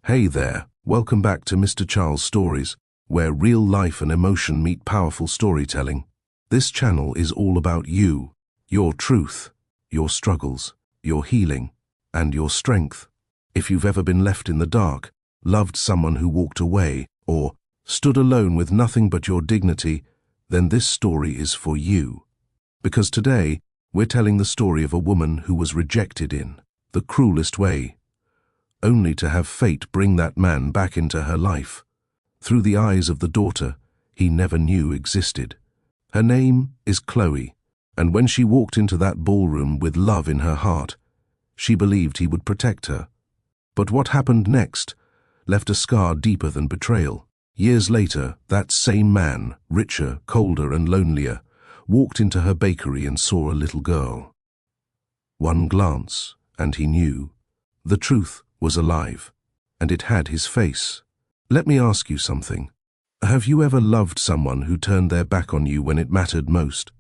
Hey there, welcome back to Mr. Charles Stories, where real life and emotion meet powerful storytelling. This channel is all about you, your truth, your struggles, your healing, and your strength. If you've ever been left in the dark, loved someone who walked away, or stood alone with nothing but your dignity, then this story is for you. Because today, we're telling the story of a woman who was rejected in the cruelest way, only to have fate bring that man back into her life, through the eyes of the daughter he never knew existed. Her name is Chloe, and when she walked into that ballroom with love in her heart, she believed he would protect her. But what happened next left a scar deeper than betrayal. Years later, that same man, richer, colder, and lonelier, walked into her bakery and saw a little girl. One glance, and he knew. The truth was alive, and it had his face. Let me ask you something. Have you ever loved someone who turned their back on you when it mattered most?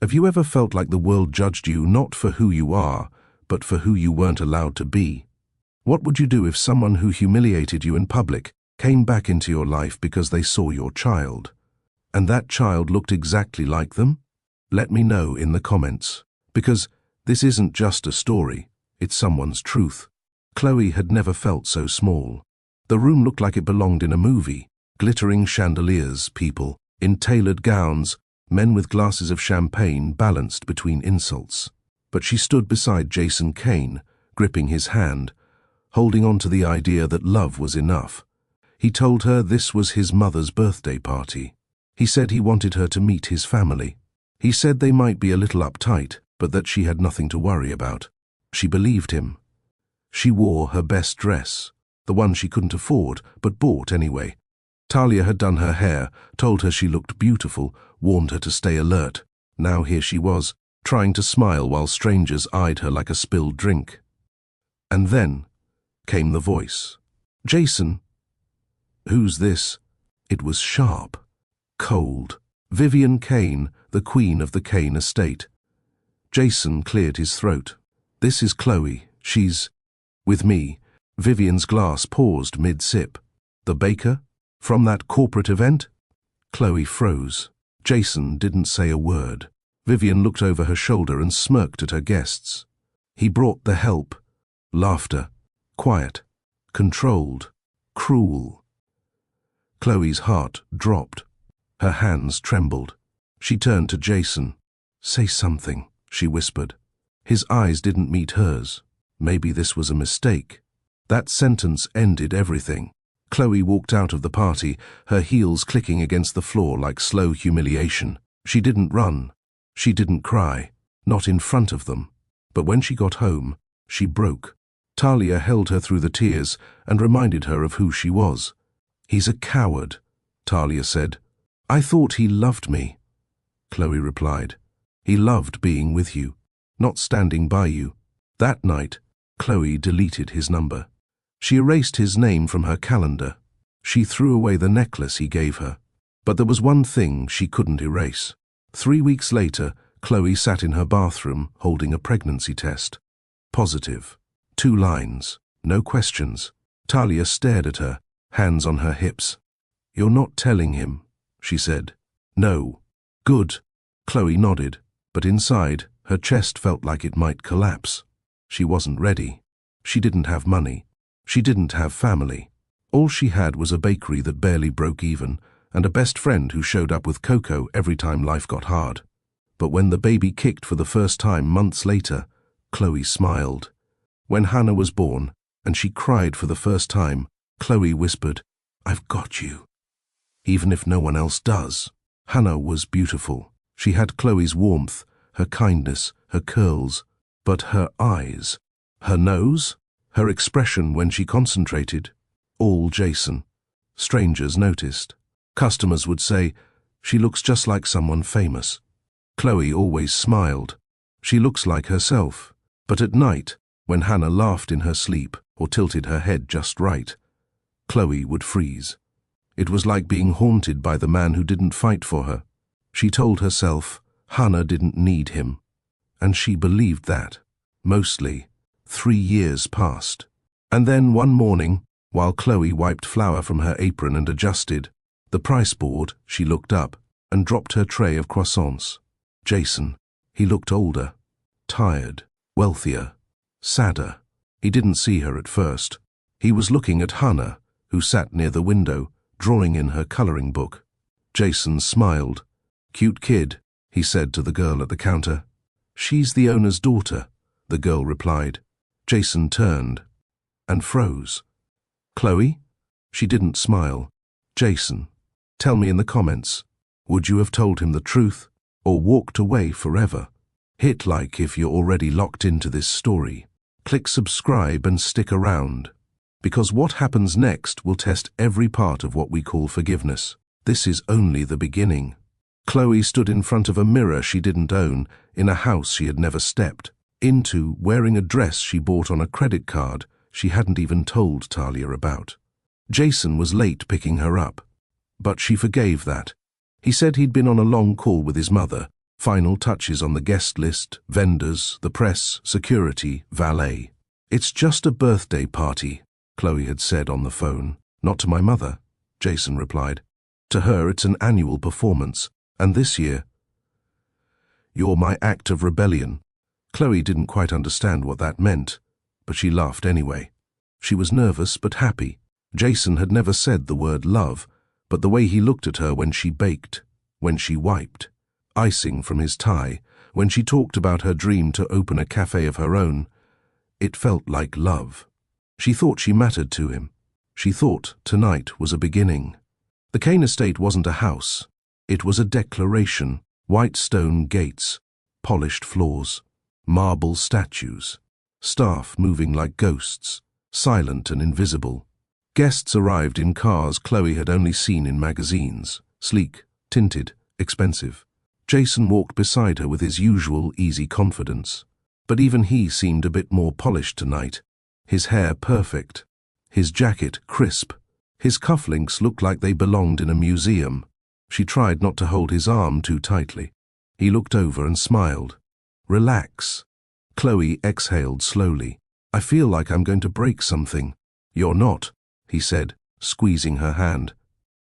Have you ever felt like the world judged you not for who you are, but for who you weren't allowed to be? What would you do if someone who humiliated you in public came back into your life because they saw your child, and that child looked exactly like them? Let me know in the comments, because this isn't just a story, it's someone's truth. Chloe had never felt so small. The room looked like it belonged in a movie. Glittering chandeliers, people in tailored gowns, men with glasses of champagne balanced between insults. But she stood beside Jason Kane, gripping his hand, holding on to the idea that love was enough. He told her this was his mother's birthday party. He said he wanted her to meet his family. He said they might be a little uptight, but that she had nothing to worry about. She believed him. She wore her best dress, the one she couldn't afford, but bought anyway. Talia had done her hair, told her she looked beautiful, warned her to stay alert. Now here she was, trying to smile while strangers eyed her like a spilled drink. And then came the voice. "Jason." "Who's this?" It was sharp, cold. Vivian Kane, the queen of the Kane estate. Jason cleared his throat. "This is Chloe. She's with me." Vivian's glass paused mid-sip. "The baker? From that corporate event?" Chloe froze. Jason didn't say a word. Vivian looked over her shoulder and smirked at her guests. He brought the help. Laughter. Quiet. Controlled. Cruel. Chloe's heart dropped. Her hands trembled. She turned to Jason. "Say something," she whispered. His eyes didn't meet hers. Maybe this was a mistake. That sentence ended everything. Chloe walked out of the party, her heels clicking against the floor like slow humiliation. She didn't run. She didn't cry. Not in front of them. But when she got home, she broke. Talia held her through the tears and reminded her of who she was. "He's a coward," Talia said. "I thought he loved me." Chloe replied, "He loved being with you, not standing by you." That night, Chloe deleted his number. She erased his name from her calendar. She threw away the necklace he gave her. But there was one thing she couldn't erase. 3 weeks later, Chloe sat in her bathroom holding a pregnancy test. Positive. 2 lines. No questions. Talia stared at her, hands on her hips. "You're not telling him," she said. "No." "Good." Chloe nodded, but inside, her chest felt like it might collapse. She wasn't ready. She didn't have money. She didn't have family. All she had was a bakery that barely broke even, and a best friend who showed up with cocoa every time life got hard. But when the baby kicked for the first time months later, Chloe smiled. When Hannah was born, and she cried for the first time, Chloe whispered, "I've got you." Even if no one else does. Hannah was beautiful. She had Chloe's warmth, her kindness, her curls, but her eyes, her nose, her expression when she concentrated, all Jason. Strangers noticed. Customers would say, "She looks just like someone famous." Chloe always smiled. She looks like herself. But at night, when Hannah laughed in her sleep or tilted her head just right, Chloe would freeze. It was like being haunted by the man who didn't fight for her. She told herself Hannah didn't need him, and she believed that. Mostly. 3 years passed. And then one morning, While Chloe wiped flour from her apron and adjusted the price board, she looked up and dropped her tray of croissants. Jason. He looked older, tired, wealthier, sadder. He didn't see her at first. He was looking at Hannah, who sat near the window, drawing in her coloring book. Jason smiled. "Cute kid," he said to the girl at the counter. "She's the owner's daughter," the girl replied. Jason turned and froze. "Chloe?" She didn't smile. "Jason, tell me in the comments, would you have told him the truth or walked away forever?" Hit like if you're already locked into this story. Click subscribe and stick around, because what happens next will test every part of what we call forgiveness. This is only the beginning. Chloe stood in front of a mirror she didn't own, in a house she had never stepped into, wearing a dress she bought on a credit card she hadn't even told Talia about. Jason was late picking her up, but she forgave that. He said he'd been on a long call with his mother, final touches on the guest list, vendors, the press, security, valet. "It's just a birthday party," Chloe had said on the phone. "Not to my mother," Jason replied. "To her it's an annual performance, and this year, you're my act of rebellion." Chloe didn't quite understand what that meant, but she laughed anyway. She was nervous but happy. Jason had never said the word love, but the way he looked at her when she baked, when she wiped icing from his tie, when she talked about her dream to open a cafe of her own, it felt like love. She thought she mattered to him. She thought tonight was a beginning. The Kane estate wasn't a house. It was a declaration. White stone gates, polished floors, marble statues, staff moving like ghosts, silent and invisible. Guests arrived in cars Chloe had only seen in magazines, sleek, tinted, expensive. Jason walked beside her with his usual easy confidence, but even he seemed a bit more polished tonight. His hair perfect, his jacket crisp, his cufflinks looked like they belonged in a museum. She tried not to hold his arm too tightly. He looked over and smiled. "Relax." Chloe exhaled slowly. "I feel like I'm going to break something." "You're not," he said, squeezing her hand.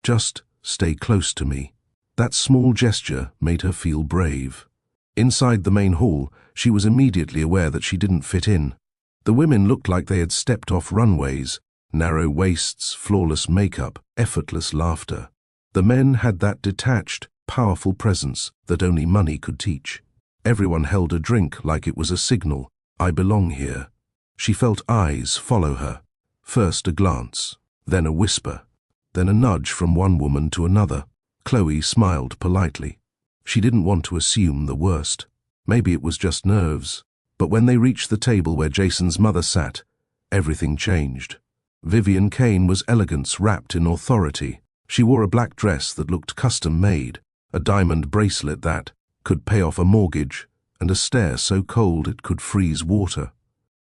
"Just stay close to me." That small gesture made her feel brave. Inside the main hall, she was immediately aware that she didn't fit in. The women looked like they had stepped off runways, narrow waists, flawless makeup, effortless laughter. The men had that detached, powerful presence that only money could teach. Everyone held a drink like it was a signal, "I belong here." She felt eyes follow her. First a glance, then a whisper, then a nudge from one woman to another. Chloe smiled politely. She didn't want to assume the worst. Maybe it was just nerves. But when they reached the table where Jason's mother sat, everything changed. Vivian Kane was elegance wrapped in authority. She wore a black dress that looked custom-made, a diamond bracelet that could pay off a mortgage, and a stare so cold it could freeze water.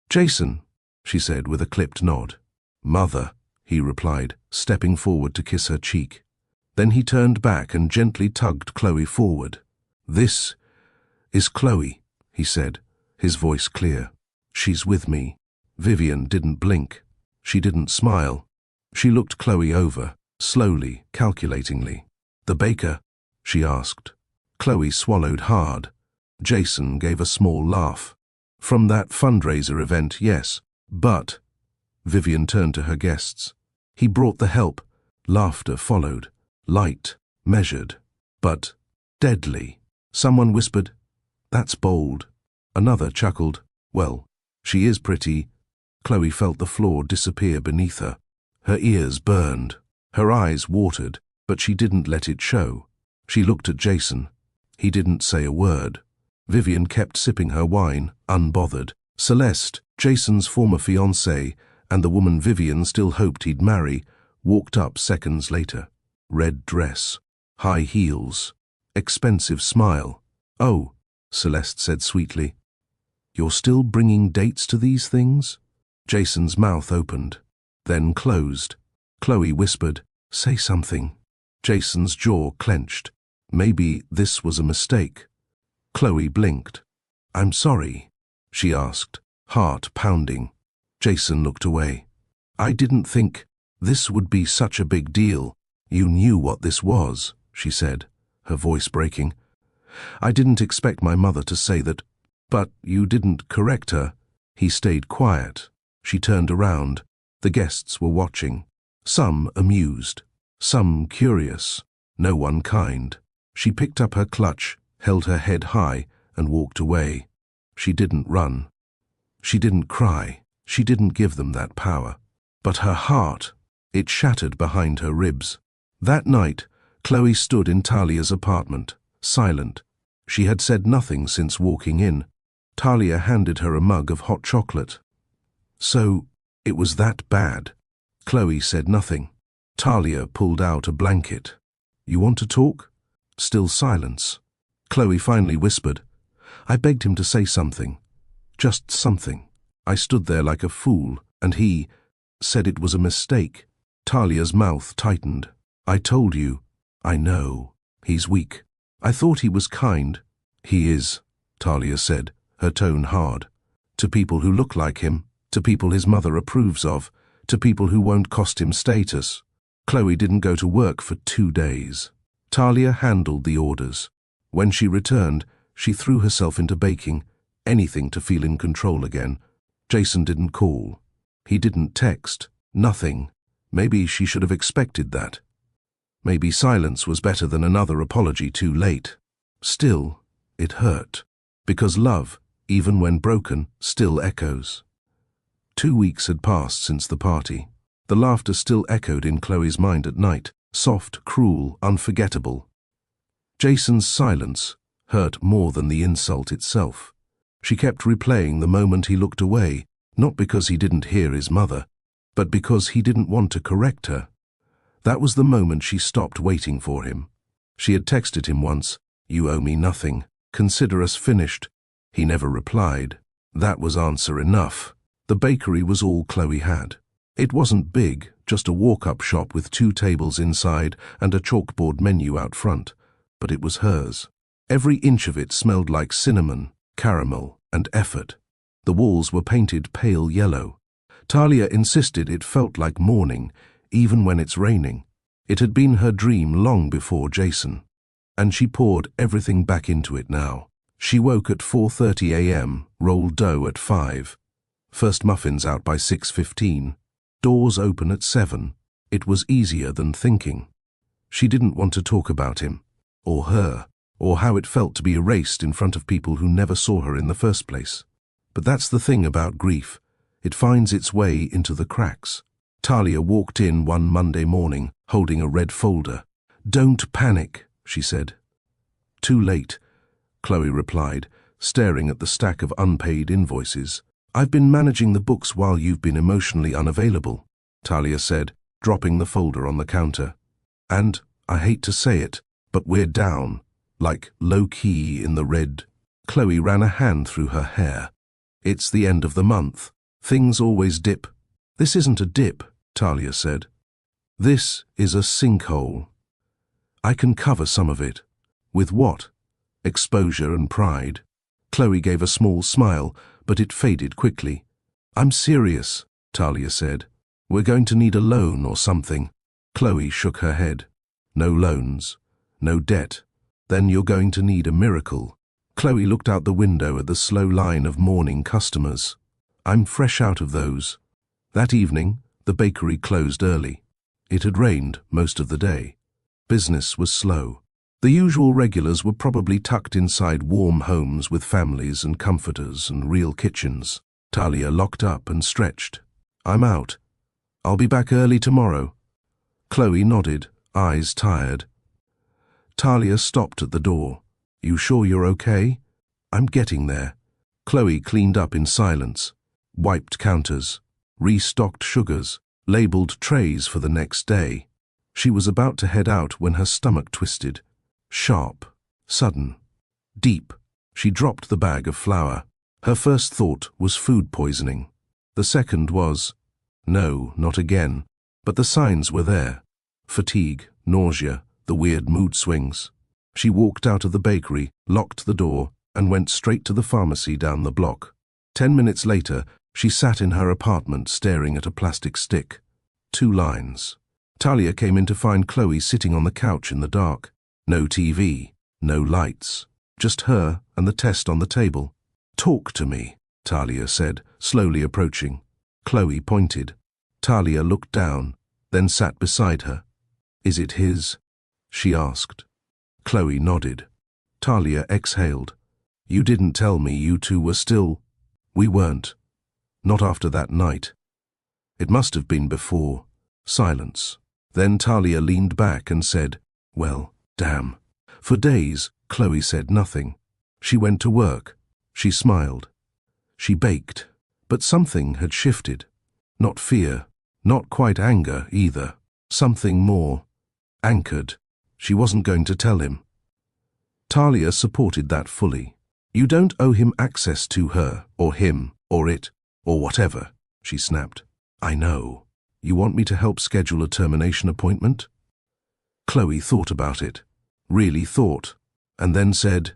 "Jason," she said with a clipped nod. "Mother," he replied, stepping forward to kiss her cheek. Then he turned back and gently tugged Chloe forward. "This is Chloe," he said, his voice clear. "She's with me." Vivian didn't blink. She didn't smile. She looked Chloe over, slowly, calculatingly. "The baker?" she asked. Chloe swallowed hard. Jason gave a small laugh. "From that fundraiser event, yes. But—" Vivian turned to her guests. "He brought the help." Laughter followed. Light, measured, but deadly. Someone whispered, "That's bold." Another chuckled, "Well, she is pretty." Chloe felt the floor disappear beneath her. Her ears burned. Her eyes watered, but she didn't let it show. She looked at Jason. He didn't say a word. Vivian kept sipping her wine, unbothered. Celeste, Jason's former fiancée, and the woman Vivian still hoped he'd marry, walked up seconds later. Red dress, high heels, expensive smile. "Oh," Celeste said sweetly. "You're still bringing dates to these things?" Jason's mouth opened, then closed. Chloe whispered, "Say something." Jason's jaw clenched. Maybe this was a mistake. Chloe blinked. "I'm sorry," she asked, heart pounding. Jason looked away. "I didn't think." This would be such a big deal. You knew what this was, she said, her voice breaking. I didn't expect my mother to say that, but you didn't correct her. He stayed quiet. She turned around. The guests were watching. Some amused, some curious, no one kind. She picked up her clutch, held her head high, and walked away. She didn't run. She didn't cry. She didn't give them that power. But her heart, it shattered behind her ribs. That night, Chloe stood in Talia's apartment, silent. She had said nothing since walking in. Talia handed her a mug of hot chocolate. So, it was that bad. Chloe said nothing. Talia pulled out a blanket. You want to talk? Still silence. Chloe finally whispered. I begged him to say something. Just something. I stood there like a fool, and he said it was a mistake. Talia's mouth tightened. I told you. I know. He's weak. I thought he was kind. He is, Talia said, her tone hard. To people who look like him, to people his mother approves of, to people who won't cost him status. Chloe didn't go to work for 2 days. Talia handled the orders. When she returned, she threw herself into baking, anything to feel in control again. Jason didn't call. He didn't text. Nothing. Maybe she should have expected that. Maybe silence was better than another apology too late. Still, it hurt. Because love, even when broken, still echoes. 2 weeks had passed since the party. The laughter still echoed in Chloe's mind at night, soft, cruel, unforgettable. Jason's silence hurt more than the insult itself. She kept replaying the moment he looked away, not because he didn't hear his mother, but because he didn't want to correct her. That was the moment she stopped waiting for him. She had texted him once, "You owe me nothing. Consider us finished." He never replied. That was answer enough. The bakery was all Chloe had. It wasn't big, just a walk-up shop with 2 tables inside and a chalkboard menu out front, but it was hers. Every inch of it smelled like cinnamon, caramel, and effort. The walls were painted pale yellow. Talia insisted it felt like morning, even when it's raining. It had been her dream long before Jason, and she poured everything back into it now. She woke at 4:30 a.m., rolled dough at 5. First muffins out by 6:15. Doors open at 7. It was easier than thinking. She didn't want to talk about him, or her, or how it felt to be erased in front of people who never saw her in the first place. But that's the thing about grief. It finds its way into the cracks. Talia walked in one Monday morning, holding a red folder. "Don't panic," she said. "Too late," Chloe replied, staring at the stack of unpaid invoices. "I've been managing the books while you've been emotionally unavailable," Talia said, dropping the folder on the counter. "And, I hate to say it, but we're down, like low-key in the red." Chloe ran a hand through her hair. "It's the end of the month. Things always dip." "This isn't a dip," Talia said. "This is a sinkhole. I can cover some of it." "With what?" "Exposure and pride." Chloe gave a small smile, but it faded quickly. "I'm serious," Talia said. "We're going to need a loan or something." Chloe shook her head. "No loans. No debt. Then you're going to need a miracle." Chloe looked out the window at the slow line of morning customers. "I'm fresh out of those." That evening, the bakery closed early. It had rained most of the day. Business was slow. The usual regulars were probably tucked inside warm homes with families and comforters and real kitchens. Talia locked up and stretched. "I'm out. I'll be back early tomorrow." Chloe nodded, eyes tired. Talia stopped at the door. "You sure you're okay?" "I'm getting there." Chloe cleaned up in silence, wiped counters, restocked sugars, labeled trays for the next day. She was about to head out when her stomach twisted. Sharp, sudden, deep. She dropped the bag of flour. Her first thought was food poisoning. The second was, no, not again. But the signs were there. Fatigue, nausea, the weird mood swings. She walked out of the bakery, locked the door, and went straight to the pharmacy down the block. 10 minutes later, she sat in her apartment staring at a plastic stick. 2 lines. Talia came in to find Chloe sitting on the couch in the dark. No TV, no lights, just her and the test on the table. "Talk to me," Talia said, slowly approaching. Chloe pointed. Talia looked down, then sat beside her. "Is it his?" she asked. Chloe nodded. Talia exhaled. "You didn't tell me you two were still—" "We weren't. Not after that night. It must have been before." Silence. Then Talia leaned back and said, "Well, damn." For days, Chloe said nothing. She went to work. She smiled. She baked. But something had shifted. Not fear, not quite anger either. Something more. Anchored. She wasn't going to tell him. Talia supported that fully. "You don't owe him access to her, or him, or it, or whatever," she snapped. "I know. You want me to help schedule a termination appointment?" Chloe thought about it. Really thought. And then said,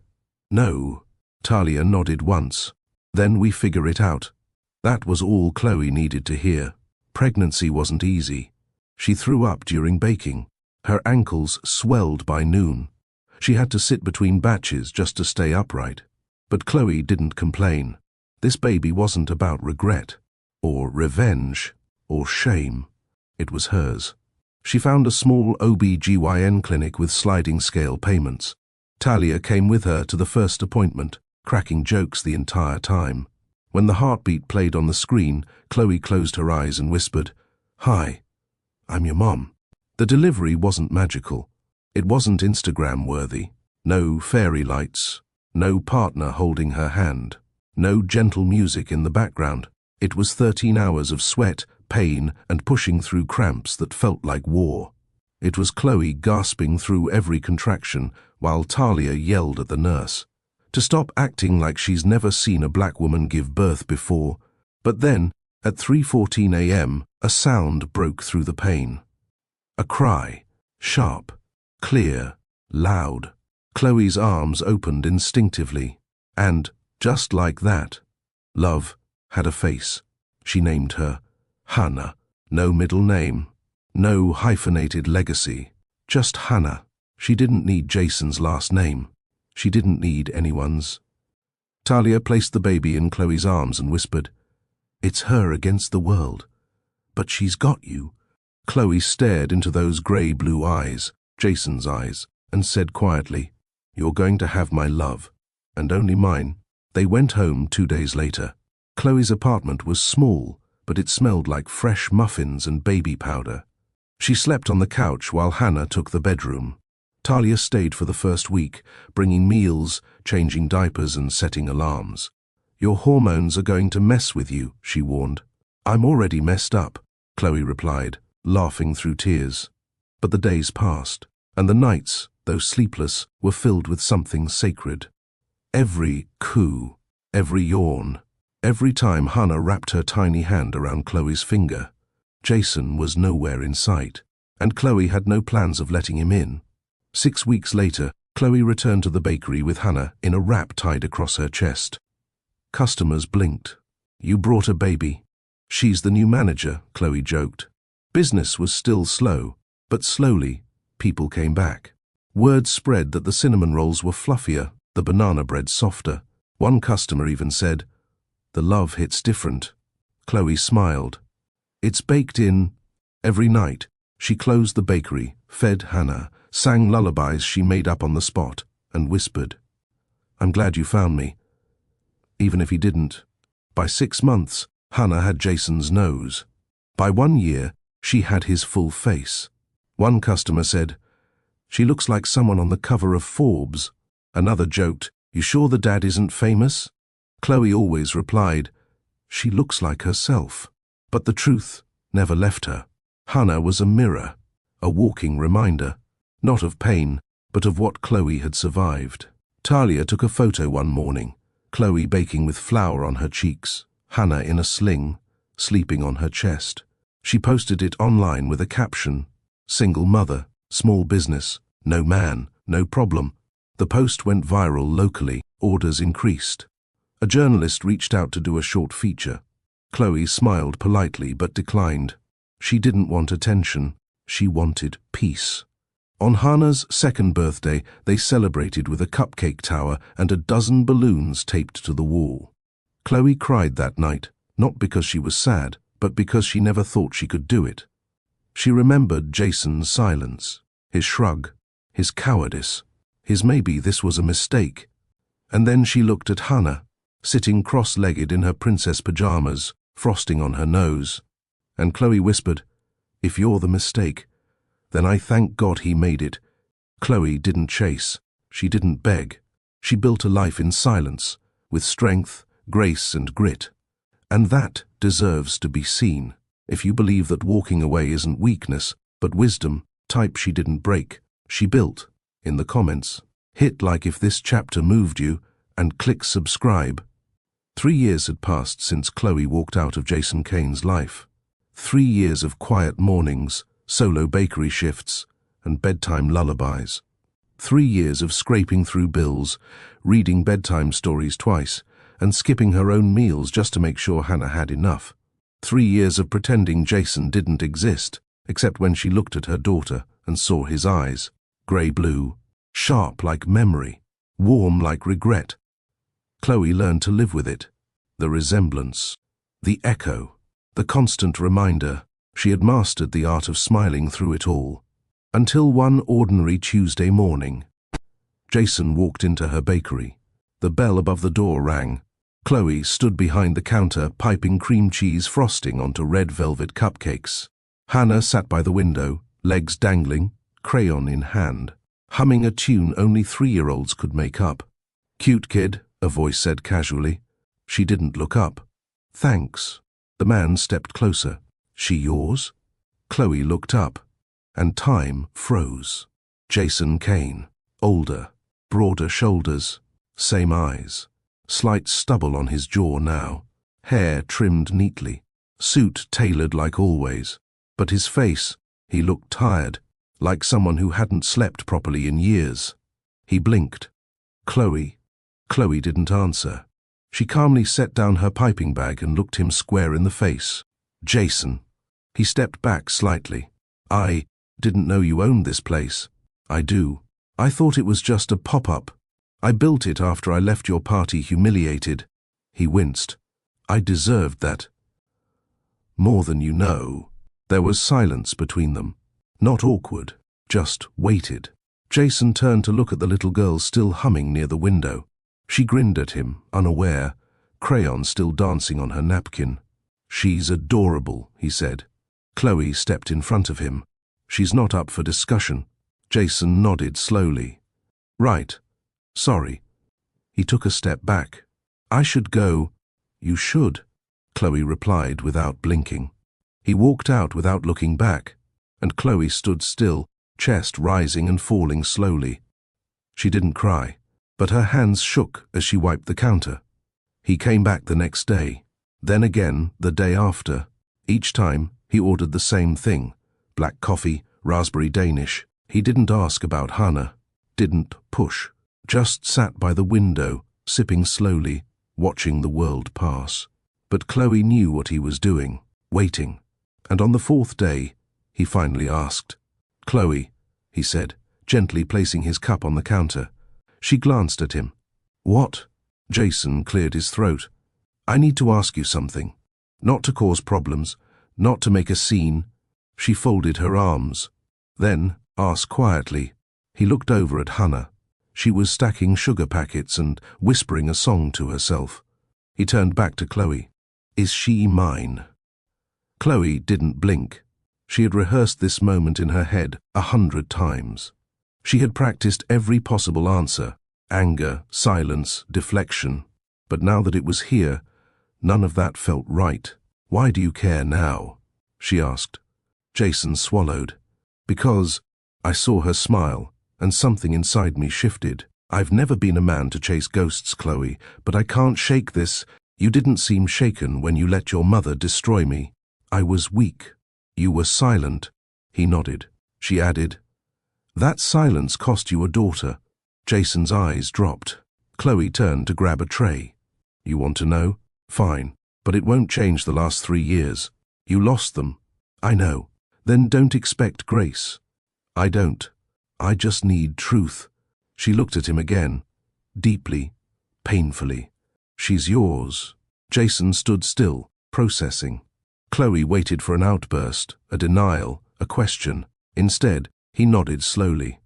"No." Talia nodded once. "Then we figure it out." That was all Chloe needed to hear. Pregnancy wasn't easy. She threw up during baking. Her ankles swelled by noon. She had to sit between batches just to stay upright. But Chloe didn't complain. This baby wasn't about regret, or revenge, or shame. It was hers. She found a small OB/GYN clinic with sliding scale payments. Talia came with her to the first appointment, cracking jokes the entire time. When the heartbeat played on the screen, Chloe closed her eyes and whispered, "Hi, I'm your mom." The delivery wasn't magical. It wasn't Instagram-worthy. No fairy lights. No partner holding her hand. No gentle music in the background. It was 13 hours of sweat, pain, and pushing through cramps that felt like war. It was Chloe gasping through every contraction while Talia yelled at the nurse to stop acting like she's never seen a black woman give birth before. But then, at 3:14 a.m., a sound broke through the pain. A cry. Sharp. Clear. Loud. Chloe's arms opened instinctively. And, just like that, love had a face. She named her Hannah. No middle name. No hyphenated legacy. Just Hannah. She didn't need Jason's last name. She didn't need anyone's. Talia placed the baby in Chloe's arms and whispered, "It's her against the world. But she's got you." Chloe stared into those grey-blue eyes, Jason's eyes, and said quietly, "You're going to have my love, and only mine." They went home 2 days later. Chloe's apartment was small, but it smelled like fresh muffins and baby powder. She slept on the couch while Hannah took the bedroom. Talia stayed for the first week, bringing meals, changing diapers and setting alarms. "Your hormones are going to mess with you," she warned. "I'm already messed up," Chloe replied, laughing through tears. But the days passed, and the nights, though sleepless, were filled with something sacred. Every coo, every yawn, every time Hannah wrapped her tiny hand around Chloe's finger. Jason was nowhere in sight, and Chloe had no plans of letting him in. 6 weeks later, Chloe returned to the bakery with Hannah in a wrap tied across her chest. Customers blinked. "You brought a baby." "She's the new manager," Chloe joked. Business was still slow, but slowly, people came back. Word spread that the cinnamon rolls were fluffier, the banana bread softer. One customer even said, "The love hits different." Chloe smiled. "It's baked in." Every night, she closed the bakery, fed Hannah, sang lullabies she made up on the spot, and whispered, "I'm glad you found me." Even if he didn't. By 6 months, Hannah had Jason's nose. By 1 year, she had his full face. One customer said, "She looks like someone on the cover of Forbes." Another joked, "You sure the dad isn't famous?" Chloe always replied, "She looks like herself." But the truth never left her. Hannah was a mirror, a walking reminder, not of pain, but of what Chloe had survived. Talia took a photo one morning, Chloe baking with flour on her cheeks, Hannah in a sling, sleeping on her chest. She posted it online with a caption, "Single mother, small business, no man, no problem." The post went viral locally, orders increased. A journalist reached out to do a short feature. Chloe smiled politely but declined. She didn't want attention. She wanted peace. On Hannah's second birthday, they celebrated with a cupcake tower and a dozen balloons taped to the wall. Chloe cried that night, not because she was sad, but because she never thought she could do it. She remembered Jason's silence, his shrug, his cowardice, his maybe this was a mistake. And then she looked at Hannah, sitting cross-legged in her princess pajamas, frosting on her nose. And Chloe whispered, "If you're the mistake, then I thank God he made it." Chloe didn't chase. She didn't beg. She built a life in silence, with strength, grace and grit. And that deserves to be seen. If you believe that walking away isn't weakness, but wisdom, type "she didn't break, she built" in the comments. Hit like if this chapter moved you, and click subscribe. 3 years had passed since Chloe walked out of Jason Kane's life. 3 years of quiet mornings, solo bakery shifts, and bedtime lullabies. 3 years of scraping through bills, reading bedtime stories twice, and skipping her own meals just to make sure Hannah had enough. 3 years of pretending Jason didn't exist, except when she looked at her daughter and saw his eyes, grey-blue, sharp like memory, warm like regret. Chloe learned to live with it. The resemblance, the echo, the constant reminder. She had mastered the art of smiling through it all. Until one ordinary Tuesday morning. Jason walked into her bakery. The bell above the door rang. Chloe stood behind the counter, piping cream cheese frosting onto red velvet cupcakes. Hannah sat by the window, legs dangling, crayon in hand, humming a tune only 3-year-olds could make up. "Cute kid," a voice said casually. She didn't look up. "Thanks." The man stepped closer. "She yours?" Chloe looked up, and time froze. Jason Kane, older, broader shoulders, same eyes, slight stubble on his jaw now, hair trimmed neatly, suit tailored like always. But his face, he looked tired, like someone who hadn't slept properly in years. He blinked. "Chloe." Chloe didn't answer. She calmly set down her piping bag and looked him square in the face. "Jason." He stepped back slightly. "I didn't know you owned this place." "I do. I thought it was just a pop-up. I built it after I left your party humiliated." He winced. "I deserved that." "More than you know." There was silence between them. Not awkward, just waited. Jason turned to look at the little girl still humming near the window. She grinned at him, unaware, crayon still dancing on her napkin. "She's adorable," he said. Chloe stepped in front of him. "She's not up for discussion." Jason nodded slowly. "Right. Sorry." He took a step back. "I should go." "You should," Chloe replied without blinking. He walked out without looking back, and Chloe stood still, chest rising and falling slowly. She didn't cry, but her hands shook as she wiped the counter. He came back the next day, then again the day after. Each time, he ordered the same thing: black coffee, raspberry Danish. He didn't ask about Hannah, didn't push, just sat by the window, sipping slowly, watching the world pass. But Chloe knew what he was doing, waiting. And on the 4th day, he finally asked. "Chloe," he said, gently placing his cup on the counter. She glanced at him. "What?" Jason cleared his throat. "I need to ask you something. Not to cause problems, not to make a scene." She folded her arms. Then asked quietly. He looked over at Hannah. She was stacking sugar packets and whispering a song to herself. He turned back to Chloe. "Is she mine?" Chloe didn't blink. She had rehearsed this moment in her head 100 times. She had practiced every possible answer: anger, silence, deflection. But now that it was here, none of that felt right. "Why do you care now?" she asked. Jason swallowed. "Because..." I saw her smile, and something inside me shifted. "I've never been a man to chase ghosts, Chloe, but I can't shake this. You didn't seem shaken when you let your mother destroy me." "I was weak. You were silent." He nodded. She added, "That silence cost you a daughter." Jason's eyes dropped. Chloe turned to grab a tray. "You want to know? Fine, but it won't change the last 3 years. You lost them. I know. Then don't expect grace. I don't. I just need truth. She looked at him again, deeply, painfully. She's yours. Jason stood still, processing. Chloe waited for an outburst, a denial, a question. Instead, he nodded slowly.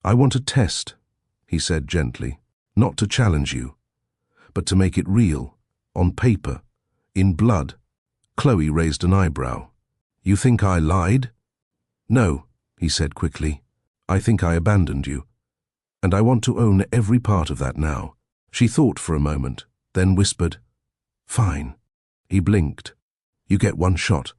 I want a test, he said gently. Not to challenge you, but to make it real, on paper, in blood. Chloe raised an eyebrow. You think I lied? No, he said quickly. I think I abandoned you. And I want to own every part of that now. She thought for a moment, then whispered, Fine. He blinked. You get one shot.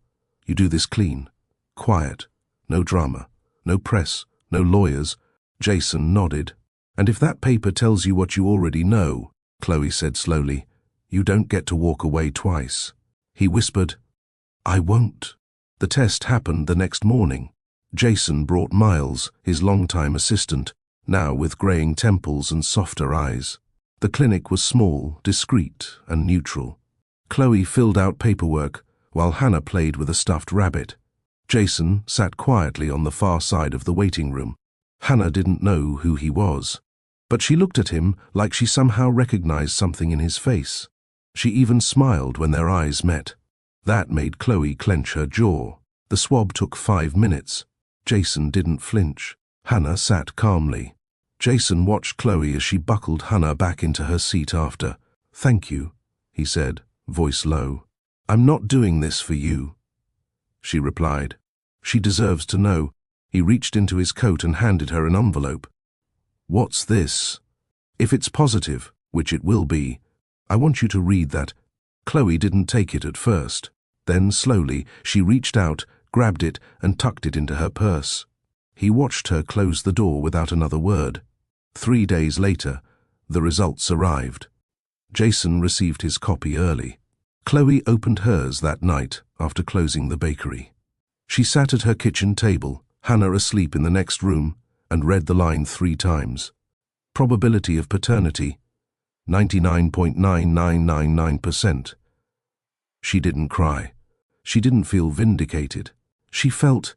You do this clean. Quiet. No drama. No press. No lawyers. Jason nodded. And if that paper tells you what you already know, Chloe said slowly, you don't get to walk away twice. He whispered, I won't. The test happened the next morning. Jason brought Miles, his longtime assistant, now with graying temples and softer eyes. The clinic was small, discreet, and neutral. Chloe filled out paperwork, while Hannah played with a stuffed rabbit. Jason sat quietly on the far side of the waiting room. Hannah didn't know who he was, but she looked at him like she somehow recognized something in his face. She even smiled when their eyes met. That made Chloe clench her jaw. The swab took 5 minutes. Jason didn't flinch. Hannah sat calmly. Jason watched Chloe as she buckled Hannah back into her seat after. Thank you, he said, voice low. I'm not doing this for you, she replied. She deserves to know. He reached into his coat and handed her an envelope. What's this? If it's positive, which it will be, I want you to read that. Chloe didn't take it at first. Then, slowly, she reached out, grabbed it, and tucked it into her purse. He watched her close the door without another word. 3 days later, the results arrived. Jason received his copy early. Chloe opened hers that night after closing the bakery. She sat at her kitchen table, Hannah asleep in the next room, and read the line 3 times. Probability of paternity, 99.9999%. She didn't cry. She didn't feel vindicated. She felt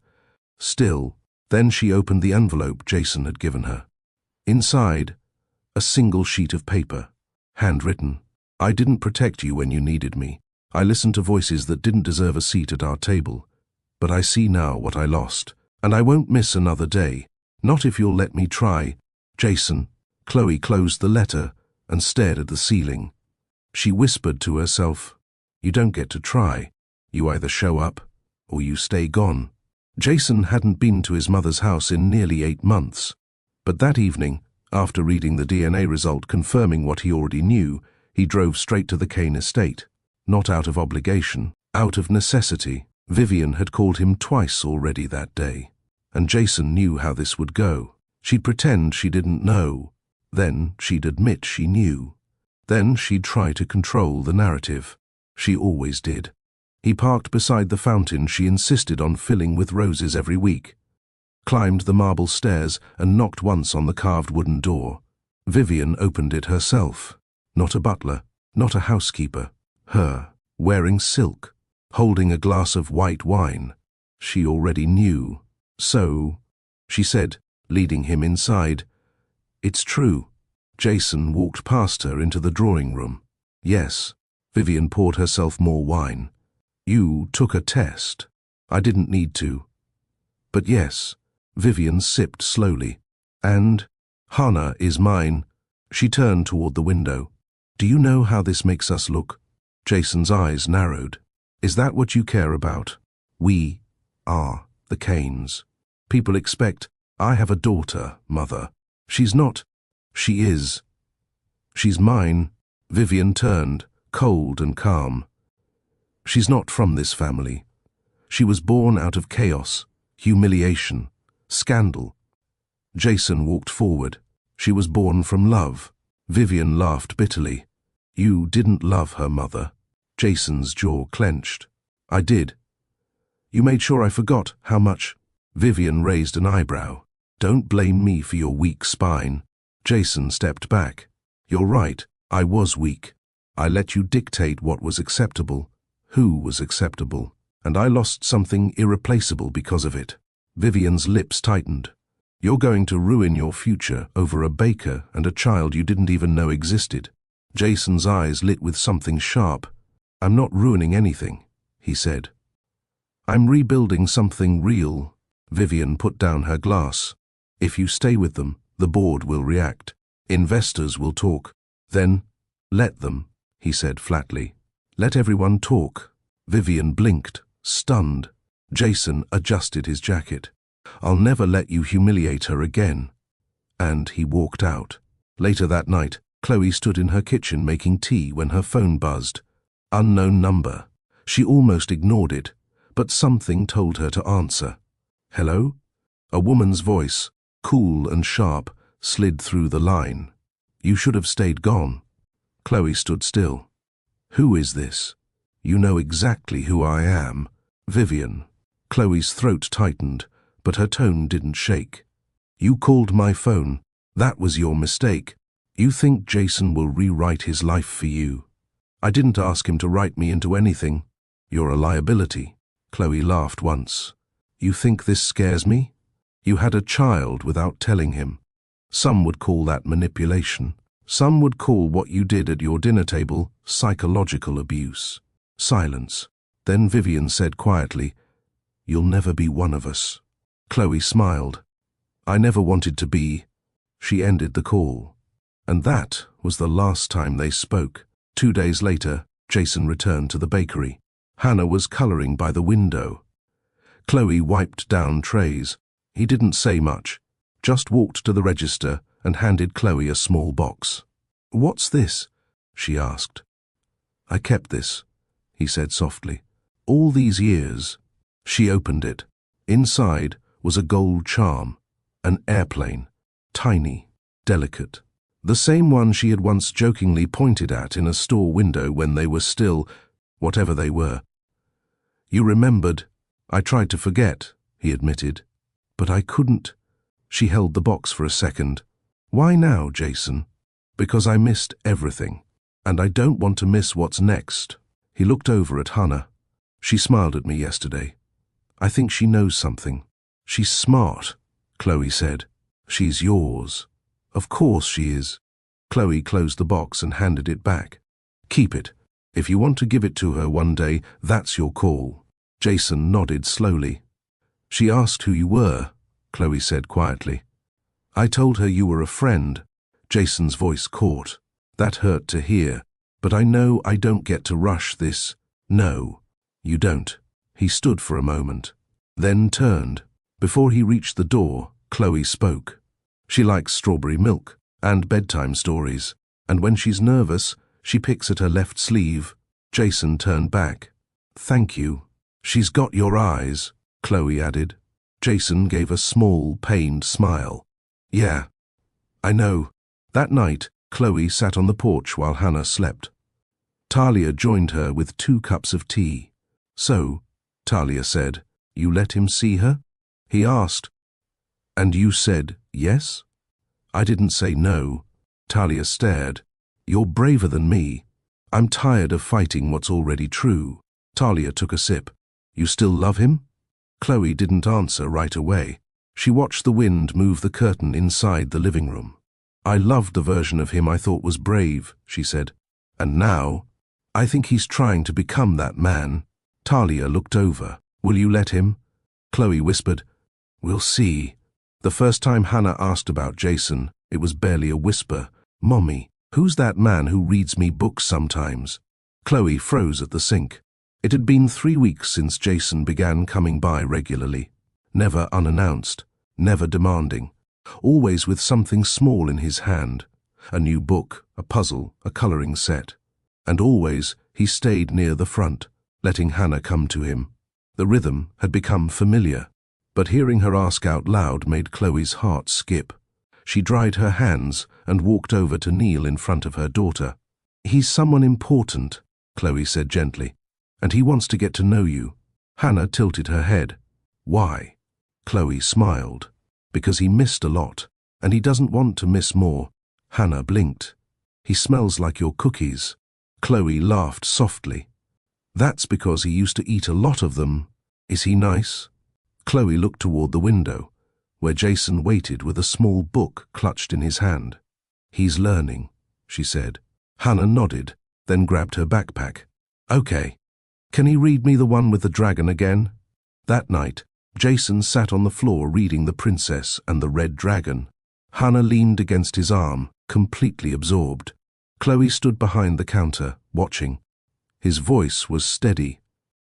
still. Then she opened the envelope Jason had given her. Inside, a single sheet of paper, handwritten. I didn't protect you when you needed me. I listened to voices that didn't deserve a seat at our table. But I see now what I lost, and I won't miss another day. Not if you'll let me try. Jason. Chloe closed the letter and stared at the ceiling. She whispered to herself, You don't get to try. You either show up, or you stay gone. Jason hadn't been to his mother's house in nearly 8 months. But that evening, after reading the DNA result confirming what he already knew, he drove straight to the Kane estate. Not out of obligation, out of necessity. Vivian had called him twice already that day. And Jason knew how this would go. She'd pretend she didn't know. Then she'd admit she knew. Then she'd try to control the narrative. She always did. He parked beside the fountain she insisted on filling with roses every week, climbed the marble stairs and knocked once on the carved wooden door. Vivian opened it herself. Not a butler, not a housekeeper. Her, wearing silk, holding a glass of white wine. She already knew. So, she said, leading him inside, It's true. Jason walked past her into the drawing room. Yes. Vivian poured herself more wine. You took a test. I didn't need to. But yes. Vivian sipped slowly. And Hannah is mine. She turned toward the window. Do you know how this makes us look? Jason's eyes narrowed. Is that what you care about? We are the Kanes. People expect, I have a daughter, Mother. She's not. She is. She's mine. Vivian turned, cold and calm. She's not from this family. She was born out of chaos, humiliation, scandal. Jason walked forward. She was born from love. Vivian laughed bitterly. You didn't love her, Mother. Jason's jaw clenched. I did. You made sure I forgot how much. Vivian raised an eyebrow. Don't blame me for your weak spine. Jason stepped back. You're right, I was weak. I let you dictate what was acceptable, who was acceptable. and I lost something irreplaceable because of it. Vivian's lips tightened. You're going to ruin your future over a baker and a child you didn't even know existed. Jason's eyes lit with something sharp. I'm not ruining anything, he said. I'm rebuilding something real. Vivian put down her glass. If you stay with them, the board will react. Investors will talk. Then, let them, he said flatly. Let everyone talk. Vivian blinked, stunned. Jason adjusted his jacket. I'll never let you humiliate her again. And he walked out. Later that night, Chloe stood in her kitchen making tea when her phone buzzed. Unknown number. She almost ignored it, but something told her to answer. Hello? A woman's voice, cool and sharp, slid through the line. You should have stayed gone. Chloe stood still. Who is this? You know exactly who I am. Vivian. Chloe's throat tightened, but her tone didn't shake. You called my phone. That was your mistake. You think Jason will rewrite his life for you. I didn't ask him to write me into anything. You're a liability. Chloe laughed once. You think this scares me? You had a child without telling him. Some would call that manipulation. Some would call what you did at your dinner table psychological abuse. Silence. Then Vivian said quietly, You'll never be one of us. Chloe smiled. I never wanted to be. She ended the call. And that was the last time they spoke. 2 days later, Jason returned to the bakery. Hannah was coloring by the window. Chloe wiped down trays. He didn't say much, just walked to the register and handed Chloe a small box. What's this? She asked. I kept this, he said softly. All these years. She opened it. Inside was a gold charm, an airplane, tiny, delicate. The same one she had once jokingly pointed at in a store window when they were still, whatever they were. You remembered. I tried to forget, he admitted. But I couldn't. She held the box for a second. Why now, Jason? Because I missed everything, and I don't want to miss what's next. He looked over at Hannah. She smiled at me yesterday. I think she knows something. She's smart, Chloe said. She's yours. Of course she is. Chloe closed the box and handed it back. Keep it. If you want to give it to her one day, that's your call. Jason nodded slowly. She asked who you were, Chloe said quietly. I told her you were a friend. Jason's voice caught. That hurt to hear, but I know I don't get to rush this. No, you don't. He stood for a moment, then turned. Before he reached the door, Chloe spoke. She likes strawberry milk and bedtime stories, and when she's nervous, she picks at her left sleeve. Jason turned back. Thank you. She's got your eyes, Chloe added. Jason gave a small, pained smile. Yeah, I know. That night, Chloe sat on the porch while Hannah slept. Talia joined her with 2 cups of tea. So, Talia said, you let him see her? He asked. And you said yes? I didn't say no. Talia stared. You're braver than me. I'm tired of fighting what's already true. Talia took a sip. You still love him? Chloe didn't answer right away. She watched the wind move the curtain inside the living room. I loved the version of him I thought was brave, she said. And now, I think he's trying to become that man. Talia looked over. Will you let him? Chloe whispered. We'll see. The first time Hannah asked about Jason, it was barely a whisper. Mommy, who's that man who reads me books sometimes? Chloe froze at the sink. It had been 3 weeks since Jason began coming by regularly. Never unannounced, never demanding. Always with something small in his hand. A new book, a puzzle, a coloring set. And always he stayed near the front, letting Hannah come to him. The rhythm had become familiar. But hearing her ask out loud made Chloe's heart skip. She dried her hands and walked over to kneel in front of her daughter. He's someone important, Chloe said gently, and he wants to get to know you. Hannah tilted her head. Why? Chloe smiled. Because he missed a lot, and he doesn't want to miss more. Hannah blinked. He smells like your cookies. Chloe laughed softly. That's because he used to eat a lot of them. Is he nice? Chloe looked toward the window, where Jason waited with a small book clutched in his hand. He's learning, she said. Hannah nodded, then grabbed her backpack. Okay. Can he read me the one with the dragon again? That night, Jason sat on the floor reading The Princess and the Red Dragon. Hannah leaned against his arm, completely absorbed. Chloe stood behind the counter, watching. His voice was steady,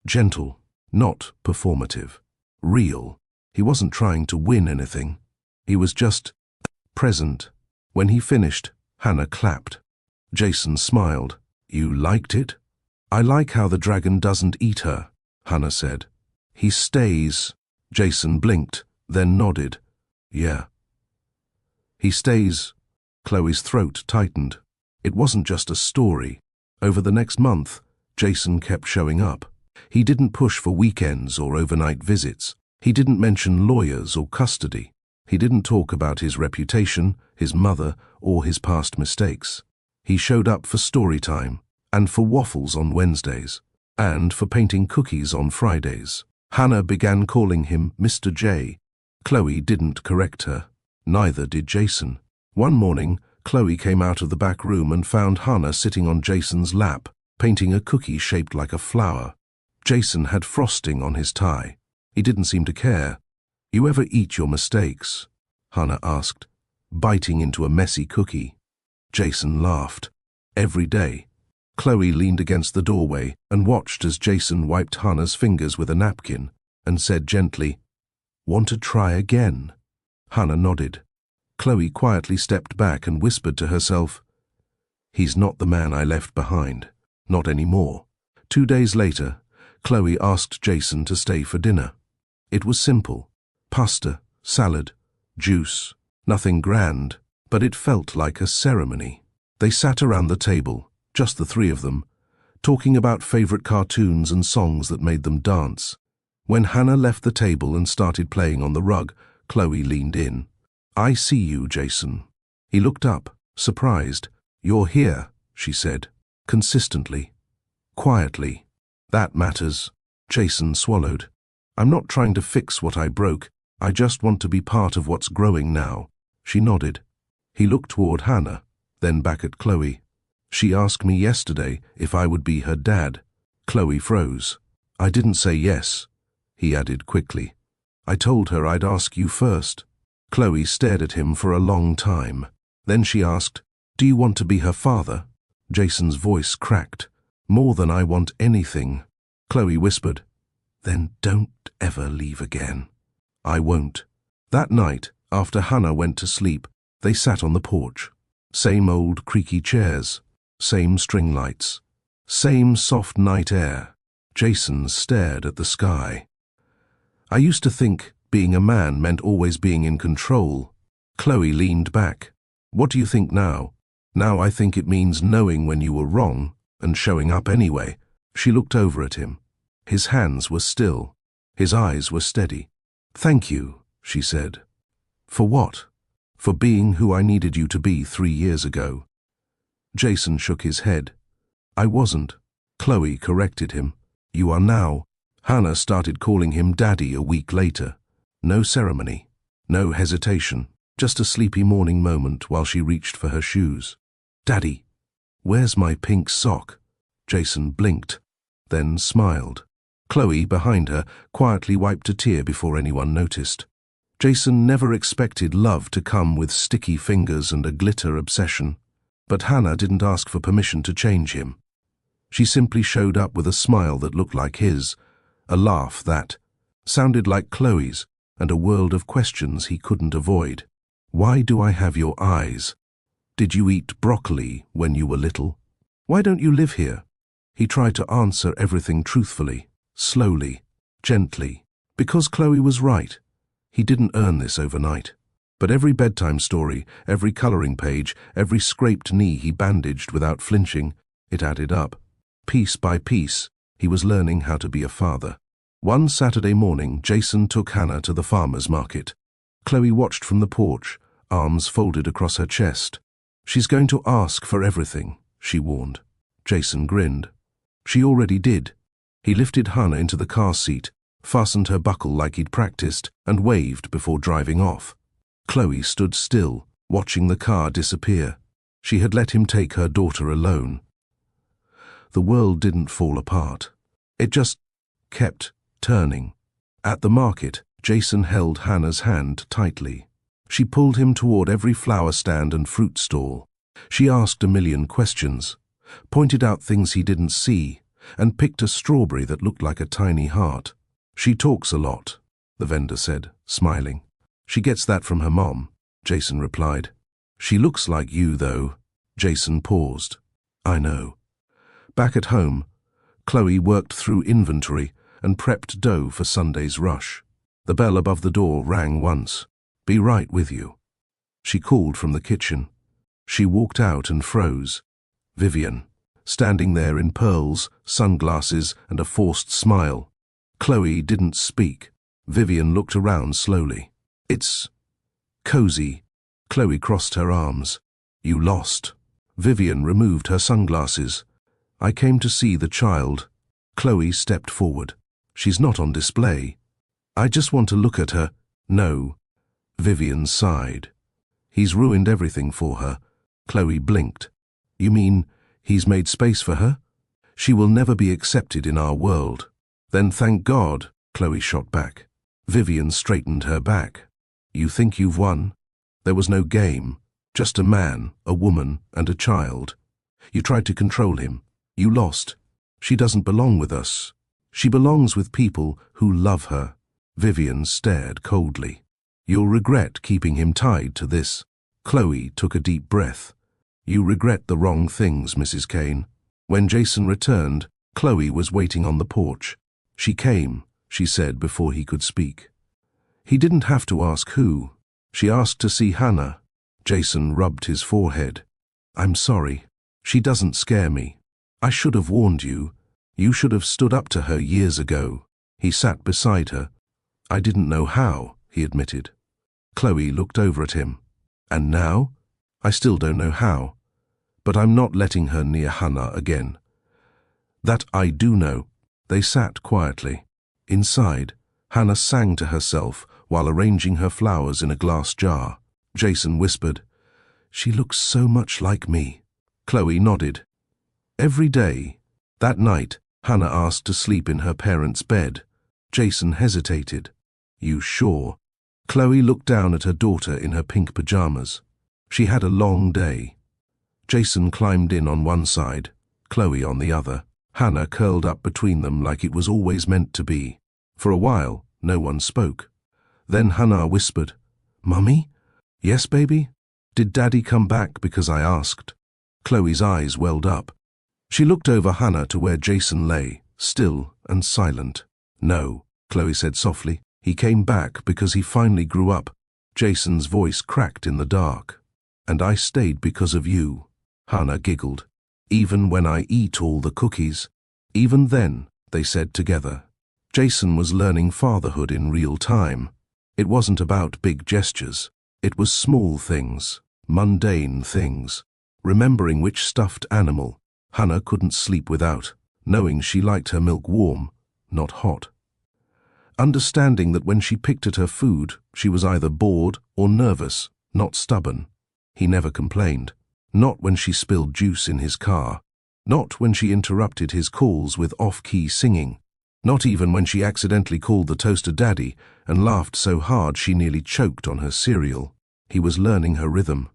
gentle, not performative. Real. He wasn't trying to win anything. He was just present. When he finished, Hannah clapped. Jason smiled. You liked it? I like how the dragon doesn't eat her, Hannah said. He stays. Jason blinked, then nodded. Yeah. He stays. Chloe's throat tightened. It wasn't just a story. Over the next month, Jason kept showing up. He didn't push for weekends or overnight visits. He didn't mention lawyers or custody. He didn't talk about his reputation, his mother, or his past mistakes. He showed up for story time, and for waffles on Wednesdays, and for painting cookies on Fridays. Hannah began calling him Mr. J. Chloe didn't correct her. Neither did Jason. One morning, Chloe came out of the back room and found Hannah sitting on Jason's lap, painting a cookie shaped like a flower. Jason had frosting on his tie. He didn't seem to care. You ever eat your mistakes? Hannah asked, biting into a messy cookie. Jason laughed. Every day. Chloe leaned against the doorway and watched as Jason wiped Hannah's fingers with a napkin and said gently, "Want to try again?" Hannah nodded. Chloe quietly stepped back and whispered to herself, "He's not the man I left behind. Not anymore." 2 days later, Chloe asked Jason to stay for dinner. It was simple. Pasta, salad, juice, nothing grand, but it felt like a ceremony. They sat around the table, just the three of them, talking about favorite cartoons and songs that made them dance. When Hannah left the table and started playing on the rug, Chloe leaned in. "I see you, Jason." He looked up, surprised. "You're here," she said, consistently, quietly. "That matters." Jason swallowed. "I'm not trying to fix what I broke. I just want to be part of what's growing now." She nodded. He looked toward Hannah, then back at Chloe. "She asked me yesterday if I would be her dad." Chloe froze. "I didn't say yes," he added quickly. "I told her I'd ask you first." Chloe stared at him for a long time. Then she asked, "Do you want to be her father?" Jason's voice cracked. "More than I want anything." Chloe whispered, "Then don't ever leave again." "I won't." That night, after Hannah went to sleep, they sat on the porch. Same old creaky chairs, same string lights, same soft night air. Jason stared at the sky. "I used to think being a man meant always being in control." Chloe leaned back. "What do you think now?" "Now I think it means knowing when you were wrong and showing up anyway." She looked over at him. His hands were still. His eyes were steady. "Thank you," she said. "For what?" "For being who I needed you to be 3 years ago." Jason shook his head. "I wasn't." Chloe corrected him. "You are now." Hannah started calling him Daddy a week later. No ceremony, no hesitation, just a sleepy morning moment while she reached for her shoes. "Daddy, where's my pink sock?" Jason blinked, then smiled. Chloe, behind her, quietly wiped a tear before anyone noticed. Jason never expected love to come with sticky fingers and a glitter obsession, but Hannah didn't ask for permission to change him. She simply showed up with a smile that looked like his, a laugh that sounded like Chloe's, and a world of questions he couldn't avoid. "Why do I have your eyes? Did you eat broccoli when you were little? Why don't you live here?" He tried to answer everything truthfully, slowly, gently, because Chloe was right. He didn't earn this overnight. But every bedtime story, every coloring page, every scraped knee he bandaged without flinching, it added up. Piece by piece, he was learning how to be a father. One Saturday morning, Jason took Hannah to the farmer's market. Chloe watched from the porch, arms folded across her chest. "She's going to ask for everything," she warned. Jason grinned. "She already did. He lifted Hannah into the car seat, fastened her buckle like he'd practiced, and waved before driving off. Chloe stood still, watching the car disappear. She had let him take her daughter alone. The world didn't fall apart. It just kept turning. At the market, Jason held Hannah's hand tightly. She pulled him toward every flower stand and fruit stall. She asked a million questions, pointed out things he didn't see, and picked a strawberry that looked like a tiny heart. "She talks a lot," the vendor said, smiling. "She gets that from her mom," Jason replied. "She looks like you, though." Jason paused. "I know." Back at home, Chloe worked through inventory and prepped dough for Sunday's rush. The bell above the door rang once. "Be right with you," she called from the kitchen. She walked out and froze. Vivian, standing there in pearls, sunglasses, and a forced smile. Chloe didn't speak. Vivian looked around slowly. "It's cozy." Chloe crossed her arms. "You lost." Vivian removed her sunglasses. "I came to see the child." Chloe stepped forward. "She's not on display. I just want to look at her." "No." Vivian sighed. "He's ruined everything for her." Chloe blinked. "You mean he's made space for her? She will never be accepted in our world." "Then thank God," Chloe shot back. Vivian straightened her back. "You think you've won? There was no game. Just a man, a woman, and a child. You tried to control him. You lost. She doesn't belong with us. She belongs with people who love her." Vivian stared coldly. "You'll regret keeping him tied to this." Chloe took a deep breath. "You regret the wrong things, Mrs. Kane." When Jason returned, Chloe was waiting on the porch. "She came," she said before he could speak. He didn't have to ask who. She asked to see Hannah. Jason rubbed his forehead. "I'm sorry. She doesn't scare me. I should have warned you. You should have stood up to her years ago." He sat beside her. "I didn't know how," he admitted. Chloe looked over at him. "And now? I still don't know how. But I'm not letting her near Hannah again." "That I do know." They sat quietly. Inside, Hannah sang to herself while arranging her flowers in a glass jar. Jason whispered, "She looks so much like me." Chloe nodded. Every day. That night, Hannah asked to sleep in her parents' bed. Jason hesitated. "You sure?" Chloe looked down at her daughter in her pink pajamas. She had a long day. Jason climbed in on one side, Chloe on the other. Hannah curled up between them like it was always meant to be. For a while, no one spoke. Then Hannah whispered, "Mummy?" "Yes, baby?" "Did Daddy come back because I asked?" Chloe's eyes welled up. She looked over Hannah to where Jason lay, still and silent. "No," Chloe said softly. "He came back because he finally grew up." Jason's voice cracked in the dark. "And I stayed because of you." Hannah giggled. "Even when I eat all the cookies." "Even then," they said together. Jason was learning fatherhood in real time. It wasn't about big gestures. It was small things, mundane things. Remembering which stuffed animal Hannah couldn't sleep without, knowing she liked her milk warm, not hot. Understanding that when she picked at her food, she was either bored or nervous, not stubborn. He never complained. Not when she spilled juice in his car. Not when she interrupted his calls with off-key singing. Not even when she accidentally called the toaster Daddy and laughed so hard she nearly choked on her cereal. He was learning her rhythm.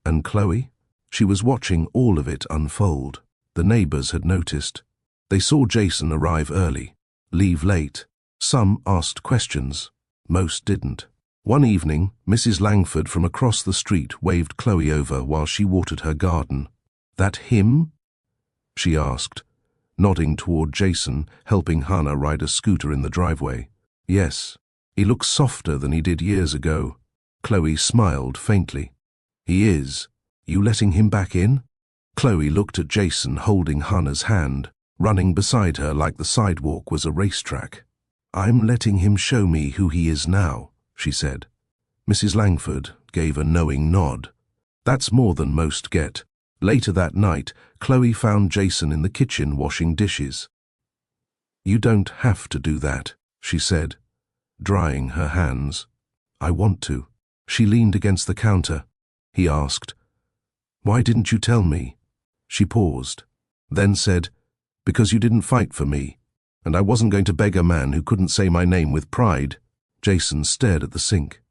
And Chloe? She was watching all of it unfold. The neighbors had noticed. They saw Jason arrive early, leave late. Some asked questions. Most didn't. One evening, Mrs. Langford from across the street waved Chloe over while she watered her garden. "That him?" she asked, nodding toward Jason, helping Hannah ride a scooter in the driveway. "Yes. He looks softer than he did years ago." Chloe smiled faintly. "He is. You letting him back in?" Chloe looked at Jason holding Hannah's hand, running beside her like the sidewalk was a racetrack. "I'm letting him show me who he is now," she said. Mrs. Langford gave a knowing nod. "That's more than most get." Later that night, Chloe found Jason in the kitchen washing dishes. You don't have to do that, she said, drying her hands. I want to. She leaned against the counter. He asked, Why didn't you tell me? She paused, then said, Because you didn't fight for me, and I wasn't going to beg a man who couldn't say my name with pride. Jason stared at the sink.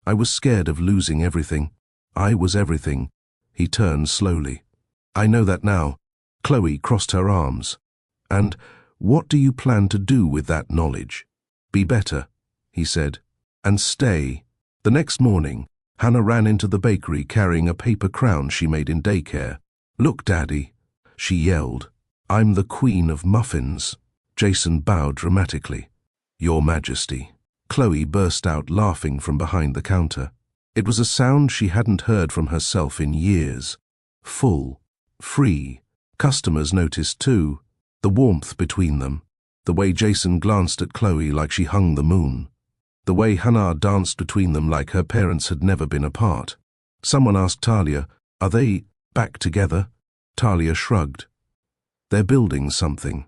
I was scared of losing everything. I was everything. He turned slowly. I know that now. Chloe crossed her arms. And what do you plan to do with that knowledge? Be better, he said, and stay. The next morning, Hannah ran into the bakery carrying a paper crown she made in daycare. Look, Daddy, she yelled. I'm the Queen of Muffins. Jason bowed dramatically. Your Majesty. Chloe burst out laughing from behind the counter. It was a sound she hadn't heard from herself in years. Full, free. Customers noticed too, the warmth between them, the way Jason glanced at Chloe like she hung the moon, the way Hannah danced between them like her parents had never been apart. Someone asked Talia, Are they back together? Talia shrugged. They're building something.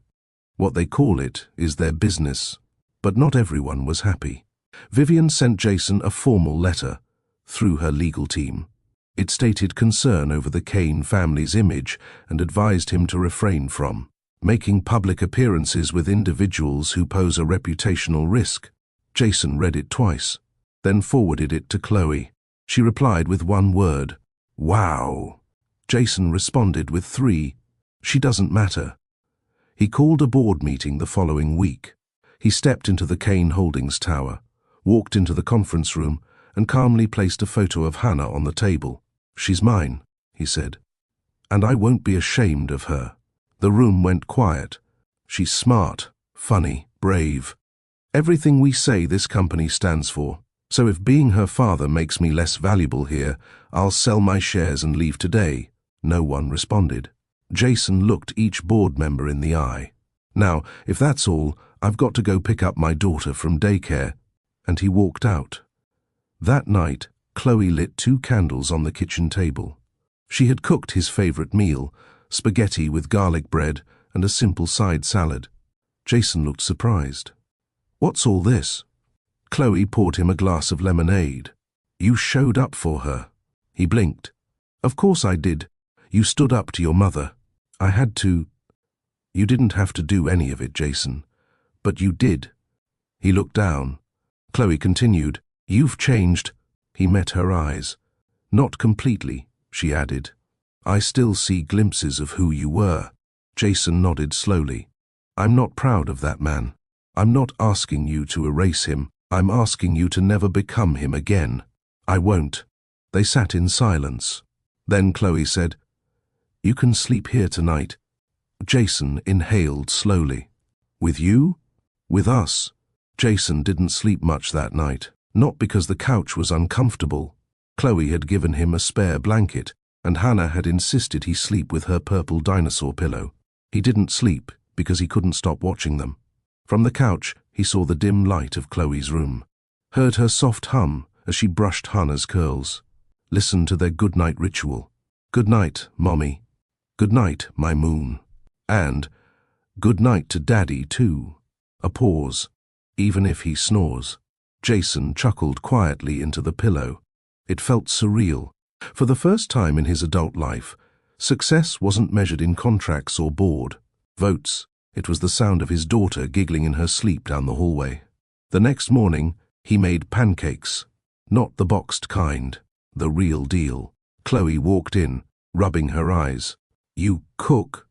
What they call it is their business. But not everyone was happy. Vivian sent Jason a formal letter through her legal team. It stated concern over the Kane family's image and advised him to refrain from making public appearances with individuals who pose a reputational risk. Jason read it twice, then forwarded it to Chloe. She replied with one word, Wow. Jason responded with 3. She doesn't matter. He called a board meeting the following week. He stepped into the Kane Holdings tower, walked into the conference room, and calmly placed a photo of Hannah on the table. She's mine, he said, and I won't be ashamed of her. The room went quiet. She's smart, funny, brave. Everything we say this company stands for. So if being her father makes me less valuable here, I'll sell my shares and leave today. No one responded. Jason looked each board member in the eye. Now, if that's all, I've got to go pick up my daughter from daycare. And he walked out. That night, Chloe lit 2 candles on the kitchen table. She had cooked his favorite meal, spaghetti with garlic bread and a simple side salad. Jason looked surprised. What's all this? Chloe poured him a glass of lemonade. You showed up for her. He blinked. Of course I did. You stood up to your mother. I had to. You didn't have to do any of it, Jason. But you did. He looked down. Chloe continued, You've changed. He met her eyes. Not completely, she added. I still see glimpses of who you were. Jason nodded slowly. I'm not proud of that man. I'm not asking you to erase him. I'm asking you to never become him again. I won't. They sat in silence. Then Chloe said, You can sleep here tonight. Jason inhaled slowly. With you? With us? Jason didn't sleep much that night, not because the couch was uncomfortable. Chloe had given him a spare blanket, and Hannah had insisted he sleep with her purple dinosaur pillow. He didn't sleep because he couldn't stop watching them. From the couch, he saw the dim light of Chloe's room, heard her soft hum as she brushed Hannah's curls, listened to their good-night ritual. Good night, Mommy. Good night, my moon. And good night to Daddy, too. A pause. Even if he snores. Jason chuckled quietly into the pillow. It felt surreal. For the first time in his adult life, success wasn't measured in contracts or board votes. It was the sound of his daughter giggling in her sleep down the hallway. The next morning, he made pancakes. Not the boxed kind, the real deal. Chloe walked in, rubbing her eyes. You cook?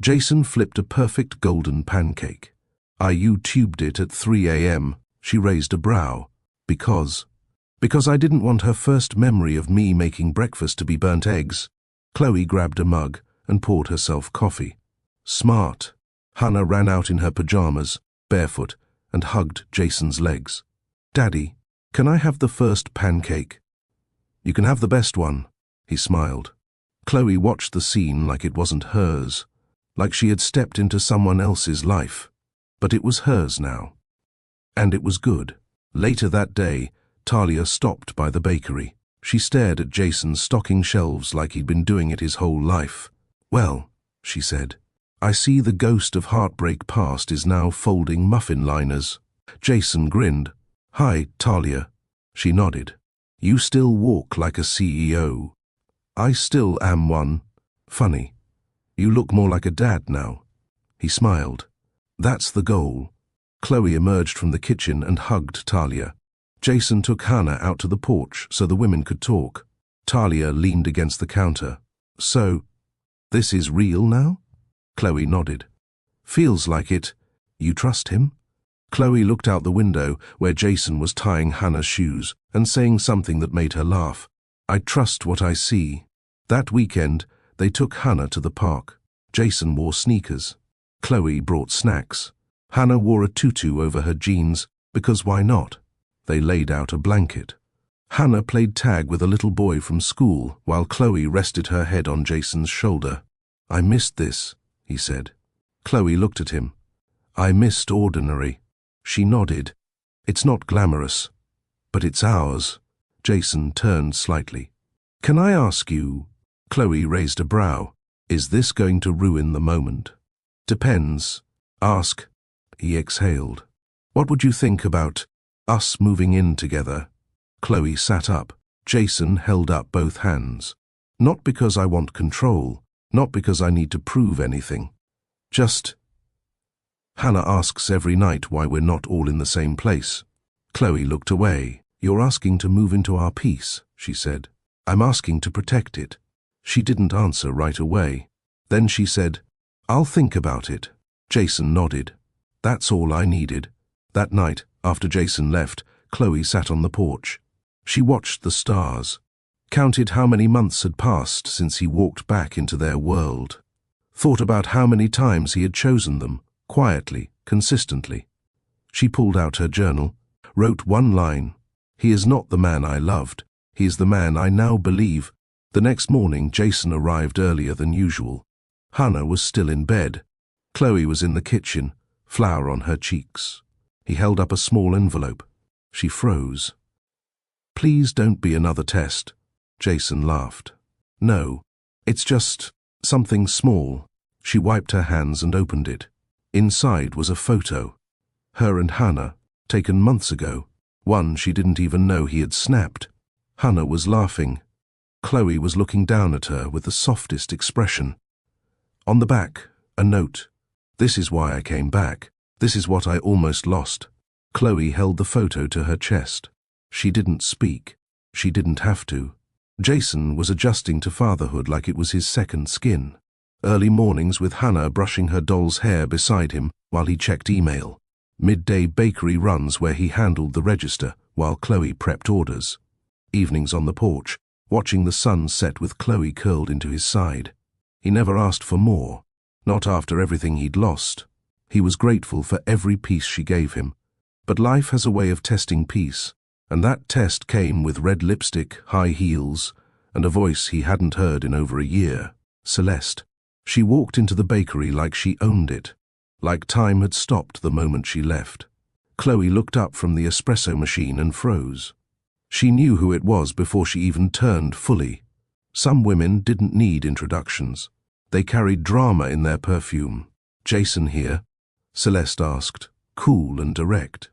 Jason flipped a perfect golden pancake. I YouTubed it at 3 a.m. She raised a brow. Because I didn't want her first memory of me making breakfast to be burnt eggs. Chloe grabbed a mug and poured herself coffee. Smart. Hannah ran out in her pajamas, barefoot, and hugged Jason's legs. Daddy, can I have the first pancake? You can have the best one, he smiled. Chloe watched the scene like it wasn't hers, like she had stepped into someone else's life. But it was hers now. And it was good. Later that day, Talia stopped by the bakery. She stared at Jason's stocking shelves like he'd been doing it his whole life. Well, she said, I see the ghost of heartbreak past is now folding muffin liners. Jason grinned. Hi, Talia. She nodded. You still walk like a CEO. I still am one. Funny. You look more like a dad now. He smiled. That's the goal. Chloe emerged from the kitchen and hugged Talia. Jason took Hannah out to the porch so the women could talk. Talia leaned against the counter. So, this is real now? Chloe nodded. Feels like it. You trust him? Chloe looked out the window where Jason was tying Hannah's shoes and saying something that made her laugh. I trust what I see. That weekend, they took Hannah to the park. Jason wore sneakers. Chloe brought snacks. Hannah wore a tutu over her jeans, because why not? They laid out a blanket. Hannah played tag with a little boy from school while Chloe rested her head on Jason's shoulder. I missed this, he said. Chloe looked at him. I missed ordinary. She nodded. It's not glamorous, but it's ours. Jason turned slightly. Can I ask you? Chloe raised a brow. Is this going to ruin the moment? Depends. Ask. He exhaled. What would you think about us moving in together? Chloe sat up. Jason held up both hands. Not because I want control, not because I need to prove anything. Just, Hannah asks every night why we're not all in the same place. Chloe looked away. You're asking to move into our peace, she said. I'm asking to protect it. She didn't answer right away. Then she said, I'll think about it. Jason nodded. That's all I needed. That night, after Jason left, Chloe sat on the porch. She watched the stars, counted how many months had passed since he walked back into their world, thought about how many times he had chosen them, quietly, consistently. She pulled out her journal, wrote one line. He is not the man I loved. He is the man I now believe. The next morning, Jason arrived earlier than usual. Hannah was still in bed. Chloe was in the kitchen, flour on her cheeks. He held up a small envelope. She froze. Please don't be another test. Jason laughed. No, it's just something small. She wiped her hands and opened it. Inside was a photo. Her and Hannah, taken months ago. One she didn't even know he had snapped. Hannah was laughing. Chloe was looking down at her with the softest expression. On the back, a note. This is why I came back. This is what I almost lost. Chloe held the photo to her chest. She didn't speak. She didn't have to. Jason was adjusting to fatherhood like it was his second skin. Early mornings with Hannah brushing her doll's hair beside him while he checked email. Midday bakery runs where he handled the register while Chloe prepped orders. Evenings on the porch, watching the sun set with Chloe curled into his side. He never asked for more, not after everything he'd lost. He was grateful for every piece she gave him. But life has a way of testing peace, and that test came with red lipstick, high heels, and a voice he hadn't heard in over a year. Celeste. She walked into the bakery like she owned it, like time had stopped the moment she left. Chloe looked up from the espresso machine and froze. She knew who it was before she even turned fully. Some women didn't need introductions. They carried drama in their perfume. Jason here? Celeste asked, cool and direct.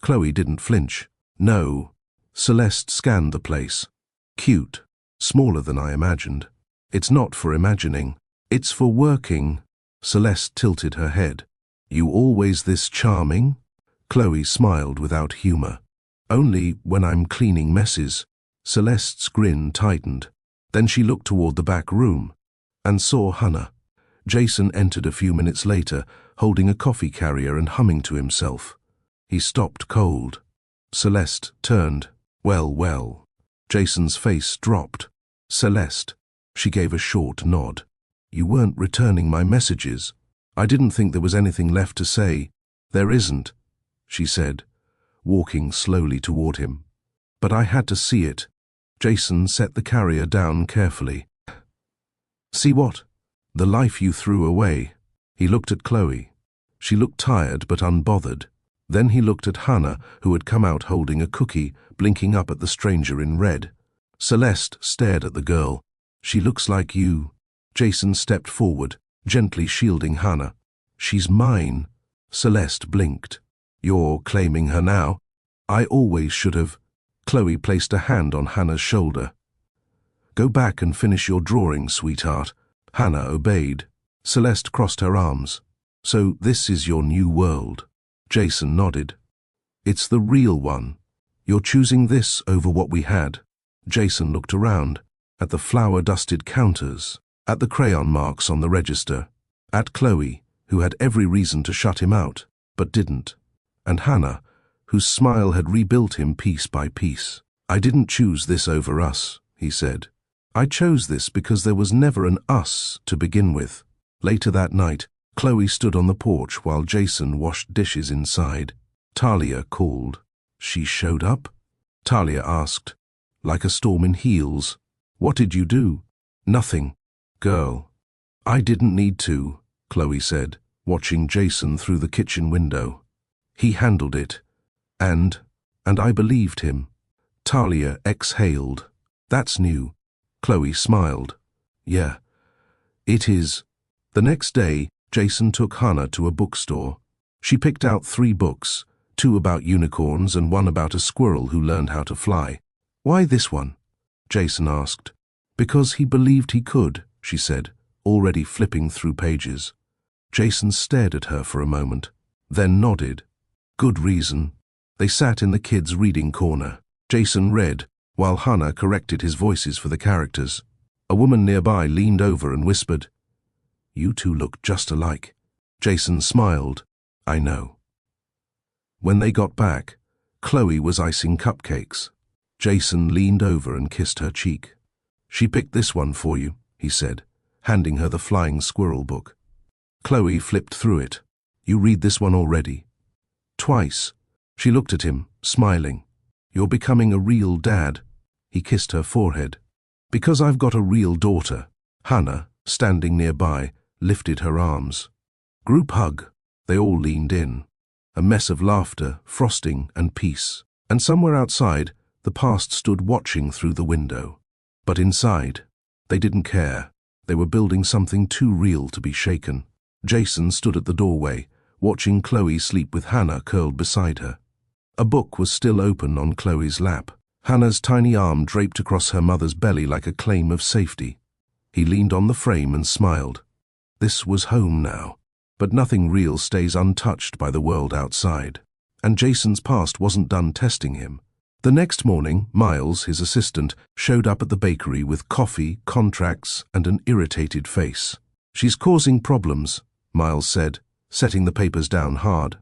Chloe didn't flinch. No. Celeste scanned the place. Cute. Smaller than I imagined. It's not for imagining. It's for working. Celeste tilted her head. You always this charming? Chloe smiled without humor. Only when I'm cleaning messes. Celeste's grin tightened. Then she looked toward the back room and saw Hannah. Jason entered a few minutes later, holding a coffee carrier and humming to himself. He stopped cold. Celeste turned. Well. Jason's face dropped. Celeste. She gave a short nod. You weren't returning my messages. I didn't think there was anything left to say. There isn't, she said, walking slowly toward him. But I had to see it. Jason set the carrier down carefully. See what? The life you threw away. He looked at Chloe. She looked tired but unbothered. Then he looked at Hannah, who had come out holding a cookie, blinking up at the stranger in red. Celeste stared at the girl. She looks like you. Jason stepped forward, gently shielding Hannah. "She's mine." Celeste blinked. "You're claiming her now? I always should have." Chloe placed a hand on Hannah's shoulder. "Go back and finish your drawing, sweetheart." Hannah obeyed. Celeste crossed her arms. "So this is your new world?" Jason nodded. "It's the real one. You're choosing this over what we had." Jason looked around, at the flour-dusted counters, at the crayon marks on the register, at Chloe, who had every reason to shut him out, but didn't, and Hannah, whose smile had rebuilt him piece by piece. "I didn't choose this over us," he said. "I chose this because there was never an us to begin with." Later that night, Chloe stood on the porch while Jason washed dishes inside. Talia called. "She showed up?" Talia asked, like a storm in heels. "What did you do?" "Nothing, girl." "I didn't need to," Chloe said, watching Jason through the kitchen window. "He handled it. And I believed him." Talia exhaled. "That's new." Chloe smiled. "Yeah, it is." The next day, Jason took Hannah to a bookstore. She picked out 3 books, 2 about unicorns and 1 about a squirrel who learned how to fly. "Why this one?" Jason asked. "Because he believed he could," she said, already flipping through pages. Jason stared at her for a moment, then nodded. "Good reason." They sat in the kids' reading corner. Jason read, while Hannah corrected his voices for the characters. A woman nearby leaned over and whispered, "You two look just alike." Jason smiled. "I know." When they got back, Chloe was icing cupcakes. Jason leaned over and kissed her cheek. "She picked this one for you," he said, handing her the Flying Squirrel book. Chloe flipped through it. "You read this one already?" "Twice." She looked at him, smiling. "You're becoming a real dad." He kissed her forehead. "Because I've got a real daughter." Hannah, standing nearby, lifted her arms. Group hug. They all leaned in. A mess of laughter, frosting, and peace. And somewhere outside, the past stood watching through the window. But inside, they didn't care. They were building something too real to be shaken. Jason stood at the doorway, watching Chloe sleep with Hannah curled beside her. A book was still open on Chloe's lap. Hannah's tiny arm draped across her mother's belly like a claim of safety. He leaned on the frame and smiled. This was home now. But nothing real stays untouched by the world outside. And Jason's past wasn't done testing him. The next morning, Miles, his assistant, showed up at the bakery with coffee, contracts, and an irritated face. "She's causing problems," Miles said, setting the papers down hard.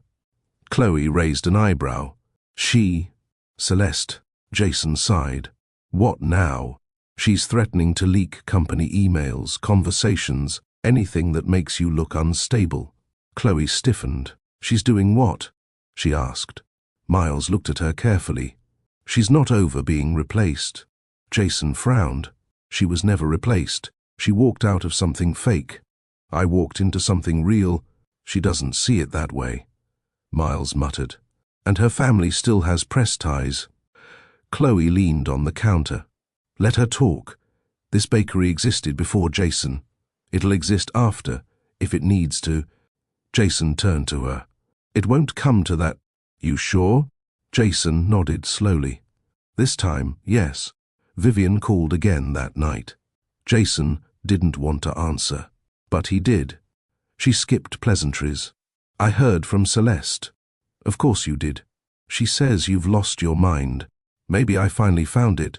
Chloe raised an eyebrow. "She..." "Celeste," Jason sighed. "What now?" "She's threatening to leak company emails, conversations, anything that makes you look unstable." Chloe stiffened. "She's doing what?" she asked. Miles looked at her carefully. "She's not over being replaced." Jason frowned. "She was never replaced. She walked out of something fake. I walked into something real. She doesn't see it that way." Miles muttered. "And her family still has press ties." Chloe leaned on the counter. "Let her talk. This bakery existed before Jason. It'll exist after, if it needs to." Jason turned to her. "It won't come to that." "You sure?" Jason nodded slowly. "This time, yes." Vivian called again that night. Jason didn't want to answer, but he did. She skipped pleasantries. "I heard from Celeste." "Of course you did. She says you've lost your mind. Maybe I finally found it.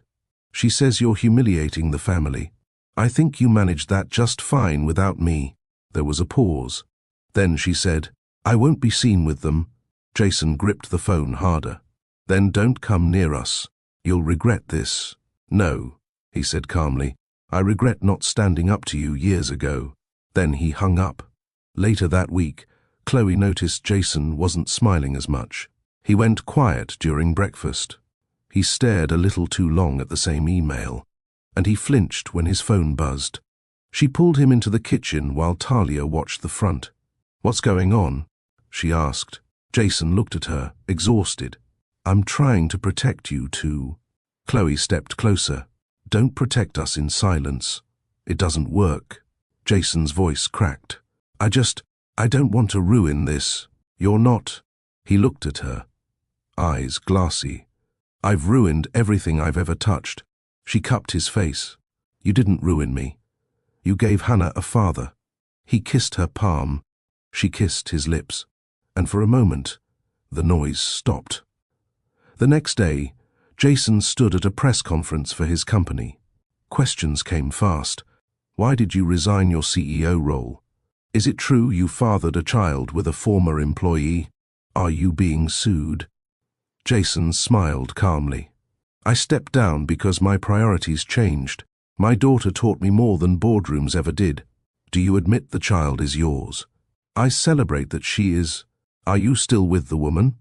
She says you're humiliating the family. I think you managed that just fine without me." There was a pause. Then she said, "I won't be seen with them." Jason gripped the phone harder. "Then don't come near us. You'll regret this." "No," he said calmly. "I regret not standing up to you years ago." Then he hung up. Later that week, Chloe noticed Jason wasn't smiling as much. He went quiet during breakfast. He stared a little too long at the same email, and he flinched when his phone buzzed. She pulled him into the kitchen while Talia watched the front. "What's going on?" she asked. Jason looked at her, exhausted. "I'm trying to protect you two." Chloe stepped closer. "Don't protect us in silence. It doesn't work." Jason's voice cracked. I don't want to ruin this. You're not. He looked at her, eyes glassy. I've ruined everything I've ever touched. She cupped his face. You didn't ruin me. You gave Hannah a father. He kissed her palm. She kissed his lips. And for a moment, the noise stopped. The next day, Jason stood at a press conference for his company. Questions came fast. Why did you resign your CEO role? Is it true you fathered a child with a former employee? Are you being sued? Jason smiled calmly. I stepped down because my priorities changed. My daughter taught me more than boardrooms ever did. Do you admit the child is yours? I celebrate that she is. Are you still with the woman?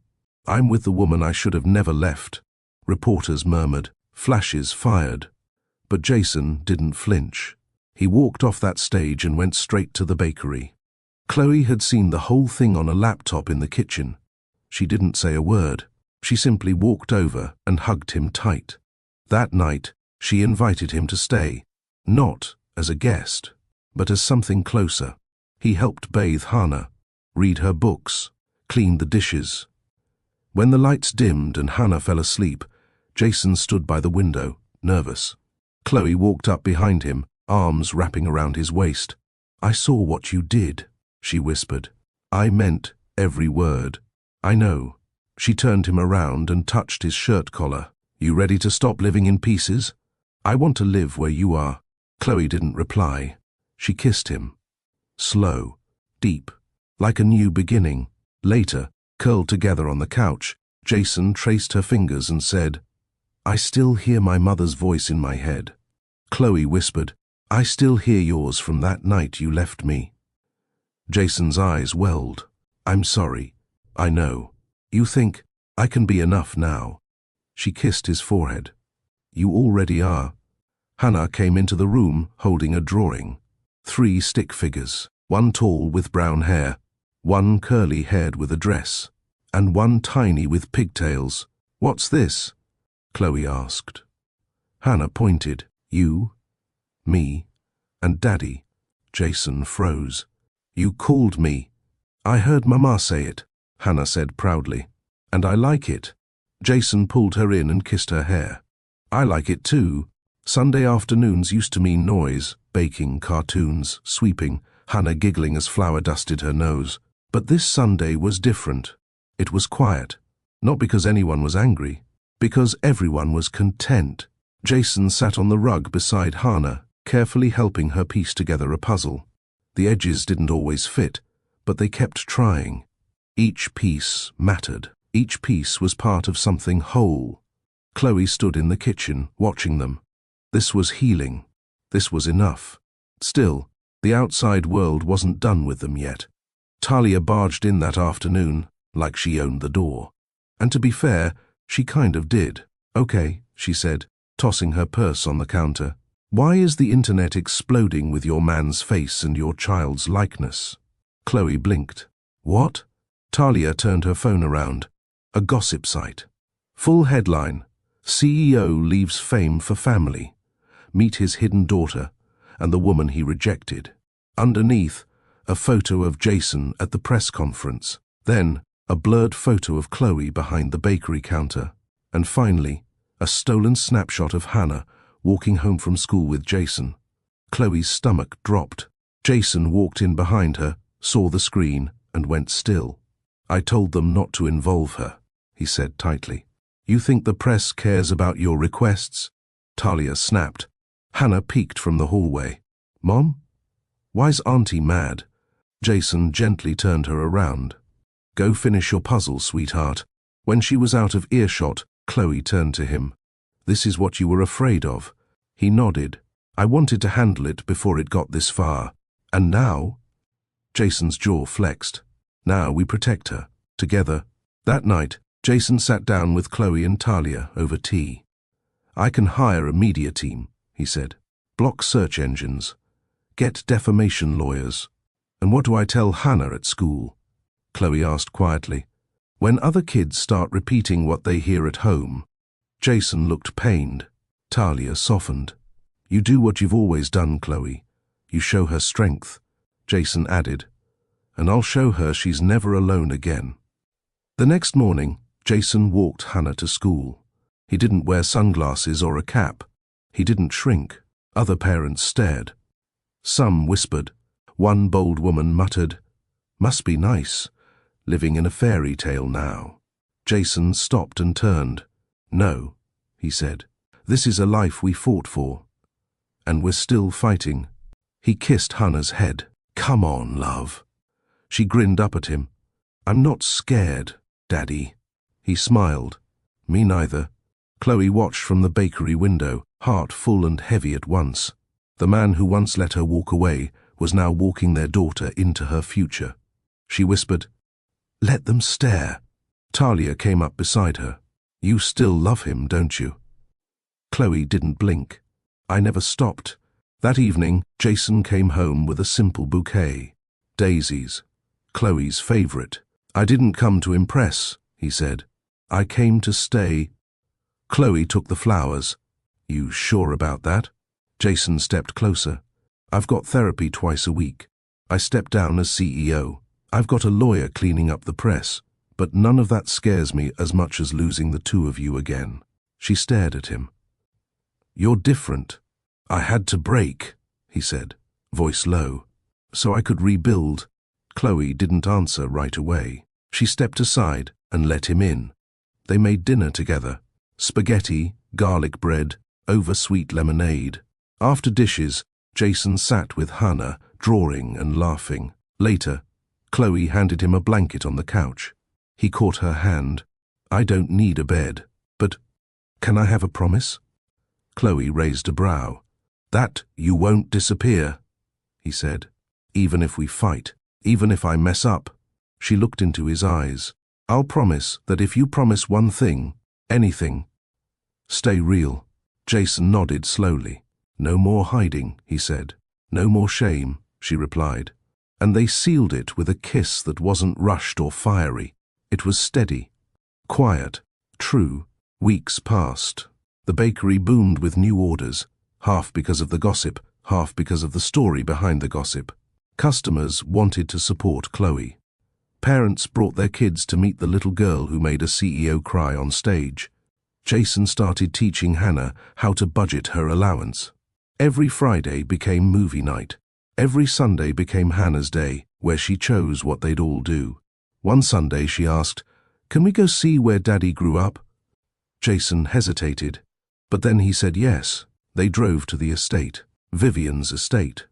I'm with the woman I should have never left. Reporters murmured, flashes fired. But Jason didn't flinch. He walked off that stage and went straight to the bakery. Chloe had seen the whole thing on a laptop in the kitchen. She didn't say a word. She simply walked over and hugged him tight. That night, she invited him to stay, not as a guest, but as something closer. He helped bathe Hannah, read her books, clean the dishes. When the lights dimmed and Hannah fell asleep, Jason stood by the window, nervous. Chloe walked up behind him, arms wrapping around his waist. I saw what you did, she whispered. I meant every word. I know. She turned him around and touched his shirt collar. You ready to stop living in pieces? I want to live where you are. Chloe didn't reply. She kissed him. Slow, deep, like a new beginning. Later, curled together on the couch, Jason traced her fingers and said, I still hear my mother's voice in my head. Chloe whispered, I still hear yours from that night you left me. Jason's eyes welled. I'm sorry. I know. You think, I can be enough now. She kissed his forehead. You already are. Hannah came into the room holding a drawing. 3 stick figures, one tall with brown hair, one curly-haired with a dress, and one tiny with pigtails. What's this? Chloe asked. Hannah pointed. You, me, and Daddy. Jason froze. You called me. I heard Mama say it, Hannah said proudly. And I like it. Jason pulled her in and kissed her hair. I like it too. Sunday afternoons used to mean noise, baking, cartoons, sweeping, Hannah giggling as flour dusted her nose. But this Sunday was different. It was quiet. Not because anyone was angry, because everyone was content. Jason sat on the rug beside Hannah, carefully helping her piece together a puzzle. The edges didn't always fit, but they kept trying. Each piece mattered. Each piece was part of something whole. Chloe stood in the kitchen, watching them. This was healing. This was enough. Still, the outside world wasn't done with them yet. Talia barged in that afternoon, like she owned the door. And to be fair, she kind of did. Okay, she said, tossing her purse on the counter. Why is the internet exploding with your man's face and your child's likeness? Chloe blinked. What? Talia turned her phone around. A gossip site. Full headline. CEO leaves fame for family. Meet his hidden daughter and the woman he rejected. Underneath, a photo of Jason at the press conference. Then, a blurred photo of Chloe behind the bakery counter. And finally, a stolen snapshot of Hannah walking home from school with Jason. Chloe's stomach dropped. Jason walked in behind her, saw the screen, and went still. I told them not to involve her, he said tightly. You think the press cares about your requests? Talia snapped. Hannah peeked from the hallway. Mom? Why's Auntie mad? Jason gently turned her around. Go finish your puzzle, sweetheart. When she was out of earshot, Chloe turned to him. This is what you were afraid of. He nodded. I wanted to handle it before it got this far. And now? Jason's jaw flexed. Now we protect her, together. That night, Jason sat down with Chloe and Talia over tea. I can hire a media team, he said. Block search engines. Get defamation lawyers. And what do I tell Hannah at school? Chloe asked quietly. When other kids start repeating what they hear at home. Jason looked pained. Talia softened. You do what you've always done, Chloe. You show her strength, Jason added, and I'll show her she's never alone again. The next morning, Jason walked Hannah to school. He didn't wear sunglasses or a cap. He didn't shrink. Other parents stared. Some whispered. One bold woman muttered, "Must be nice, living in a fairy tale now." Jason stopped and turned. "No," he said. "This is a life we fought for. And we're still fighting." He kissed Hannah's head. "Come on, love." She grinned up at him. "I'm not scared, Daddy." He smiled. "Me neither." Chloe watched from the bakery window, heart full and heavy at once. The man who once let her walk away was now walking their daughter into her future. She whispered, "Let them stare." Talia came up beside her. "You still love him, don't you?" Chloe didn't blink. "I never stopped." That evening, Jason came home with a simple bouquet. Daisies. Chloe's favorite. "I didn't come to impress," he said. "I came to stay." Chloe took the flowers. "You sure about that?" Jason stepped closer. "I've got therapy twice a week. I stepped down as CEO. I've got a lawyer cleaning up the press. But none of that scares me as much as losing the two of you again." She stared at him. "You're different." "I had to break," he said, voice low, "so I could rebuild." Chloe didn't answer right away. She stepped aside and let him in. They made dinner together. Spaghetti, garlic bread, over-sweet lemonade. After dishes, Jason sat with Hannah, drawing and laughing. Later, Chloe handed him a blanket on the couch. He caught her hand. "I don't need a bed, but can I have a promise?" Chloe raised a brow. "That you won't disappear," he said. "Even if we fight, even if I mess up." She looked into his eyes. "I'll promise that if you promise one thing, anything, stay real." Jason nodded slowly. "No more hiding," he said. "No more shame," she replied. And they sealed it with a kiss that wasn't rushed or fiery. It was steady, quiet, true. Weeks passed. The bakery boomed with new orders, half because of the gossip, half because of the story behind the gossip. Customers wanted to support Chloe. Parents brought their kids to meet the little girl who made a CEO cry on stage. Jason started teaching Hannah how to budget her allowance. Every Friday became movie night. Every Sunday became Hannah's day, where she chose what they'd all do. One Sunday she asked, "Can we go see where Daddy grew up?" Jason hesitated, but then he said yes. They drove to the estate, Vivian's estate.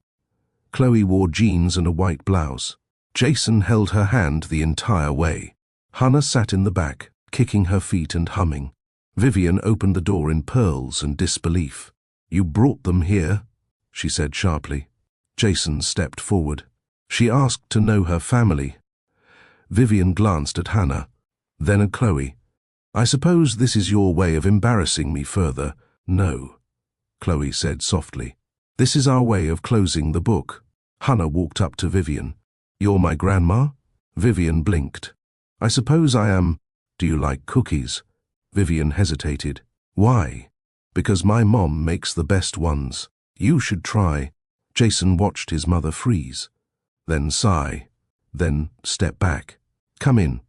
Chloe wore jeans and a white blouse. Jason held her hand the entire way. Hannah sat in the back, kicking her feet and humming. Vivian opened the door in pearls and disbelief. "You brought them here," she said sharply. Jason stepped forward. "She asked to know her family." Vivian glanced at Hannah, then at Chloe. "I suppose this is your way of embarrassing me further." "No," Chloe said softly. "This is our way of closing the book." Hannah walked up to Vivian. "You're my grandma?" Vivian blinked. "I suppose I am. Do you like cookies?" Vivian hesitated. "Why?" "Because my mom makes the best ones. You should try." Jason watched his mother freeze, then sigh, then step back. "Come in."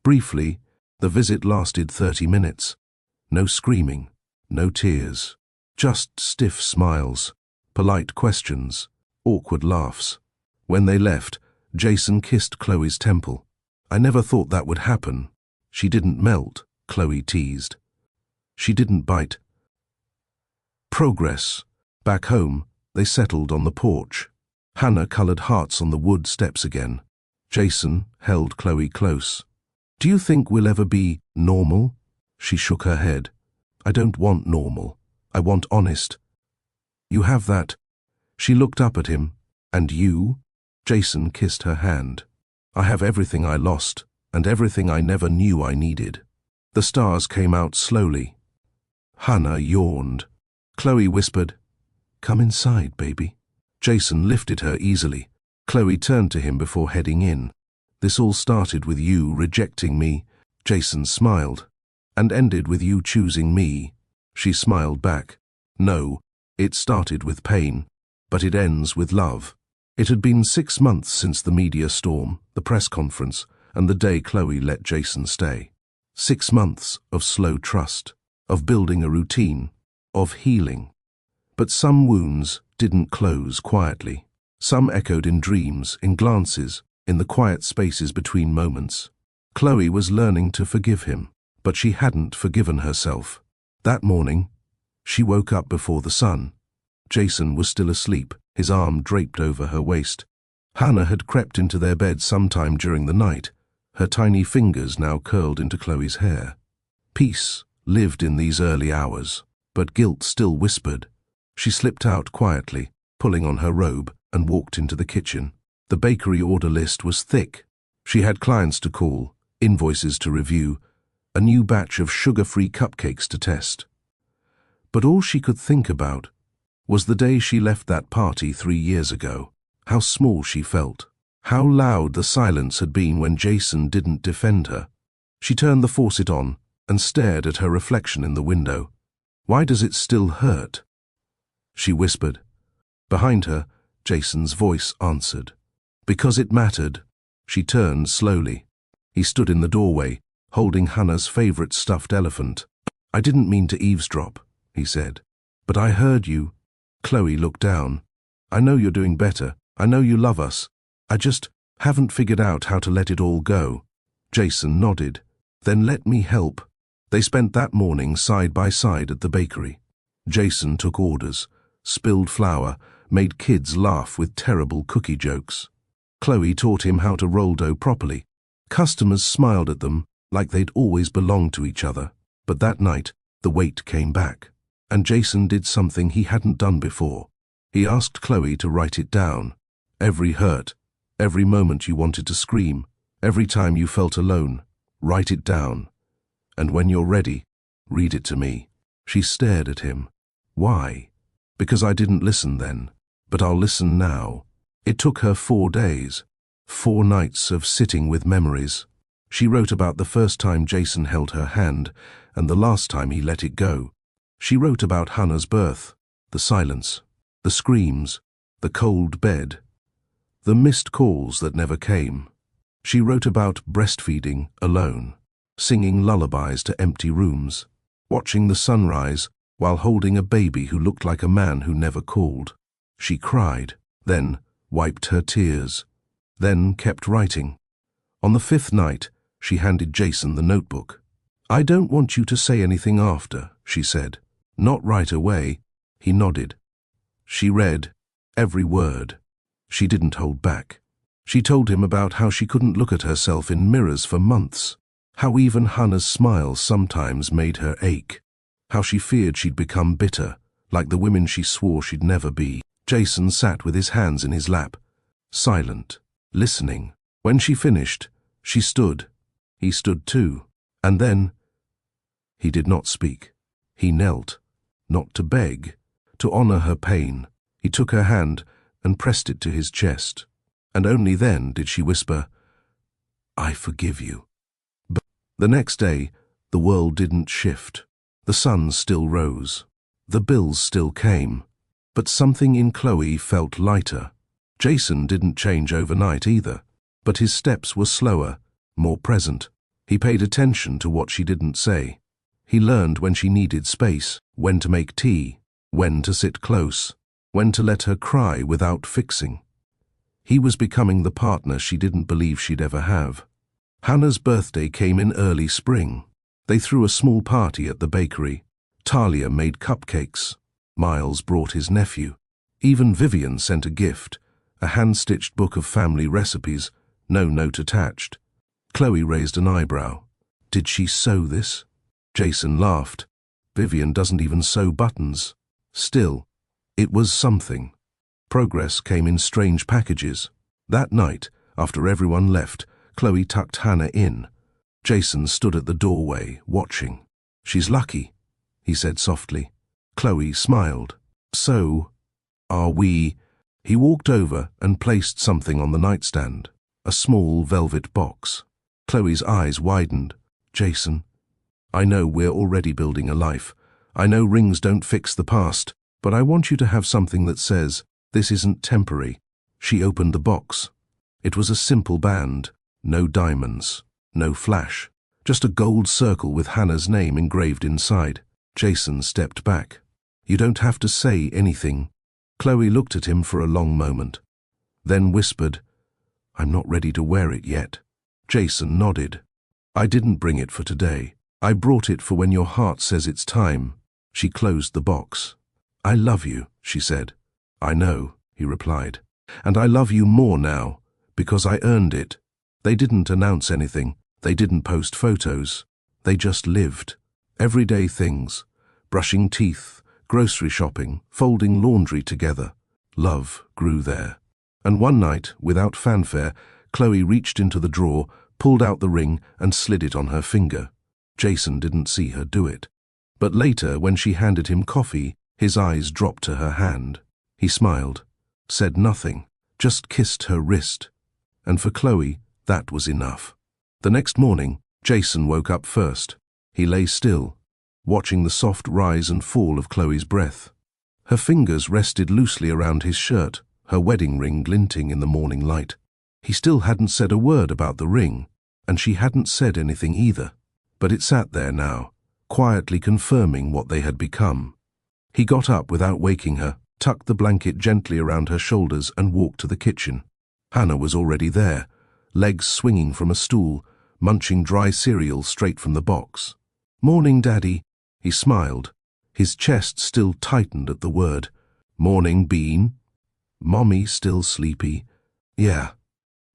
Briefly, the visit lasted 30 minutes. No screaming, no tears, just stiff smiles, polite questions, awkward laughs. When they left, Jason kissed Chloe's temple. "I never thought that would happen." "She didn't melt," Chloe teased. "She didn't bite." Progress. Back home, they settled on the porch. Hannah colored hearts on the wood steps again. Jason held Chloe close. "Do you think we'll ever be normal?" She shook her head. "I don't want normal. I want honest." "You have that." She looked up at him. "And you?" Jason kissed her hand. "I have everything I lost, and everything I never knew I needed." The stars came out slowly. Hannah yawned. Chloe whispered, "Come inside, baby." Jason lifted her easily. Chloe turned to him before heading in. "This all started with you rejecting me." Jason smiled. "And ended with you choosing me." She smiled back. "No, it started with pain. but it ends with love. It had been 6 months since the media storm, the press conference, and the day Chloe let Jason stay. 6 months of slow trust, of building a routine, of healing. But some wounds didn't close quietly. Some echoed in dreams, in glances, in the quiet spaces between moments. Chloe was learning to forgive him, but she hadn't forgiven herself. That morning, she woke up before the sun. Jason was still asleep, his arm draped over her waist. Hannah had crept into their bed sometime during the night, her tiny fingers now curled into Chloe's hair. Peace lived in these early hours, but guilt still whispered. She slipped out quietly, pulling on her robe, and walked into the kitchen. The bakery order list was thick. She had clients to call, invoices to review, a new batch of sugar-free cupcakes to test. But all she could think about was the day she left that party 3 years ago. How small she felt. How loud the silence had been when Jason didn't defend her. She turned the faucet on and stared at her reflection in the window. "Why does it still hurt?" she whispered. Behind her, Jason's voice answered. "Because it mattered." She turned slowly. He stood in the doorway, holding Hannah's favorite stuffed elephant. "I didn't mean to eavesdrop," he said. "But I heard you." Chloe looked down. "I know you're doing better. I know you love us. I just haven't figured out how to let it all go." Jason nodded. "Then let me help." They spent that morning side by side at the bakery. Jason took orders, spilled flour, made kids laugh with terrible cookie jokes. Chloe taught him how to roll dough properly. Customers smiled at them like they'd always belonged to each other. But that night, the weight came back, and Jason did something he hadn't done before. He asked Chloe to write it down. Every hurt, every moment you wanted to scream, every time you felt alone, write it down. And when you're ready, read it to me. She stared at him. "Why?" "Because I didn't listen then, but I'll listen now." It took her 4 days, 4 nights of sitting with memories. She wrote about the first time Jason held her hand and the last time he let it go. She wrote about Hannah's birth, the silence, the screams, the cold bed, the missed calls that never came. She wrote about breastfeeding alone, singing lullabies to empty rooms, watching the sunrise while holding a baby who looked like a man who never called. She cried, then wiped her tears, then kept writing. On the 5th night, she handed Jason the notebook. "I don't want you to say anything after," she said. "Not right away." He nodded. She read every word. She didn't hold back. She told him about how she couldn't look at herself in mirrors for months, how even Hannah's smile sometimes made her ache, how she feared she'd become bitter, like the women she swore she'd never be. Jason sat with his hands in his lap, silent, listening. When she finished, she stood. He stood too. And then, he did not speak. He knelt, not to beg, to honor her pain. He took her hand and pressed it to his chest. And only then did she whisper, "I forgive you." But the next day, the world didn't shift. The sun still rose. The bills still came. But something in Chloe felt lighter. Jason didn't change overnight either, but his steps were slower, more present. He paid attention to what she didn't say. He learned when she needed space, when to make tea, when to sit close, when to let her cry without fixing. He was becoming the partner she didn't believe she'd ever have. Hannah's birthday came in early spring. They threw a small party at the bakery. Talia made cupcakes. Miles brought his nephew. Even Vivian sent a gift, a hand-stitched book of family recipes, no note attached. Chloe raised an eyebrow. Did she sew this? Jason laughed. Vivian doesn't even sew buttons. Still, it was something. Progress came in strange packages. That night, after everyone left, Chloe tucked Hannah in. Jason stood at the doorway, watching. "She's lucky," he said softly. Chloe smiled. "So, are we?" He walked over and placed something on the nightstand, a small velvet box. Chloe's eyes widened. "Jason, I know we're already building a life. I know rings don't fix the past, but I want you to have something that says, This isn't temporary. She opened the box. It was a simple band. No diamonds. No flash. Just a gold circle with Hannah's name engraved inside. Jason stepped back. You don't have to say anything. Chloe looked at him for a long moment. Then whispered, I'm not ready to wear it yet. Jason nodded. I didn't bring it for today. I brought it for when your heart says it's time. She closed the box. I love you, she said. I know, he replied. And I love you more now, because I earned it. They didn't announce anything. They didn't post photos. They just lived. Everyday things. Brushing teeth, grocery shopping, folding laundry together. Love grew there. And one night, without fanfare, Chloe reached into the drawer, pulled out the ring, and slid it on her finger. Jason didn't see her do it. But later, when she handed him coffee, his eyes dropped to her hand. He smiled, said nothing, just kissed her wrist. And for Chloe, that was enough. The next morning, Jason woke up first. He lay still, watching the soft rise and fall of Chloe's breath. Her fingers rested loosely around his shirt, her wedding ring glinting in the morning light. He still hadn't said a word about the ring, and she hadn't said anything either. But it sat there now, quietly confirming what they had become. He got up without waking her, tucked the blanket gently around her shoulders, and walked to the kitchen. Hannah was already there, legs swinging from a stool, munching dry cereal straight from the box. Morning, Daddy, he smiled. His chest still tightened at the word. Morning, Bean. Mommy still sleepy? Yeah.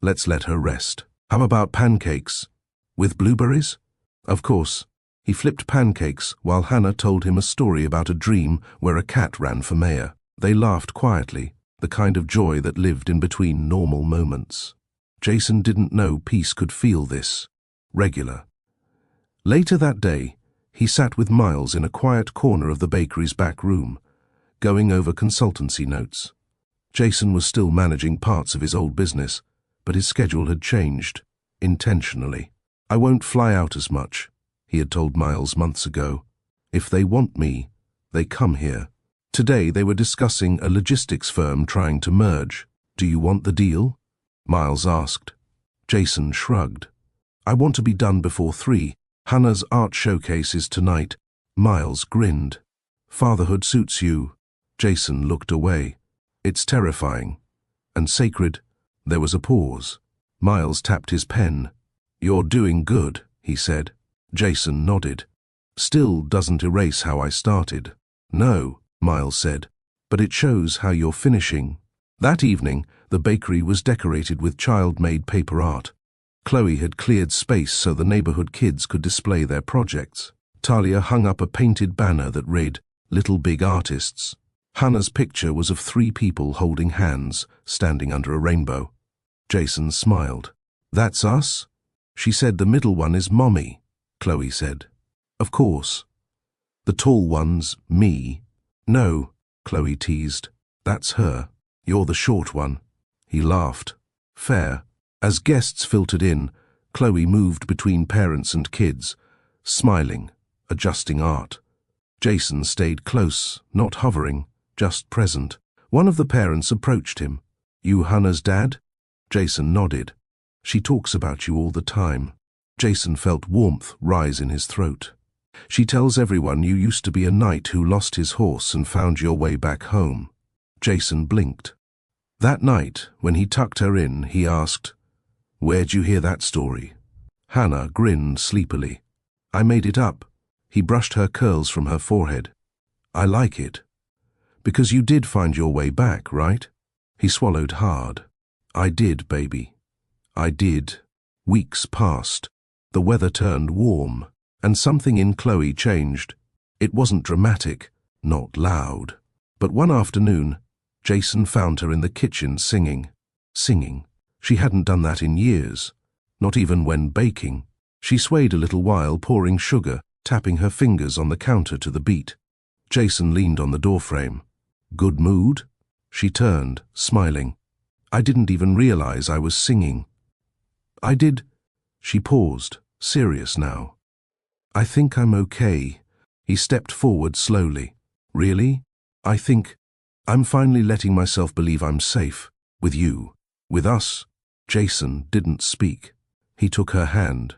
Let's let her rest. How about pancakes? With blueberries? Of course. He flipped pancakes while Hannah told him a story about a dream where a cat ran for mayor. They laughed quietly, the kind of joy that lived in between normal moments. Jason didn't know peace could feel this. Regular. Later that day, he sat with Miles in a quiet corner of the bakery's back room, going over consultancy notes. Jason was still managing parts of his old business, but his schedule had changed, intentionally. I won't fly out as much, he had told Miles months ago. If they want me, they come here. Today they were discussing a logistics firm trying to merge. Do you want the deal? Miles asked. Jason shrugged. I want to be done before 3. Hannah's art showcase is tonight. Miles grinned. Fatherhood suits you. Jason looked away. It's terrifying. And sacred. There was a pause. Miles tapped his pen. You're doing good, he said. Jason nodded. Still doesn't erase how I started. No, Miles said, but it shows how you're finishing. That evening, the bakery was decorated with child-made paper art. Chloe had cleared space so the neighborhood kids could display their projects. Talia hung up a painted banner that read, Little Big Artists. Hannah's picture was of 3 people holding hands, standing under a rainbow. Jason smiled. That's us? She said the middle one is Mommy, Chloe said. Of course. The tall one's me. No, Chloe teased. That's her. You're the short one. He laughed. Fair. As guests filtered in, Chloe moved between parents and kids, smiling, adjusting art. Jason stayed close, not hovering, just present. One of the parents approached him. You Hannah's dad? Jason nodded. She talks about you all the time. Jason felt warmth rise in his throat. She tells everyone you used to be a knight who lost his horse and found your way back home. Jason blinked. That night, when he tucked her in, he asked, Where'd you hear that story? Hannah grinned sleepily. I made it up. He brushed her curls from her forehead. I like it. Because you did find your way back, right? He swallowed hard. I did, baby. I did. Weeks passed. The weather turned warm, and something in Chloe changed. It wasn't dramatic, not loud. But one afternoon, Jason found her in the kitchen singing. She hadn't done that in years, not even when baking. She swayed a little while pouring sugar, tapping her fingers on the counter to the beat. Jason leaned on the doorframe. Good mood? She turned, smiling. I didn't even realize I was singing. I did. She paused, serious now. I think I'm okay. He stepped forward slowly. Really? I think I'm finally letting myself believe I'm safe. With you. With us. Jason didn't speak. He took her hand,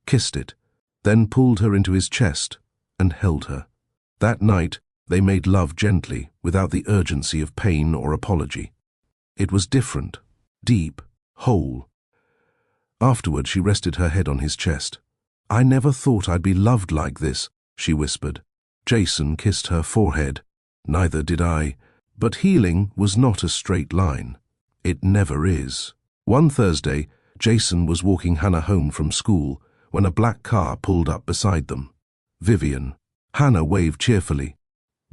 kissed it, then pulled her into his chest and held her. That night, they made love gently, without the urgency of pain or apology. It was different, deep, whole. Afterward, she rested her head on his chest. I never thought I'd be loved like this, she whispered. Jason kissed her forehead. Neither did I. But healing was not a straight line. It never is. One Thursday, Jason was walking Hannah home from school when a black car pulled up beside them. Vivian. Hannah waved cheerfully.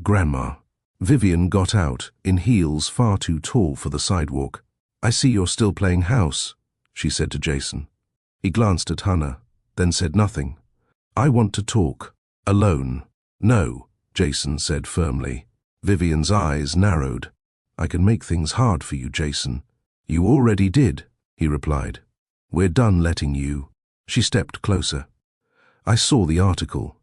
Grandma. Vivian got out, in heels far too tall for the sidewalk. I see you're still playing house, she said to Jason. He glanced at Hannah, then said nothing. I want to talk. Alone. No, Jason said firmly. Vivian's eyes narrowed. I can make things hard for you, Jason. You already did, he replied. We're done letting you. She stepped closer. I saw the article.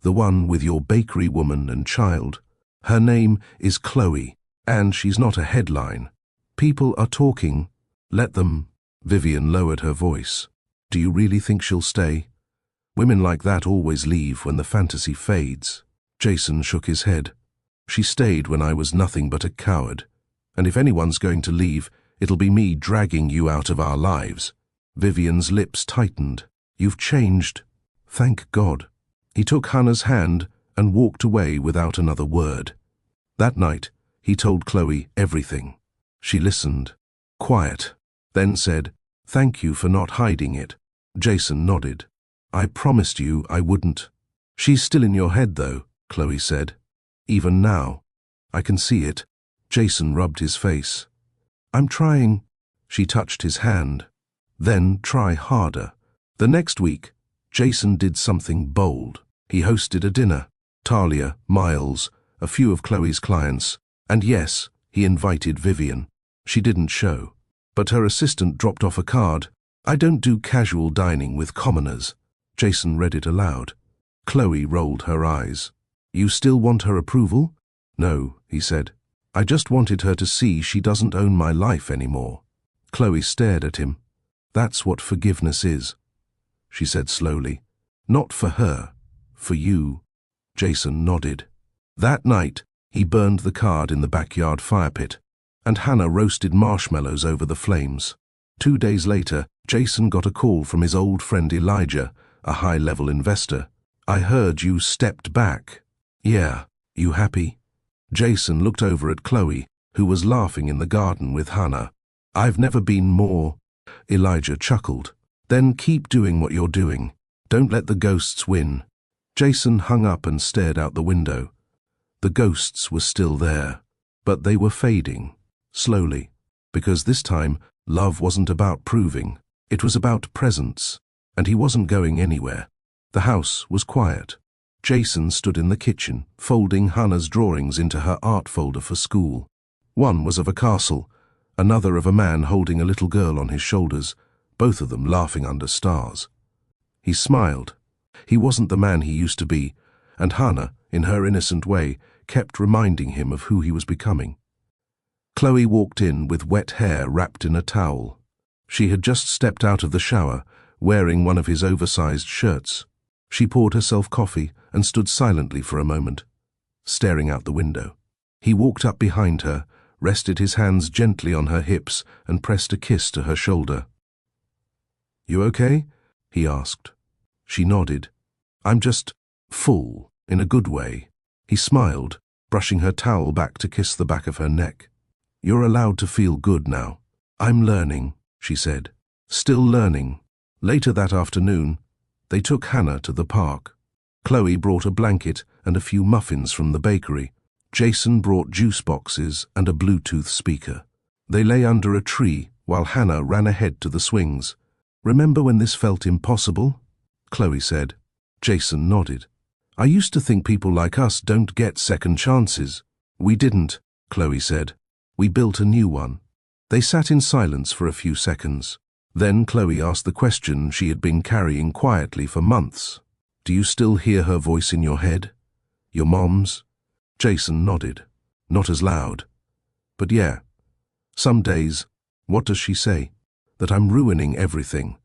The one with your bakery woman and child. Her name is Chloe, and she's not a headline. People are talking. Let them. Vivian lowered her voice. Do you really think she'll stay? Women like that always leave when the fantasy fades. Jason shook his head. She stayed when I was nothing but a coward. And if anyone's going to leave, it'll be me dragging you out of our lives. Vivian's lips tightened. You've changed. Thank God. He took Hannah's hand and walked away without another word. That night, he told Chloe everything. She listened, quiet, then said, Thank you for not hiding it. Jason nodded. I promised you I wouldn't. She's still in your head, though, Chloe said. Even now. I can see it. Jason rubbed his face. I'm trying. She touched his hand. Then try harder. The next week, Jason did something bold. He hosted a dinner. Talia, Miles, a few of Chloe's clients, and yes, he invited Vivian. She didn't show. But her assistant dropped off a card. I don't do casual dining with commoners. Jason read it aloud. Chloe rolled her eyes. You still want her approval? No, he said. I just wanted her to see she doesn't own my life anymore. Chloe stared at him. That's what forgiveness is, she said slowly. Not for her, for you. Jason nodded. That night, he burned the card in the backyard fire pit, and Hannah roasted marshmallows over the flames. 2 days later, Jason got a call from his old friend Elijah, a high-level investor. I heard you stepped back. Yeah, you happy? Jason looked over at Chloe, who was laughing in the garden with Hannah. I've never been more. Elijah chuckled. Then keep doing what you're doing. Don't let the ghosts win. Jason hung up and stared out the window. The ghosts were still there, but they were fading, slowly, because this time love wasn't about proving. It was about presence, and he wasn't going anywhere. The house was quiet. Jason stood in the kitchen, folding Hannah's drawings into her art folder for school. One was of a castle, another of a man holding a little girl on his shoulders, both of them laughing under stars. He smiled. He wasn't the man he used to be, and Hannah, in her innocent way, kept reminding him of who he was becoming. Chloe walked in with wet hair wrapped in a towel. She had just stepped out of the shower, wearing one of his oversized shirts. She poured herself coffee and stood silently for a moment, staring out the window. He walked up behind her, rested his hands gently on her hips, and pressed a kiss to her shoulder. You okay? He asked. She nodded. I'm just full, in a good way. He smiled, brushing her towel back to kiss the back of her neck. You're allowed to feel good now. I'm learning, she said. Still learning. Later that afternoon, they took Hannah to the park. Chloe brought a blanket and a few muffins from the bakery. Jason brought juice boxes and a Bluetooth speaker. They lay under a tree while Hannah ran ahead to the swings. Remember when this felt impossible? Chloe said. Jason nodded. I used to think people like us don't get second chances. We didn't, Chloe said. We built a new one. They sat in silence for a few seconds. Then Chloe asked the question she had been carrying quietly for months. Do you still hear her voice in your head? Your mom's? Jason nodded. Not as loud. But yeah, some days, what does she say? That I'm ruining everything.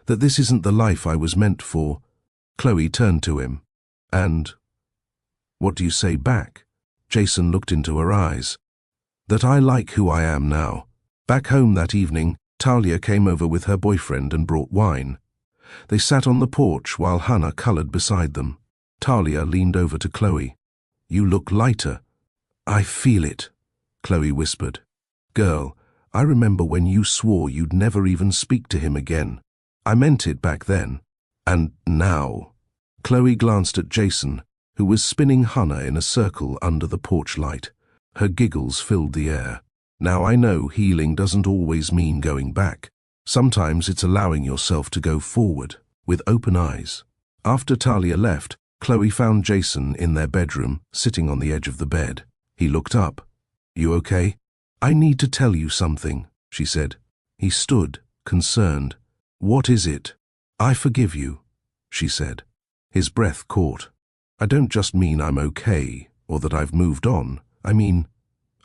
That this isn't the life I was meant for. Chloe turned to him. And what do you say back? Jason looked into her eyes. That I like who I am now. Back home that evening, Talia came over with her boyfriend and brought wine. They sat on the porch while Hannah colored beside them. Talia leaned over to Chloe. You look lighter. I feel it, Chloe whispered. Girl, I remember when you swore you'd never even speak to him again. I meant it back then. And now. Chloe glanced at Jason, who was spinning Hannah in a circle under the porch light. Her giggles filled the air. Now I know healing doesn't always mean going back. Sometimes it's allowing yourself to go forward, with open eyes. After Talia left, Chloe found Jason in their bedroom, sitting on the edge of the bed. He looked up. You okay? I need to tell you something, she said. He stood, concerned. What is it? I forgive you, she said. His breath caught. I don't just mean I'm okay, or that I've moved on. I mean,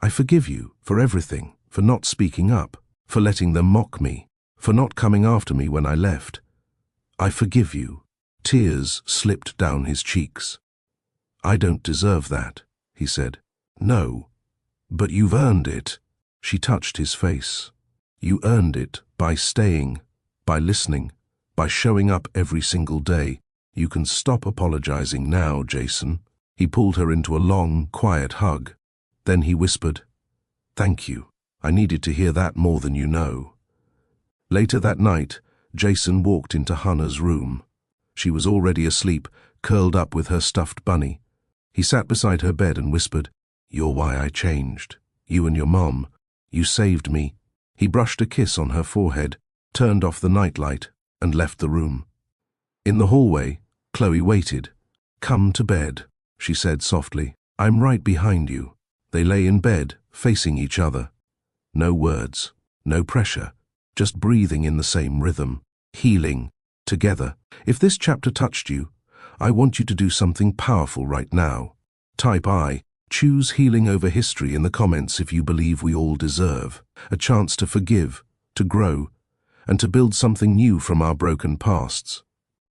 I forgive you for everything, for not speaking up, for letting them mock me, for not coming after me when I left. I forgive you. Tears slipped down his cheeks. I don't deserve that, he said. No, but you've earned it. She touched his face. You earned it by staying, by listening, by showing up every single day. You can stop apologizing now, Jason. He pulled her into a long, quiet hug. Then he whispered, Thank you. I needed to hear that more than you know. Later that night, Jason walked into Hannah's room. She was already asleep, curled up with her stuffed bunny. He sat beside her bed and whispered, You're why I changed. You and your mom. You saved me. He brushed a kiss on her forehead, turned off the nightlight, and left the room. In the hallway, Chloe waited. Come to bed, she said softly. I'm right behind you. They lay in bed, facing each other. No words, no pressure, just breathing in the same rhythm, healing, together. If this chapter touched you, I want you to do something powerful right now. Type I. Choose healing over history in the comments if you believe we all deserve a chance to forgive, to grow, and to build something new from our broken pasts.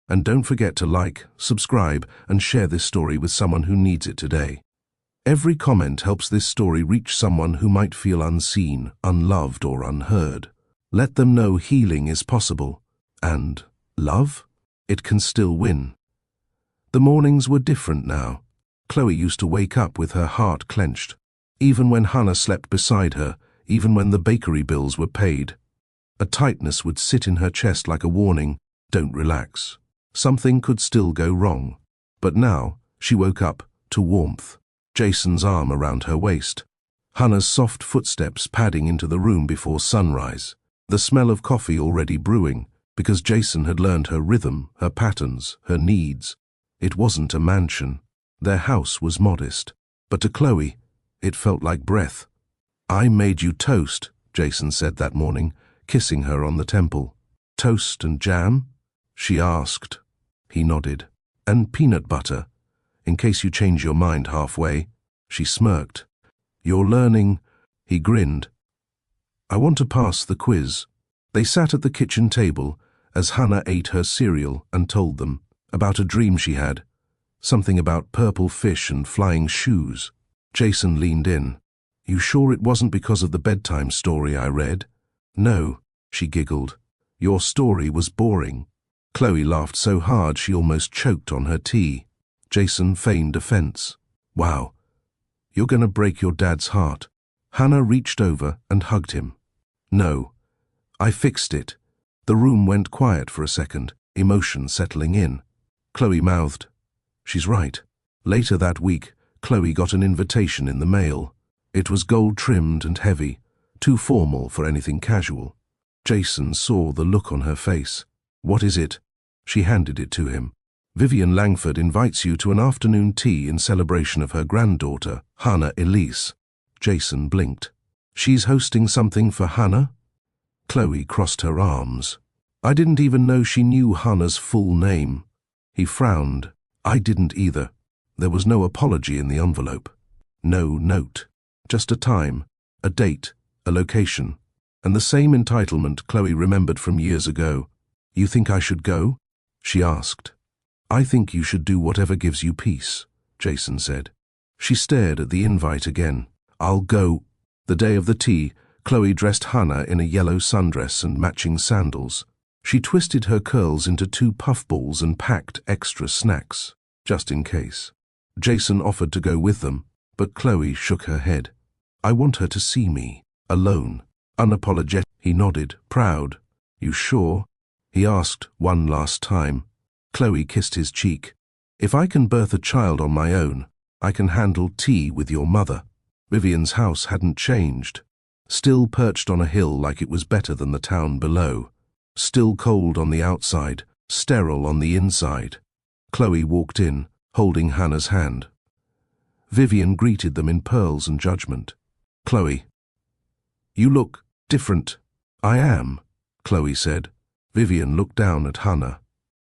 And don't forget to like, subscribe, and share this story with someone who needs it today. Every comment helps this story reach someone who might feel unseen, unloved, or unheard. Let them know healing is possible. And love? It can still win. The mornings were different now. Chloe used to wake up with her heart clenched. Even when Hannah slept beside her, even when the bakery bills were paid. A tightness would sit in her chest like a warning, don't relax. Something could still go wrong. But now, she woke up to warmth. Jason's arm around her waist. Hannah's soft footsteps padding into the room before sunrise. The smell of coffee already brewing, because Jason had learned her rhythm, her patterns, her needs. It wasn't a mansion. Their house was modest. But to Chloe, it felt like breath. I made you toast, Jason said that morning, kissing her on the temple. Toast and jam? She asked. He nodded. And peanut butter, in case you change your mind halfway. She smirked. You're learning. He grinned. I want to pass the quiz. They sat at the kitchen table as Hannah ate her cereal and told them about a dream she had. Something about purple fish and flying shoes. Jason leaned in. You sure it wasn't because of the bedtime story I read? No, she giggled. Your story was boring. Chloe laughed so hard she almost choked on her tea. Jason feigned offense. Wow, you're going to break your dad's heart. Hannah reached over and hugged him. No, I fixed it. The room went quiet for a second, emotion settling in. Chloe mouthed, She's right. Later that week, Chloe got an invitation in the mail. It was gold-trimmed and heavy, too formal for anything casual. Jason saw the look on her face. What is it? She handed it to him. Vivian Langford invites you to an afternoon tea in celebration of her granddaughter, Hannah Elise. Jason blinked. She's hosting something for Hannah? Chloe crossed her arms. I didn't even know she knew Hannah's full name. He frowned. I didn't either. There was no apology in the envelope. No note. Just a time, a date, a location, and the same entitlement Chloe remembered from years ago. "You think I should go?" she asked. "I think you should do whatever gives you peace," Jason said. She stared at the invite again. "I'll go." The day of the tea, Chloe dressed Hannah in a yellow sundress and matching sandals. She twisted her curls into 2 puffballs and packed extra snacks, just in case. Jason offered to go with them, but Chloe shook her head. "I want her to see me, alone, unapologetic." He nodded, proud. "You sure?" he asked one last time. Chloe kissed his cheek. "If I can birth a child on my own, I can handle tea with your mother." Vivian's house hadn't changed. Still perched on a hill like it was better than the town below. Still cold on the outside, sterile on the inside. Chloe walked in, holding Hannah's hand. Vivian greeted them in pearls and judgment. "Chloe, you look different." "I am," Chloe said. Vivian looked down at Hannah.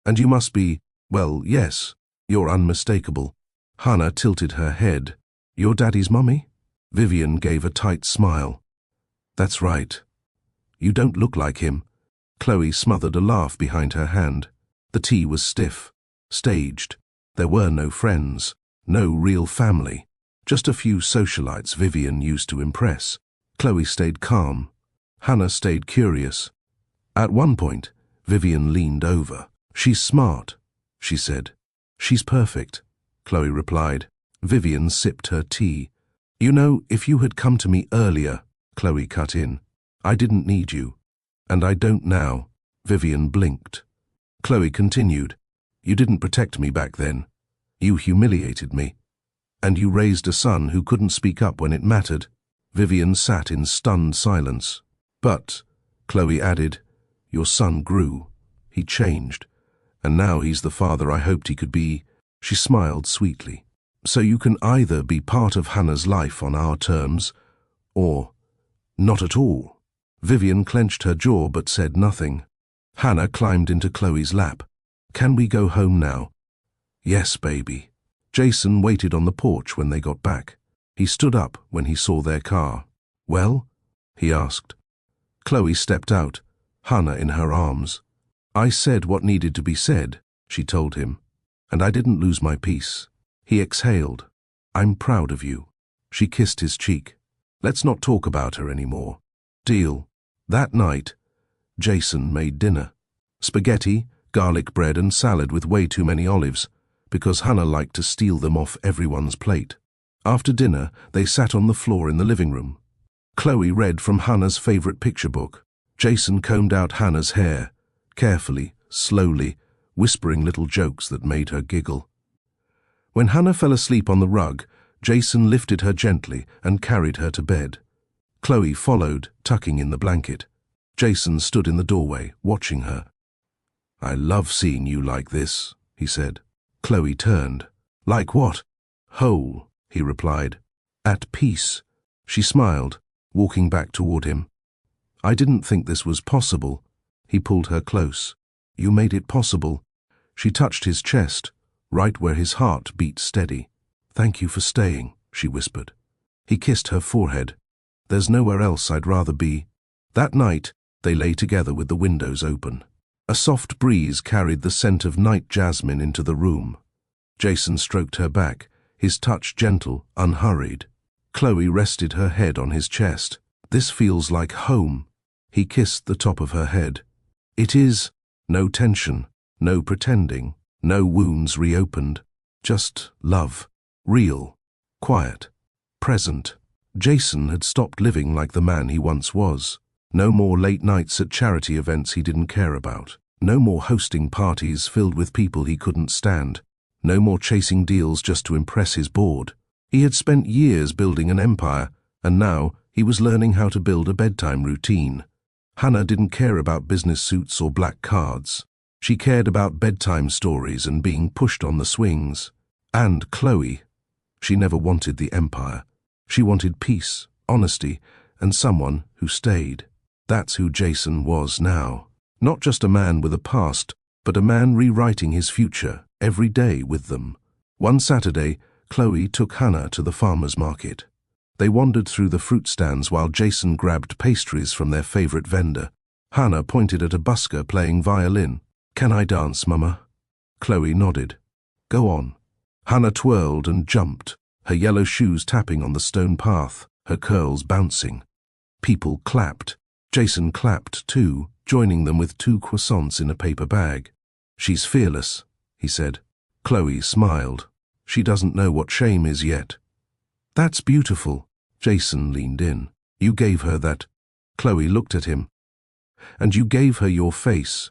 "And you must be, well, yes, you're unmistakable." Hannah tilted her head. "Your daddy's mummy?" Vivian gave a tight smile. "That's right. You don't look like him." Chloe smothered a laugh behind her hand. The tea was stiff, staged. There were no friends, no real family, just a few socialites Vivian used to impress. Chloe stayed calm. Hannah stayed curious. At one point, Vivian leaned over. "She's smart," she said. "She's perfect," Chloe replied. Vivian sipped her tea. "You know, if you had come to me earlier," Chloe cut in. "I didn't need you. And I don't now." Vivian blinked. Chloe continued. "You didn't protect me back then. You humiliated me. And you raised a son who couldn't speak up when it mattered." Vivian sat in stunned silence. "But," Chloe added, "your son grew. He changed. And now he's the father I hoped he could be." She smiled sweetly. "So you can either be part of Hannah's life on our terms, or not at all." Vivian clenched her jaw but said nothing. Hannah climbed into Chloe's lap. "Can we go home now?" "Yes, baby." Jason waited on the porch when they got back. He stood up when he saw their car. "Well?" he asked. Chloe stepped out, Hannah in her arms. "I said what needed to be said," she told him, "and I didn't lose my peace." He exhaled. "I'm proud of you." She kissed his cheek. "Let's not talk about her anymore." "Deal." That night, Jason made dinner. Spaghetti, garlic bread and salad with way too many olives, because Hannah liked to steal them off everyone's plate. After dinner, they sat on the floor in the living room. Chloe read from Hannah's favorite picture book. Jason combed out Hannah's hair, carefully, slowly, whispering little jokes that made her giggle. When Hannah fell asleep on the rug, Jason lifted her gently and carried her to bed. Chloe followed, tucking in the blanket. Jason stood in the doorway, watching her. "I love seeing you like this," he said. Chloe turned. "Like what?" "Whole," he replied. "At peace." She smiled, walking back toward him. "I didn't think this was possible." He pulled her close. "You made it possible." She touched his chest, right where his heart beat steady. "Thank you for staying," she whispered. He kissed her forehead. "There's nowhere else I'd rather be." That night, they lay together with the windows open. A soft breeze carried the scent of night jasmine into the room. Jason stroked her back, his touch gentle, unhurried. Chloe rested her head on his chest. "This feels like home." He kissed the top of her head. "It is." No tension, no pretending, no wounds reopened. Just love. Real. Quiet. Present. Jason had stopped living like the man he once was. No more late nights at charity events he didn't care about. No more hosting parties filled with people he couldn't stand. No more chasing deals just to impress his board. He had spent years building an empire, and now he was learning how to build a bedtime routine. Hannah didn't care about business suits or black cards. She cared about bedtime stories and being pushed on the swings. And Chloe. She never wanted the empire. She wanted peace, honesty, and someone who stayed. That's who Jason was now. Not just a man with a past, but a man rewriting his future every day with them. One Saturday, Chloe took Hannah to the farmer's market. They wandered through the fruit stands while Jason grabbed pastries from their favorite vendor. Hannah pointed at a busker playing violin. "Can I dance, Mama?" Chloe nodded. "Go on." Hannah twirled and jumped, her yellow shoes tapping on the stone path, her curls bouncing. People clapped. Jason clapped too, joining them with 2 croissants in a paper bag. "She's fearless," he said. Chloe smiled. "She doesn't know what shame is yet." "That's beautiful." Jason leaned in. "You gave her that." Chloe looked at him. "And you gave her your face."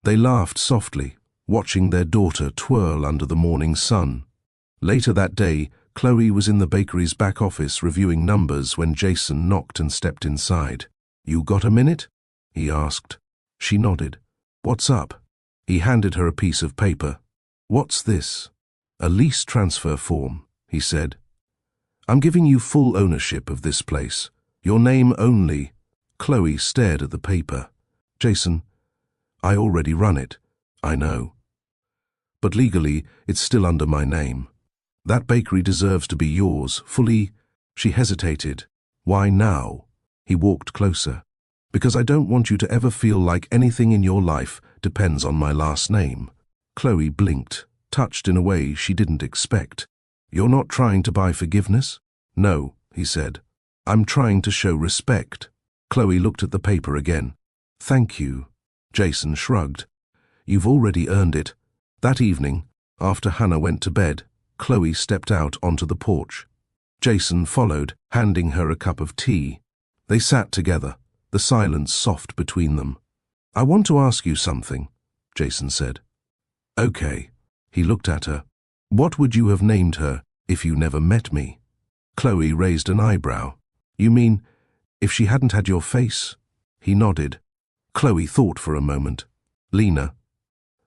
They laughed softly, watching their daughter twirl under the morning sun. Later that day, Chloe was in the bakery's back office reviewing numbers when Jason knocked and stepped inside. "You got a minute?" he asked. She nodded. "What's up?" He handed her a piece of paper. "What's this?" "A lease transfer form," he said. "I'm giving you full ownership of this place. Your name only." Chloe stared at the paper. "Jason, I already run it." "I know. But legally, it's still under my name. That bakery deserves to be yours, fully." She hesitated. "Why now?" He walked closer. "Because I don't want you to ever feel like anything in your life depends on my last name." Chloe blinked, touched in a way she didn't expect. "You're not trying to buy forgiveness?" "No," he said. "I'm trying to show respect." Chloe looked at the paper again. "Thank you." Jason shrugged. "You've already earned it." That evening, after Hannah went to bed, Chloe stepped out onto the porch. Jason followed, handing her a cup of tea. They sat together, the silence soft between them. "I want to ask you something," Jason said. "Okay." He looked at her. "What would you have named her if you never met me?" Chloe raised an eyebrow. "You mean, if she hadn't had your face?" He nodded. Chloe thought for a moment. "Lena."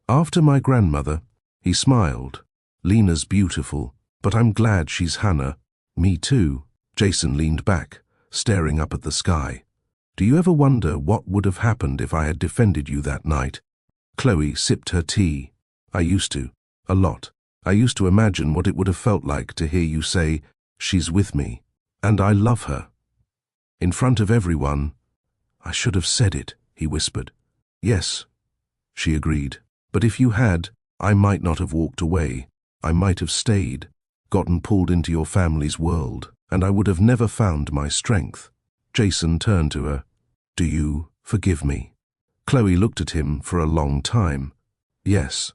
"After my grandmother." He smiled. "Lena's beautiful, but I'm glad she's Hannah." "Me too." Jason leaned back, staring up at the sky. "Do you ever wonder what would have happened if I had defended you that night?" Chloe sipped her tea. "I used to. A lot. I used to imagine what it would have felt like to hear you say, 'She's with me, and I love her.' In front of everyone." "I should have said it," he whispered. "Yes," she agreed. "But if you had, I might not have walked away. I might have stayed, gotten pulled into your family's world, and I would have never found my strength." Jason turned to her. "Do you forgive me?" Chloe looked at him for a long time. "Yes."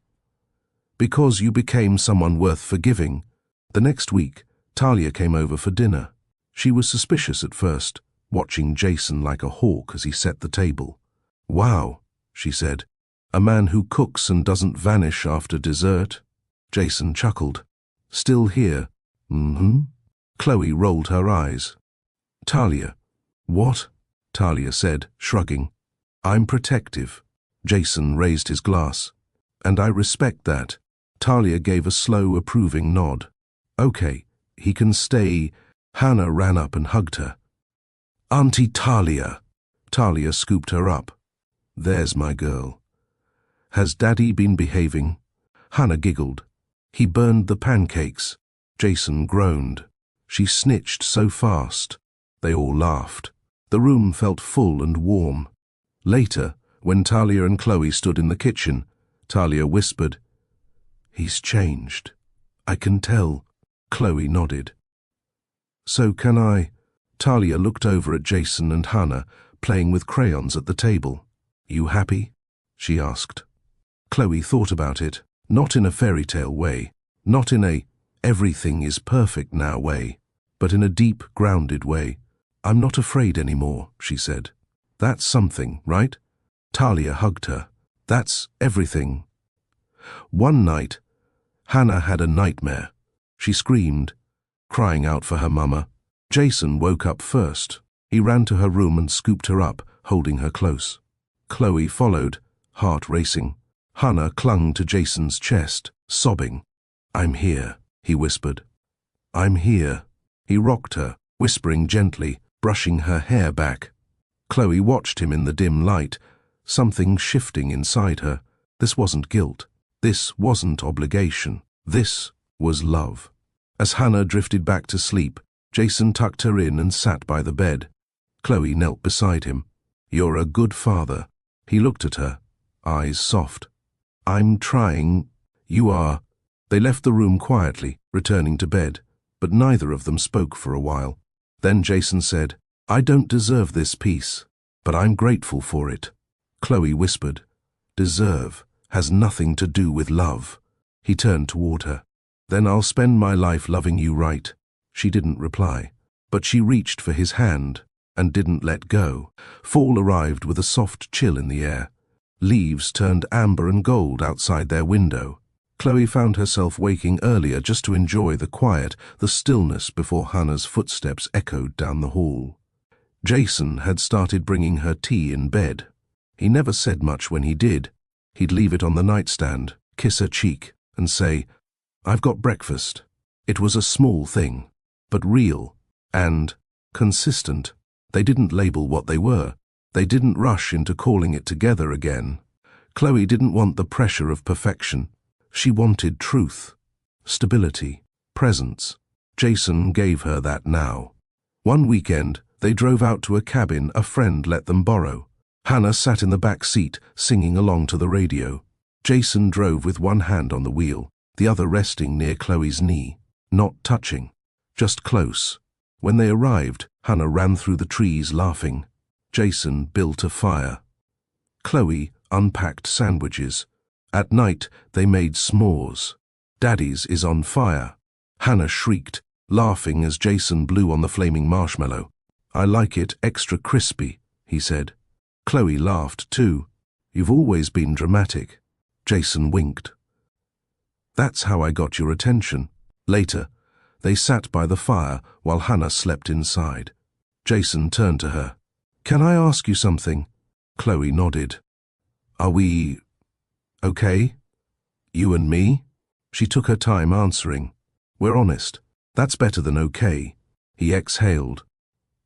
"Because you became someone worth forgiving." The next week, Talia came over for dinner. She was suspicious at first, watching Jason like a hawk as he set the table. "Wow," she said. "A man who cooks and doesn't vanish after dessert." Jason chuckled. "Still here?" "Mm-hmm." Chloe rolled her eyes. "Talia." "What?" Talia said, shrugging. "I'm protective." Jason raised his glass. "And I respect that." Talia gave a slow, approving nod. "Okay, he can stay." Hannah ran up and hugged her. "Auntie Talia." Talia scooped her up. "There's my girl." "Has Daddy been behaving?" Hannah giggled. "He burned the pancakes." Jason groaned. "She snitched so fast." They all laughed. The room felt full and warm. Later, when Talia and Chloe stood in the kitchen, Talia whispered, "He's changed. I can tell." Chloe nodded. "So can I." Talia looked over at Jason and Hannah, playing with crayons at the table. "You happy?" she asked. Chloe thought about it, not in a fairy tale way, not in a everything is perfect now way, but in a deep, grounded way. "I'm not afraid anymore," she said. "That's something, right?" Talia hugged her. "That's everything." One night, Hannah had a nightmare. She screamed, crying out for her mama. Jason woke up first. He ran to her room and scooped her up, holding her close. Chloe followed, heart racing. Hannah clung to Jason's chest, sobbing. "I'm here," he whispered. "I'm here." He rocked her, whispering gently, brushing her hair back. Chloe watched him in the dim light, something shifting inside her. This wasn't guilt. This wasn't obligation. This was love. As Hannah drifted back to sleep, Jason tucked her in and sat by the bed. Chloe knelt beside him. "You're a good father." He looked at her, eyes soft. "I'm trying." "You are." They left the room quietly, returning to bed, but neither of them spoke for a while. Then Jason said, "I don't deserve this peace, but I'm grateful for it." Chloe whispered, "Deserve has nothing to do with love." He turned toward her. "Then I'll spend my life loving you right." She didn't reply, but she reached for his hand and didn't let go. Fall arrived with a soft chill in the air. Leaves turned amber and gold outside their window. Chloe found herself waking earlier just to enjoy the quiet, the stillness before Hannah's footsteps echoed down the hall. Jason had started bringing her tea in bed. He never said much when he did. He'd leave it on the nightstand, kiss her cheek, and say, "I've got breakfast." It was a small thing, but real and consistent. They didn't label what they were. They didn't rush into calling it together again. Chloe didn't want the pressure of perfection. She wanted truth, stability, presence. Jason gave her that now. One weekend, they drove out to a cabin a friend let them borrow. Hannah sat in the back seat, singing along to the radio. Jason drove with one hand on the wheel, the other resting near Chloe's knee. Not touching, just close. When they arrived, Hannah ran through the trees laughing. Jason built a fire. Chloe unpacked sandwiches. At night, they made s'mores. "Daddy's is on fire." Hannah shrieked, laughing as Jason blew on the flaming marshmallow. "I like it extra crispy," he said. Chloe laughed too. "You've always been dramatic." Jason winked. "That's how I got your attention." Later, they sat by the fire while Hannah slept inside. Jason turned to her. "Can I ask you something?" Chloe nodded. "Are we okay? You and me?" She took her time answering. "We're honest. That's better than okay." He exhaled.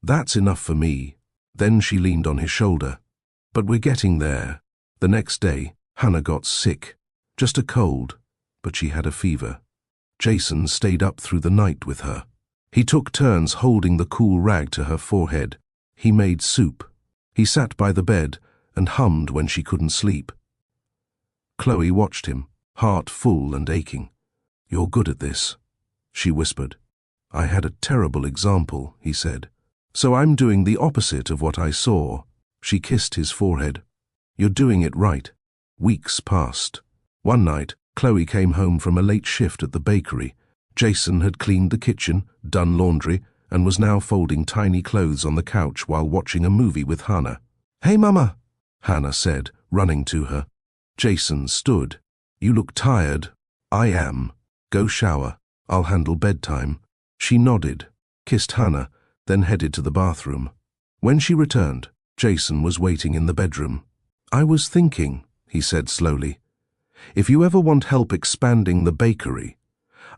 "That's enough for me." Then she leaned on his shoulder. "But we're getting there." The next day, Hannah got sick. Just a cold, but she had a fever. Jason stayed up through the night with her. He took turns holding the cool rag to her forehead. He made soup. He sat by the bed and hummed when she couldn't sleep. Chloe watched him, heart full and aching. "You're good at this," she whispered. "I had a terrible example," he said. "So I'm doing the opposite of what I saw." She kissed his forehead. "You're doing it right." Weeks passed. One night, Chloe came home from a late shift at the bakery. Jason had cleaned the kitchen, done laundry, and was now folding tiny clothes on the couch while watching a movie with Hannah. "Hey, Mama," Hannah said, running to her. Jason stood. "You look tired." "I am. Go shower. I'll handle bedtime." She nodded, kissed Hannah, then headed to the bathroom. When she returned, Jason was waiting in the bedroom. "I was thinking," he said slowly, "if you ever want help expanding the bakery,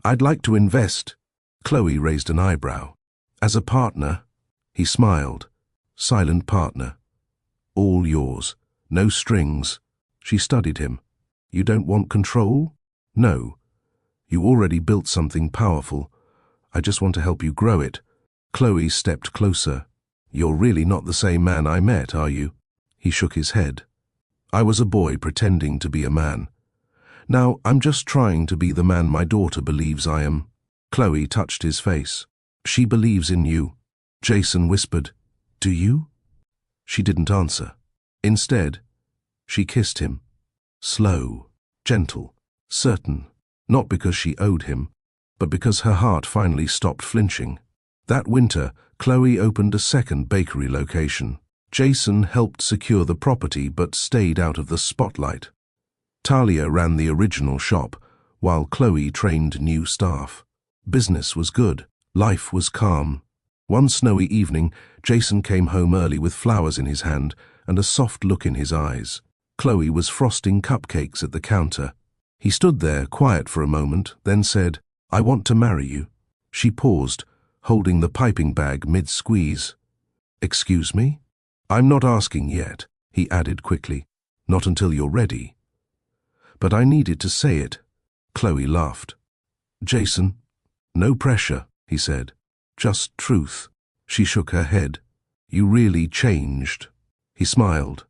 I'd like to invest." Chloe raised an eyebrow. "As a partner?" He smiled. "Silent partner. All yours. No strings." She studied him. "You don't want control?" "No. You already built something powerful. I just want to help you grow it." Chloe stepped closer. "You're really not the same man I met, are you?" He shook his head. "I was a boy pretending to be a man. Now I'm just trying to be the man my daughter believes I am." Chloe touched his face. "She believes in you." Jason whispered, "Do you?" She didn't answer. Instead, she kissed him. Slow, gentle, certain, not because she owed him, but because her heart finally stopped flinching. That winter, Chloe opened a second bakery location. Jason helped secure the property but stayed out of the spotlight. Talia ran the original shop, while Chloe trained new staff. Business was good. Life was calm. One snowy evening, Jason came home early with flowers in his hand and a soft look in his eyes. Chloe was frosting cupcakes at the counter. He stood there, quiet for a moment, then said, "I want to marry you." She paused, holding the piping bag mid-squeeze. "Excuse me?" "I'm not asking yet," he added quickly. "Not until you're ready." "But I needed to say it." Chloe laughed. "Jason, no pressure," he said. Just truth. She shook her head. You really changed. He smiled.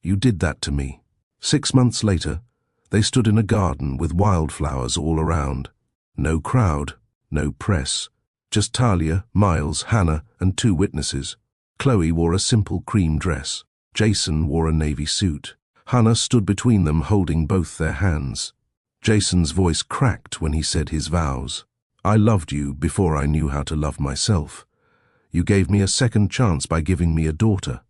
You did that to me. 6 months later, they stood in a garden with wildflowers all around. No crowd, no press. Just Talia, Miles, Hannah, and 2 witnesses. Chloe wore a simple cream dress. Jason wore a navy suit. Hannah stood between them holding both their hands. Jason's voice cracked when he said his vows. I loved you before I knew how to love myself. You gave me a second chance by giving me a daughter.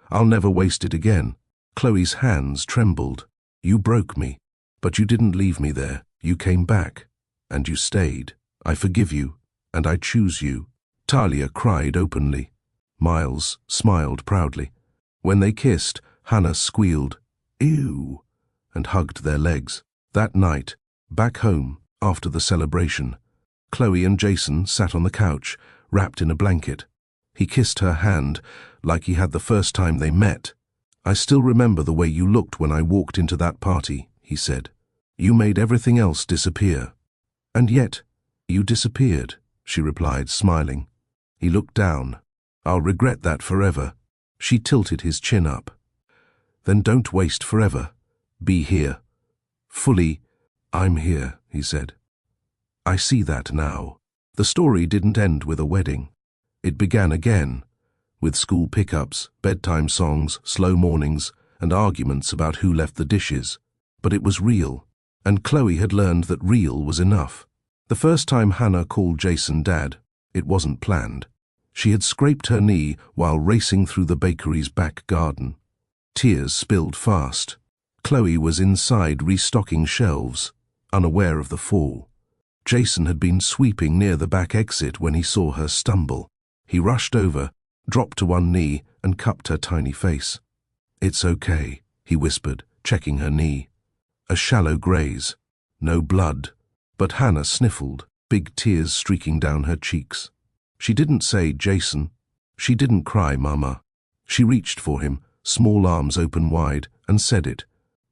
I'll never waste it again. Chloe's hands trembled. You broke me, but you didn't leave me there. You came back, and you stayed. I forgive you, and I choose you. Talia cried openly. Miles smiled proudly. When they kissed, Hannah squealed, "Ew," and hugged their legs. That night, back home, after the celebration, Chloe and Jason sat on the couch, wrapped in a blanket. He kissed her hand like he had the first time they met. I still remember the way you looked when I walked into that party, he said. You made everything else disappear. And yet, you disappeared, she replied, smiling. He looked down. I'll regret that forever. She tilted his chin up. Then don't waste forever. Be here. Fully, I'm here, he said. I see that now. The story didn't end with a wedding. It began again, with school pickups, bedtime songs, slow mornings, and arguments about who left the dishes. But it was real, and Chloe had learned that real was enough. The first time Hannah called Jason Dad, it wasn't planned. She had scraped her knee while racing through the bakery's back garden. Tears spilled fast. Chloe was inside restocking shelves, unaware of the fall. Jason had been sweeping near the back exit when he saw her stumble. He rushed over, dropped to one knee, and cupped her tiny face. It's okay, he whispered, checking her knee. A shallow graze. No blood. But Hannah sniffled, big tears streaking down her cheeks. She didn't say, Jason. She didn't cry, Mama. She reached for him, small arms open wide, and said it.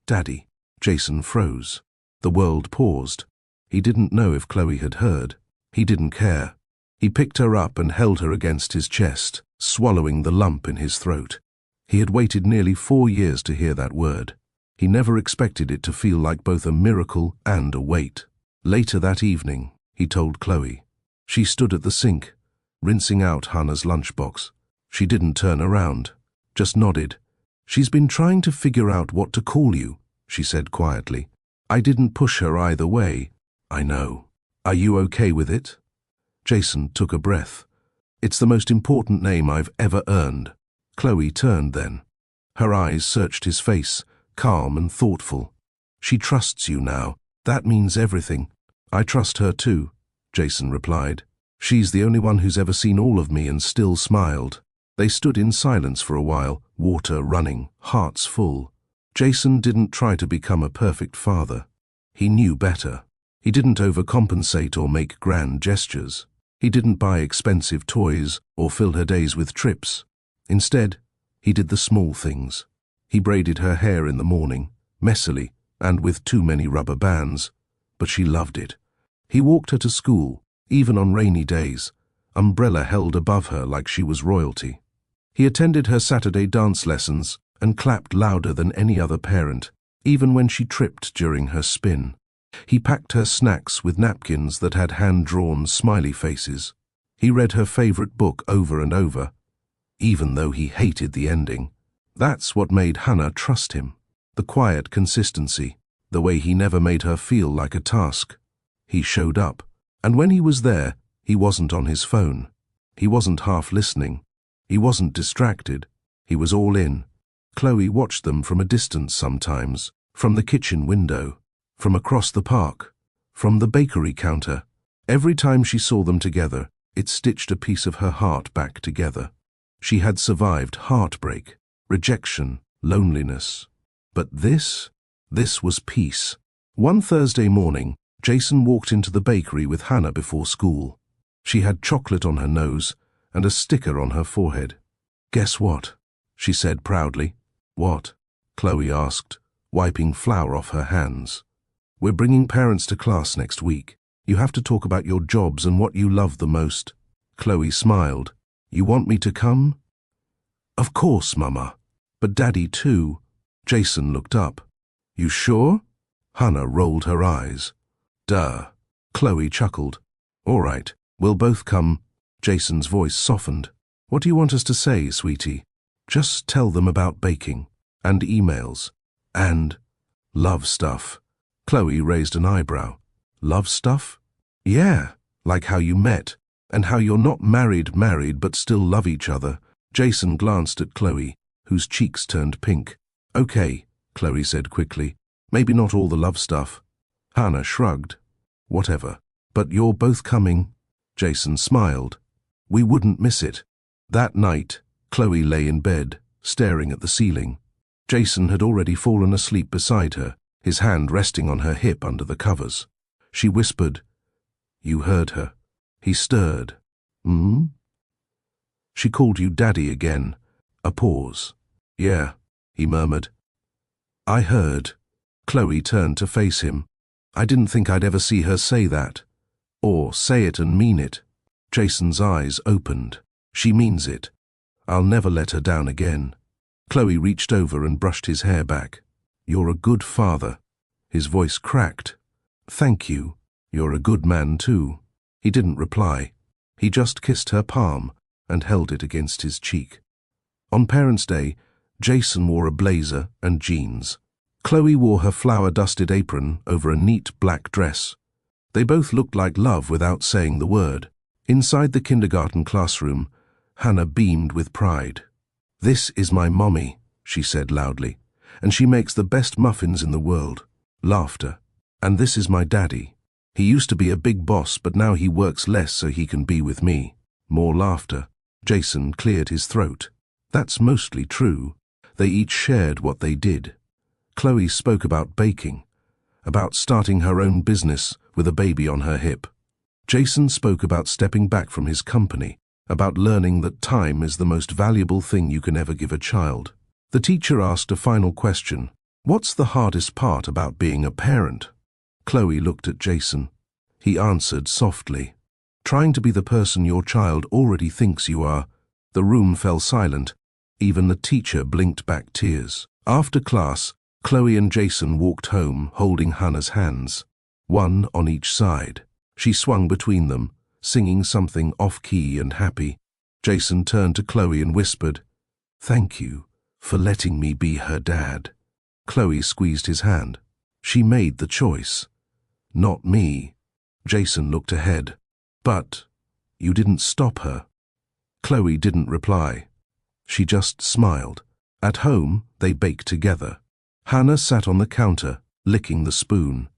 Daddy. Jason froze. The world paused. He didn't know if Chloe had heard. He didn't care. He picked her up and held her against his chest, swallowing the lump in his throat. He had waited nearly 4 years to hear that word. He never expected it to feel like both a miracle and a weight. Later that evening, he told Chloe. She stood at the sink, rinsing out Hannah's lunchbox. She didn't turn around, just nodded. She's been trying to figure out what to call you, she said quietly. I didn't push her either way. I know. Are you okay with it? Jason took a breath. It's the most important name I've ever earned. Chloe turned then. Her eyes searched his face, calm and thoughtful. She trusts you now. That means everything. I trust her too, Jason replied. She's the only one who's ever seen all of me and still smiled. They stood in silence for a while, water running, hearts full. Jason didn't try to become a perfect father. He knew better. He didn't overcompensate or make grand gestures. He didn't buy expensive toys or fill her days with trips. Instead, he did the small things. He braided her hair in the morning, messily and with too many rubber bands, but she loved it. He walked her to school, even on rainy days, umbrella held above her like she was royalty. He attended her Saturday dance lessons and clapped louder than any other parent, even when she tripped during her spin. He packed her snacks with napkins that had hand-drawn smiley faces. He read her favorite book over and over, even though he hated the ending. That's what made Hannah trust him. The quiet consistency, the way he never made her feel like a task. He showed up, and when he was there, he wasn't on his phone. He wasn't half listening. He wasn't distracted. He was all in. Chloe watched them from a distance sometimes, from the kitchen window, from across the park, from the bakery counter. Every time she saw them together, it stitched a piece of her heart back together. She had survived heartbreak, rejection, loneliness. But this was peace. One Thursday morning, Jason walked into the bakery with Hannah before school. She had chocolate on her nose and a sticker on her forehead. Guess what? She said proudly. What? Chloe asked, wiping flour off her hands. We're bringing parents to class next week. You have to talk about your jobs and what you love the most. Chloe smiled. You want me to come? Of course, Mama. But Daddy too. Jason looked up. You sure? Hannah rolled her eyes. Duh. Chloe chuckled. All right, we'll both come. Jason's voice softened. What do you want us to say, sweetie? Just tell them about baking, and emails, and love stuff. Chloe raised an eyebrow. Love stuff? Yeah, like how you met, and how you're not married but still love each other. Jason glanced at Chloe, whose cheeks turned pink. Okay, Chloe said quickly. Maybe not all the love stuff. Hannah shrugged. Whatever. But you're both coming. Jason smiled. We wouldn't miss it. That night, Chloe lay in bed, staring at the ceiling. Jason had already fallen asleep beside her, his hand resting on her hip under the covers. She whispered. You heard her. He stirred. Hmm? She called you Daddy again. A pause. Yeah, he murmured. I heard. Chloe turned to face him. I didn't think I'd ever see her say that. Or say it and mean it. Jason's eyes opened. She means it. I'll never let her down again. Chloe reached over and brushed his hair back. You're a good father. His voice cracked. Thank you. You're a good man too. He didn't reply. He just kissed her palm and held it against his cheek. On Parents' Day, Jason wore a blazer and jeans. Chloe wore her flour-dusted apron over a neat black dress. They both looked like love without saying the word. Inside the kindergarten classroom, Hannah beamed with pride. This is my mommy, she said loudly, and she makes the best muffins in the world. Laughter. And this is my daddy. He used to be a big boss, but now he works less so he can be with me. More laughter. Jason cleared his throat. That's mostly true. They each shared what they did. Chloe spoke about baking, about starting her own business with a baby on her hip. Jason spoke about stepping back from his company, about learning that time is the most valuable thing you can ever give a child. The teacher asked a final question. What's the hardest part about being a parent? Chloe looked at Jason. He answered softly. Trying to be the person your child already thinks you are. The room fell silent. Even the teacher blinked back tears. After class, Chloe and Jason walked home holding Hannah's hands, one on each side. She swung between them, singing something off-key and happy. Jason turned to Chloe and whispered, Thank you for letting me be her dad. Chloe squeezed his hand. She made the choice. Not me. Jason looked ahead. But you didn't stop her. Chloe didn't reply. She just smiled. At home, they baked together. Hannah sat on the counter, licking the spoon.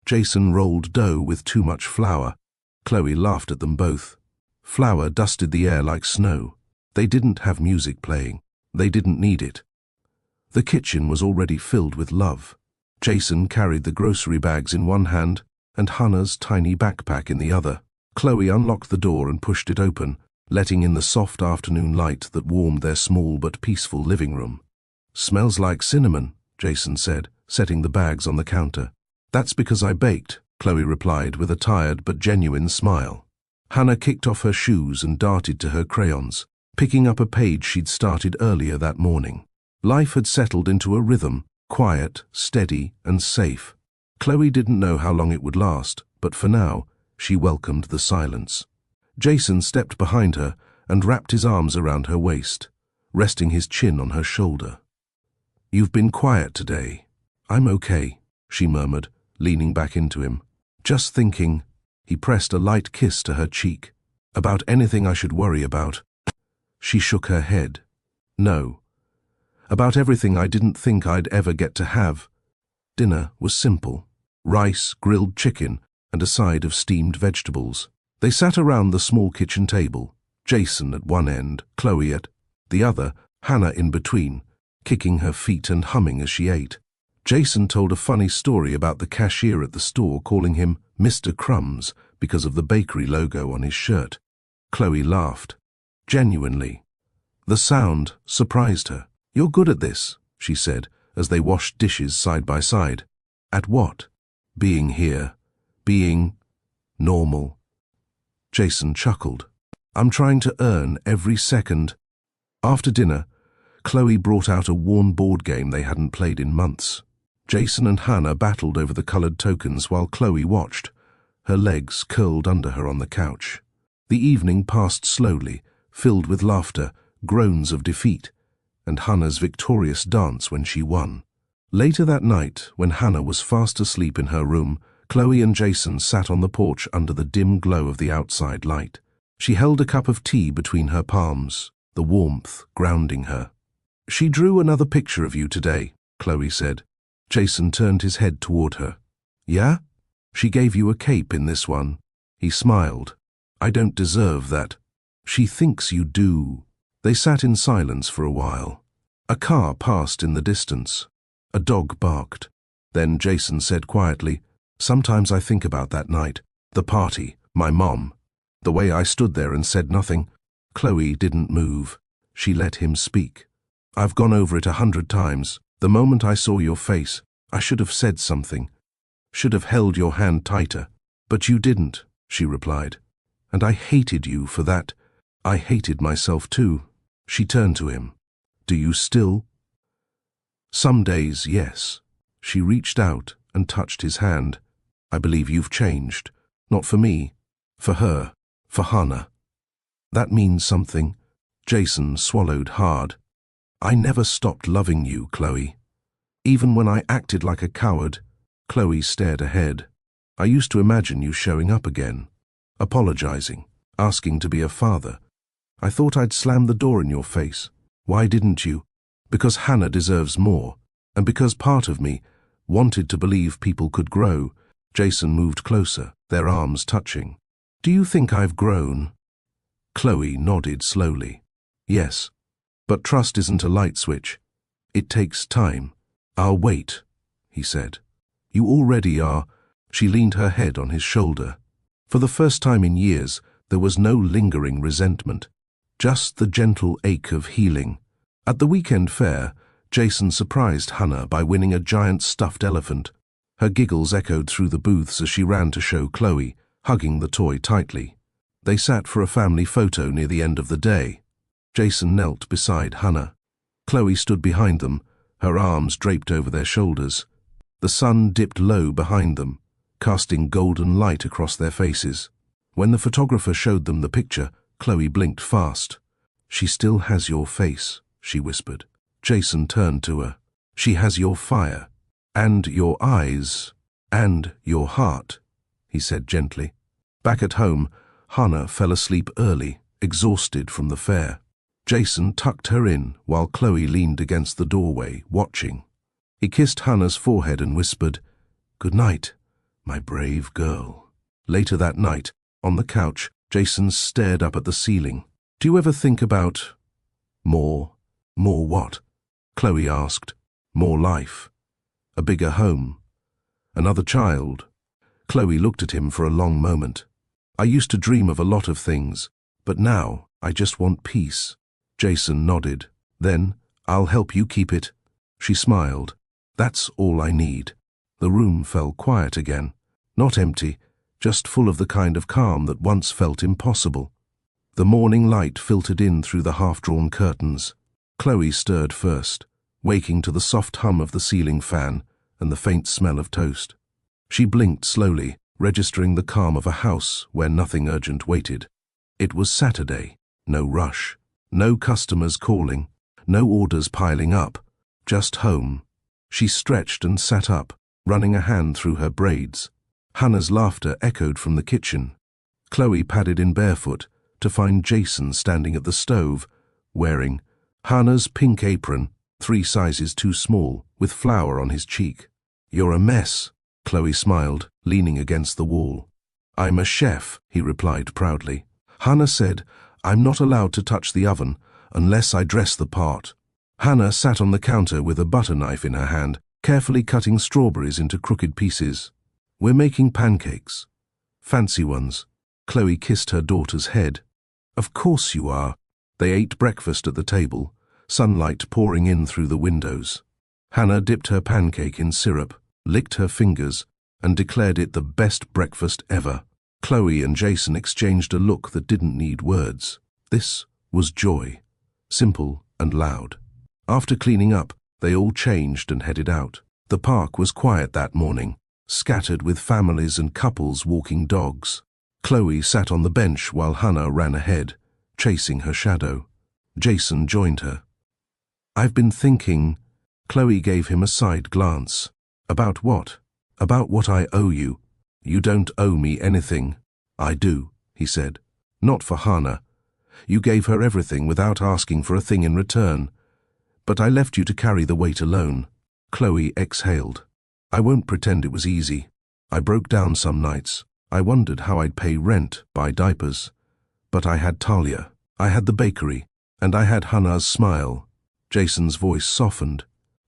Jason rolled dough with too much flour. Chloe laughed at them both. Flour dusted the air like snow. They didn't have music playing. They didn't need it. The kitchen was already filled with love. Jason carried the grocery bags in one hand and Hannah's tiny backpack in the other. Chloe unlocked the door and pushed it open, letting in the soft afternoon light that warmed their small but peaceful living room. Smells like cinnamon, Jason said, setting the bags on the counter. That's because I baked, Chloe replied with a tired but genuine smile. Hannah kicked off her shoes and darted to her crayons, picking up a page she'd started earlier that morning. Life had settled into a rhythm, quiet, steady, and safe. Chloe didn't know how long it would last, but for now, she welcomed the silence. Jason stepped behind her and wrapped his arms around her waist, resting his chin on her shoulder. You've been quiet today. I'm okay, she murmured, leaning back into him. Just thinking. He pressed a light kiss to her cheek. About anything I should worry about. She shook her head. No. About everything I didn't think I'd ever get to have. Dinner was simple. Rice, grilled chicken, and a side of steamed vegetables. They sat around the small kitchen table, Jason at one end, Chloe at the other, Hannah in between, kicking her feet and humming as she ate. Jason told a funny story about the cashier at the store calling him Mr. Crumbs because of the bakery logo on his shirt. Chloe laughed. Genuinely. The sound surprised her. You're good at this, she said, as they washed dishes side by side. At what? Being here. Being normal. Jason chuckled. I'm trying to earn every second. After dinner, Chloe brought out a worn board game they hadn't played in months. Jason and Hannah battled over the colored tokens while Chloe watched, her legs curled under her on the couch. The evening passed slowly, filled with laughter, groans of defeat, and Hannah's victorious dance when she won. Later that night, when Hannah was fast asleep in her room, Chloe and Jason sat on the porch under the dim glow of the outside light. She held a cup of tea between her palms, the warmth grounding her. "She drew another picture of you today," Chloe said. Jason turned his head toward her. "Yeah? She gave you a cape in this one." He smiled. "I don't deserve that." "She thinks you do." They sat in silence for a while. A car passed in the distance. A dog barked. Then Jason said quietly, "Sometimes I think about that night, the party, my mom. The way I stood there and said nothing." Chloe didn't move. She let him speak. "I've gone over it 100 times. The moment I saw your face, I should have said something. Should have held your hand tighter. But you didn't," she replied. "And I hated you for that. I hated myself too." She turned to him. "Do you still?" "Some days, yes." She reached out and touched his hand. "I believe you've changed. Not for me. For her. For Hannah." "That means something." Jason swallowed hard. "I never stopped loving you, Chloe. Even when I acted like a coward." Chloe stared ahead. "I used to imagine you showing up again, apologizing, asking to be a father. I thought I'd slam the door in your face. Why didn't you? Because Hannah deserves more, and because part of me wanted to believe people could grow." Jason moved closer, their arms touching. "Do you think I've grown?" Chloe nodded slowly. "Yes, but trust isn't a light switch. It takes time." "I'll wait," he said. "You already are." She leaned her head on his shoulder. For the first time in years, there was no lingering resentment, just the gentle ache of healing. At the weekend fair, Jason surprised Hannah by winning a giant stuffed elephant. Her giggles echoed through the booths as she ran to show Chloe, hugging the toy tightly. They sat for a family photo near the end of the day. Jason knelt beside Hannah. Chloe stood behind them, her arms draped over their shoulders. The sun dipped low behind them, casting golden light across their faces. When the photographer showed them the picture, Chloe blinked fast. "She still has your face," she whispered. Jason turned to her. "She has your fire, and your eyes, and your heart," he said gently. Back at home, Hannah fell asleep early, exhausted from the fair. Jason tucked her in while Chloe leaned against the doorway, watching. He kissed Hannah's forehead and whispered, "Good night, my brave girl." Later that night, on the couch, Jason stared up at the ceiling. "Do you ever think about more? More what?" Chloe asked. "More life. A bigger home. Another child." Chloe looked at him for a long moment. "I used to dream of a lot of things, but now I just want peace." Jason nodded. "Then I'll help you keep it." She smiled. "That's all I need." The room fell quiet again. Not empty, just full of the kind of calm that once felt impossible. The morning light filtered in through the half-drawn curtains. Chloe stirred first, waking to the soft hum of the ceiling fan and the faint smell of toast. She blinked slowly, registering the calm of a house where nothing urgent waited. It was Saturday, no rush, no customers calling, no orders piling up, just home. She stretched and sat up, running a hand through her braids. Hannah's laughter echoed from the kitchen. Chloe padded in barefoot to find Jason standing at the stove, wearing Hannah's pink apron, 3 sizes too small, with flour on his cheek. "You're a mess," Chloe smiled, leaning against the wall. "I'm a chef," he replied proudly. Hannah said, "I'm not allowed to touch the oven unless I dress the part." Hannah sat on the counter with a butter knife in her hand, carefully cutting strawberries into crooked pieces. "We're making pancakes. Fancy ones." Chloe kissed her daughter's head. "Of course you are." They ate breakfast at the table, sunlight pouring in through the windows. Hannah dipped her pancake in syrup, licked her fingers, and declared it the best breakfast ever. Chloe and Jason exchanged a look that didn't need words. This was joy, simple and loud. After cleaning up, they all changed and headed out. The park was quiet that morning, scattered with families and couples walking dogs. Chloe sat on the bench while Hannah ran ahead, chasing her shadow. Jason joined her. "I've been thinking," Chloe gave him a side glance. "About what?" "About what I owe you." "You don't owe me anything." "I do," he said. "Not for Hannah. You gave her everything without asking for a thing in return. But I left you to carry the weight alone." Chloe exhaled. "I won't pretend it was easy. I broke down some nights. I wondered how I'd pay rent, buy diapers. But I had Talia. I had the bakery. And I had Hannah's smile." Jason's voice softened.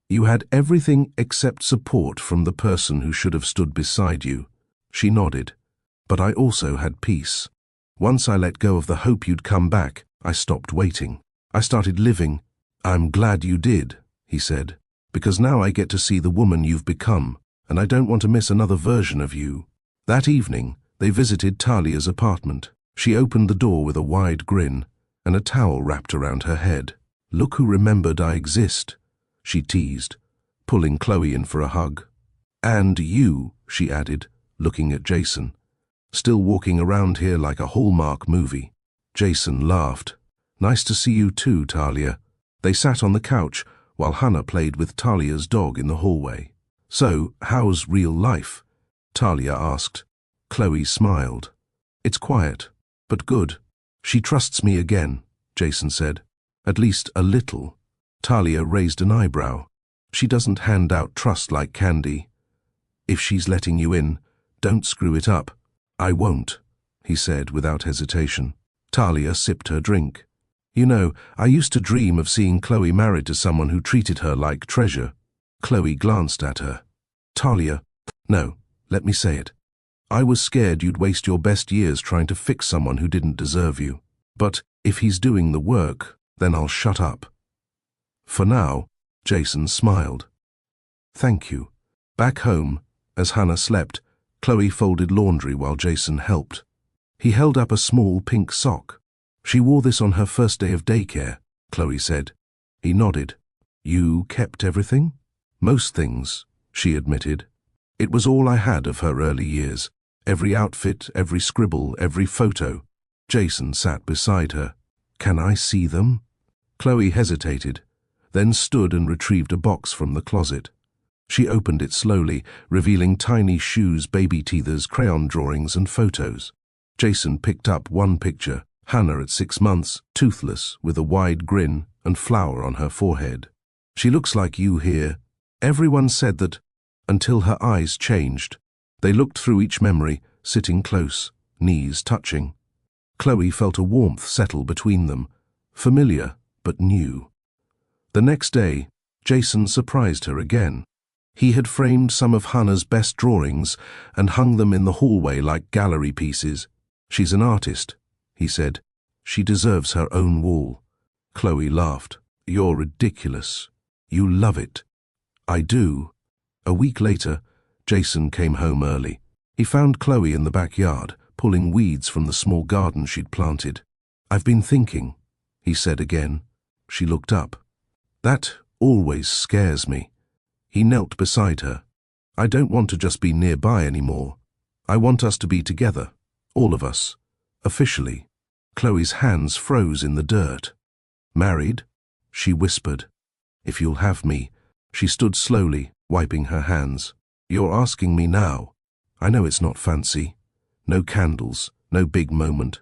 "You had everything except support from the person who should have stood beside you." She nodded. "But I also had peace. Once I let go of the hope you'd come back, I stopped waiting. I started living." "I'm glad you did," he said, "because now I get to see the woman you've become, and I don't want to miss another version of you." That evening, they visited Talia's apartment. She opened the door with a wide grin and a towel wrapped around her head. "Look who remembered I exist," she teased, pulling Chloe in for a hug. "And you," she added, looking at Jason, "still walking around here like a Hallmark movie." Jason laughed. "Nice to see you too, Talia." They sat on the couch while Hannah played with Talia's dog in the hallway. "So, how's real life?" Talia asked. Chloe smiled. "It's quiet, but good." "She trusts me again," Jason said. "At least a little." Talia raised an eyebrow. "She doesn't hand out trust like candy. If she's letting you in, don't screw it up." "I won't," he said without hesitation. Talia sipped her drink. "You know, I used to dream of seeing Chloe married to someone who treated her like treasure." Chloe glanced at her. "Talia, no, let me say it. I was scared you'd waste your best years trying to fix someone who didn't deserve you. But if he's doing the work, then I'll shut up." "For now," Jason smiled. "Thank you." Back home, as Hannah slept, Chloe folded laundry while Jason helped. He held up a small pink sock. "She wore this on her first day of daycare," Chloe said. He nodded. "You kept everything?" "Most things," she admitted. "It was all I had of her early years. Every outfit, every scribble, every photo." Jason sat beside her. "Can I see them?" Chloe hesitated, then stood and retrieved a box from the closet. She opened it slowly, revealing tiny shoes, baby teethers, crayon drawings, and photos. Jason picked up one picture, Hannah at 6 months, toothless, with a wide grin and flour on her forehead. "She looks like you here." Everyone said that, until her eyes changed. They looked through each memory, sitting close, knees touching. Chloe felt a warmth settle between them, familiar but new. The next day, Jason surprised her again. He had framed some of Hannah's best drawings and hung them in the hallway like gallery pieces. "She's an artist," he said. "She deserves her own wall." Chloe laughed. "You're ridiculous. You love it." "I do." A week later, Jason came home early. He found Chloe in the backyard, pulling weeds from the small garden she'd planted. "I've been thinking," he said again. She looked up. "That always scares me." He knelt beside her. "I don't want to just be nearby anymore. I want us to be together, all of us, officially." Chloe's hands froze in the dirt. "Married?" she whispered. "If you'll have me." She stood slowly, wiping her hands. "You're asking me now. I know it's not fancy. No candles, no big moment.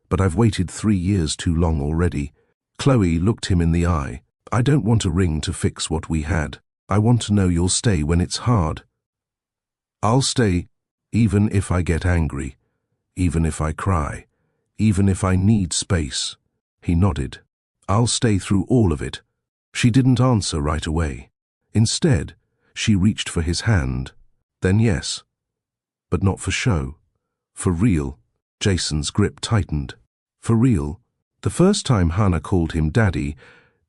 But I've waited 3 years too long already." Chloe looked him in the eye. "I don't want a ring to fix what we had. I want to know you'll stay when it's hard." "I'll stay, even if I get angry, even if I cry, even if I need space." He nodded. "I'll stay through all of it." She didn't answer right away. Instead, she reached for his hand. Then yes, but not for show. For real. Jason's grip tightened. For real. The first time Hannah called him Daddy,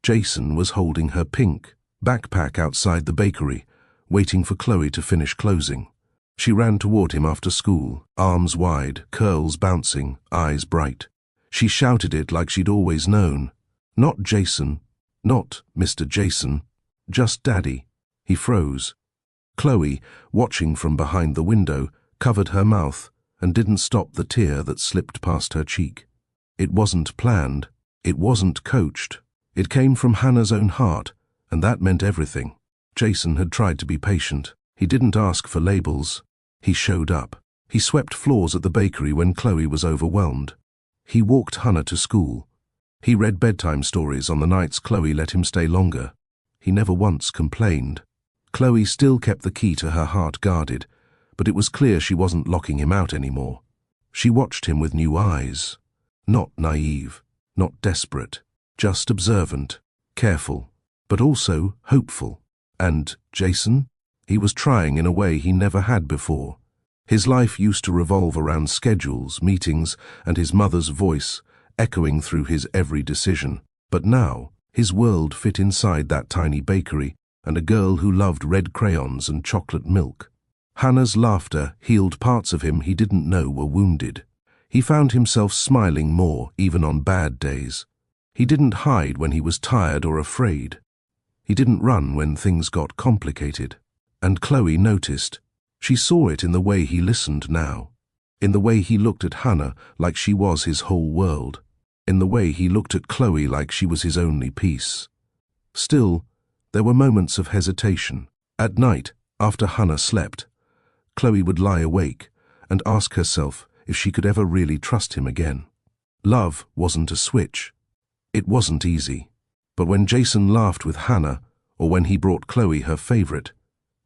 Jason was holding her pink backpack outside the bakery, waiting for Chloe to finish closing. She ran toward him after school, arms wide, curls bouncing, eyes bright. She shouted it like she'd always known. Not Jason, not Mr. Jason, just Daddy. He froze. Chloe, watching from behind the window, covered her mouth and didn't stop the tear that slipped past her cheek. It wasn't planned. It wasn't coached. It came from Hannah's own heart, and that meant everything. Jason had tried to be patient. He didn't ask for labels. He showed up. He swept floors at the bakery when Chloe was overwhelmed. He walked Hannah to school. He read bedtime stories on the nights Chloe let him stay longer. He never once complained. Chloe still kept the key to her heart guarded, but it was clear she wasn't locking him out anymore. She watched him with new eyes. Not naive, not desperate, just observant, careful, but also hopeful. And Jason? He was trying in a way he never had before. His life used to revolve around schedules, meetings, and his mother's voice echoing through his every decision. But now, his world fit inside that tiny bakery and a girl who loved red crayons and chocolate milk. Hannah's laughter healed parts of him he didn't know were wounded. He found himself smiling more, even on bad days. He didn't hide when he was tired or afraid. He didn't run when things got complicated. And Chloe noticed. She saw it in the way he listened now, in the way he looked at Hannah like she was his whole world, in the way he looked at Chloe like she was his only peace. Still, there were moments of hesitation. At night, after Hannah slept, Chloe would lie awake and ask herself if she could ever really trust him again. Love wasn't a switch. It wasn't easy. But when Jason laughed with Hannah, or when he brought Chloe her favorite,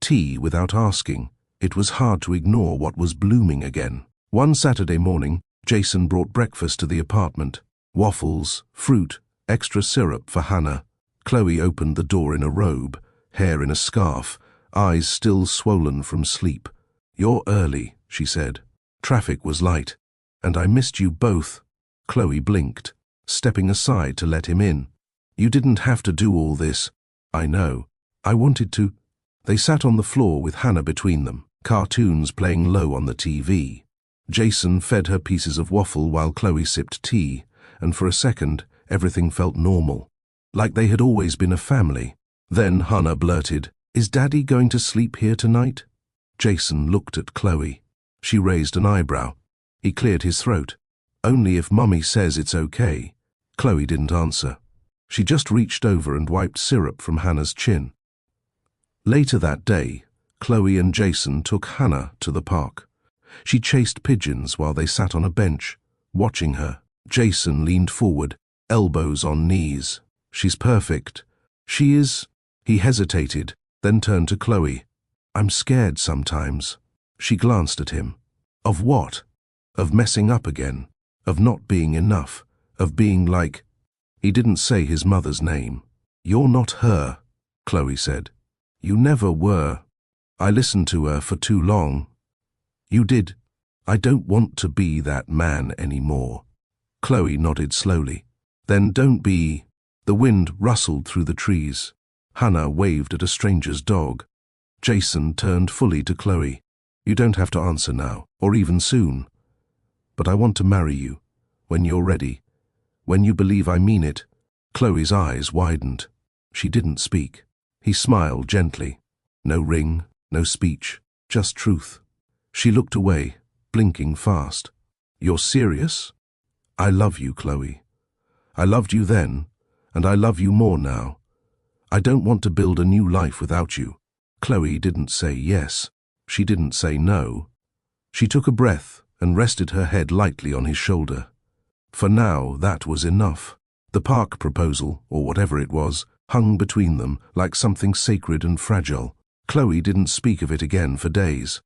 tea without asking, it was hard to ignore what was blooming again. One Saturday morning, Jason brought breakfast to the apartment. Waffles, fruit, extra syrup for Hannah. Chloe opened the door in a robe, hair in a scarf, eyes still swollen from sleep. "You're early," she said. "Traffic was light, and I missed you both." Chloe blinked, stepping aside to let him in. "You didn't have to do all this." "I know. I wanted to." They sat on the floor with Hannah between them, cartoons playing low on the TV. Jason fed her pieces of waffle while Chloe sipped tea, and for a second, everything felt normal, like they had always been a family. Then Hannah blurted, "Is Daddy going to sleep here tonight?" Jason looked at Chloe. She raised an eyebrow. He cleared his throat. "Only if Mummy says it's okay." Chloe didn't answer. She just reached over and wiped syrup from Hannah's chin. Later that day, Chloe and Jason took Hannah to the park. She chased pigeons while they sat on a bench, watching her. Jason leaned forward, elbows on knees. "She's perfect." "She is." He hesitated, then turned to Chloe. "I'm scared sometimes." She glanced at him. Of what? Of messing up again, of not being enough, of being like... He didn't say his mother's name. "You're not her," Chloe said. "You never were. I listened to her for too long." "You did. I don't want to be that man anymore." Chloe nodded slowly. "Then don't be..." The wind rustled through the trees. Hannah waved at a stranger's dog. Jason turned fully to Chloe. "You don't have to answer now, or even soon. But I want to marry you, when you're ready, when you believe I mean it." Chloe's eyes widened. She didn't speak. He smiled gently. No ring, no speech, just truth. She looked away, blinking fast. "You're serious?" "I love you, Chloe. I loved you then, and I love you more now. I don't want to build a new life without you." Chloe didn't say yes. She didn't say no. She took a breath and rested her head lightly on his shoulder. For now, that was enough. The park proposal, or whatever it was, hung between them like something sacred and fragile. Chloe didn't speak of it again for days.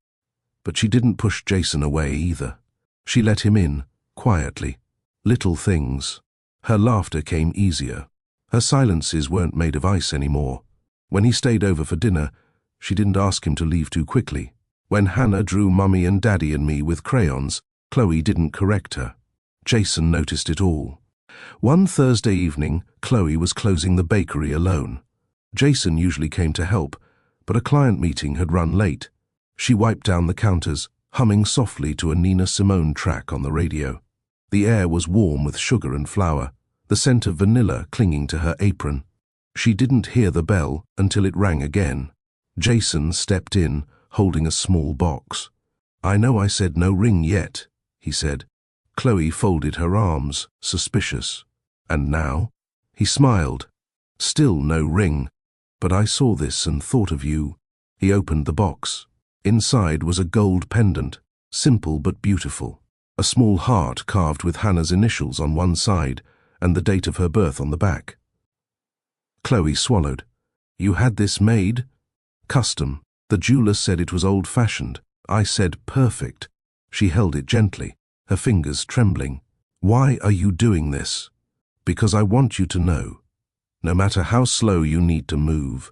But she didn't push Jason away either. She let him in, quietly. Little things. Her laughter came easier. Her silences weren't made of ice anymore. When he stayed over for dinner, she didn't ask him to leave too quickly. When Hannah drew Mummy and Daddy and me with crayons, Chloe didn't correct her. Jason noticed it all. One Thursday evening, Chloe was closing the bakery alone. Jason usually came to help, but a client meeting had run late. She wiped down the counters, humming softly to a Nina Simone track on the radio. The air was warm with sugar and flour, the scent of vanilla clinging to her apron. She didn't hear the bell until it rang again. Jason stepped in, holding a small box. "I know I said no ring yet," he said. Chloe folded her arms, suspicious. "And now?" He smiled. "Still no ring, but I saw this and thought of you." He opened the box. Inside was a gold pendant, simple but beautiful. A small heart carved with Hannah's initials on one side and the date of her birth on the back. Chloe swallowed. "You had this made?" "Custom. The jeweler said it was old-fashioned. I said perfect." She held it gently, her fingers trembling. "Why are you doing this?" "Because I want you to know. No matter how slow you need to move,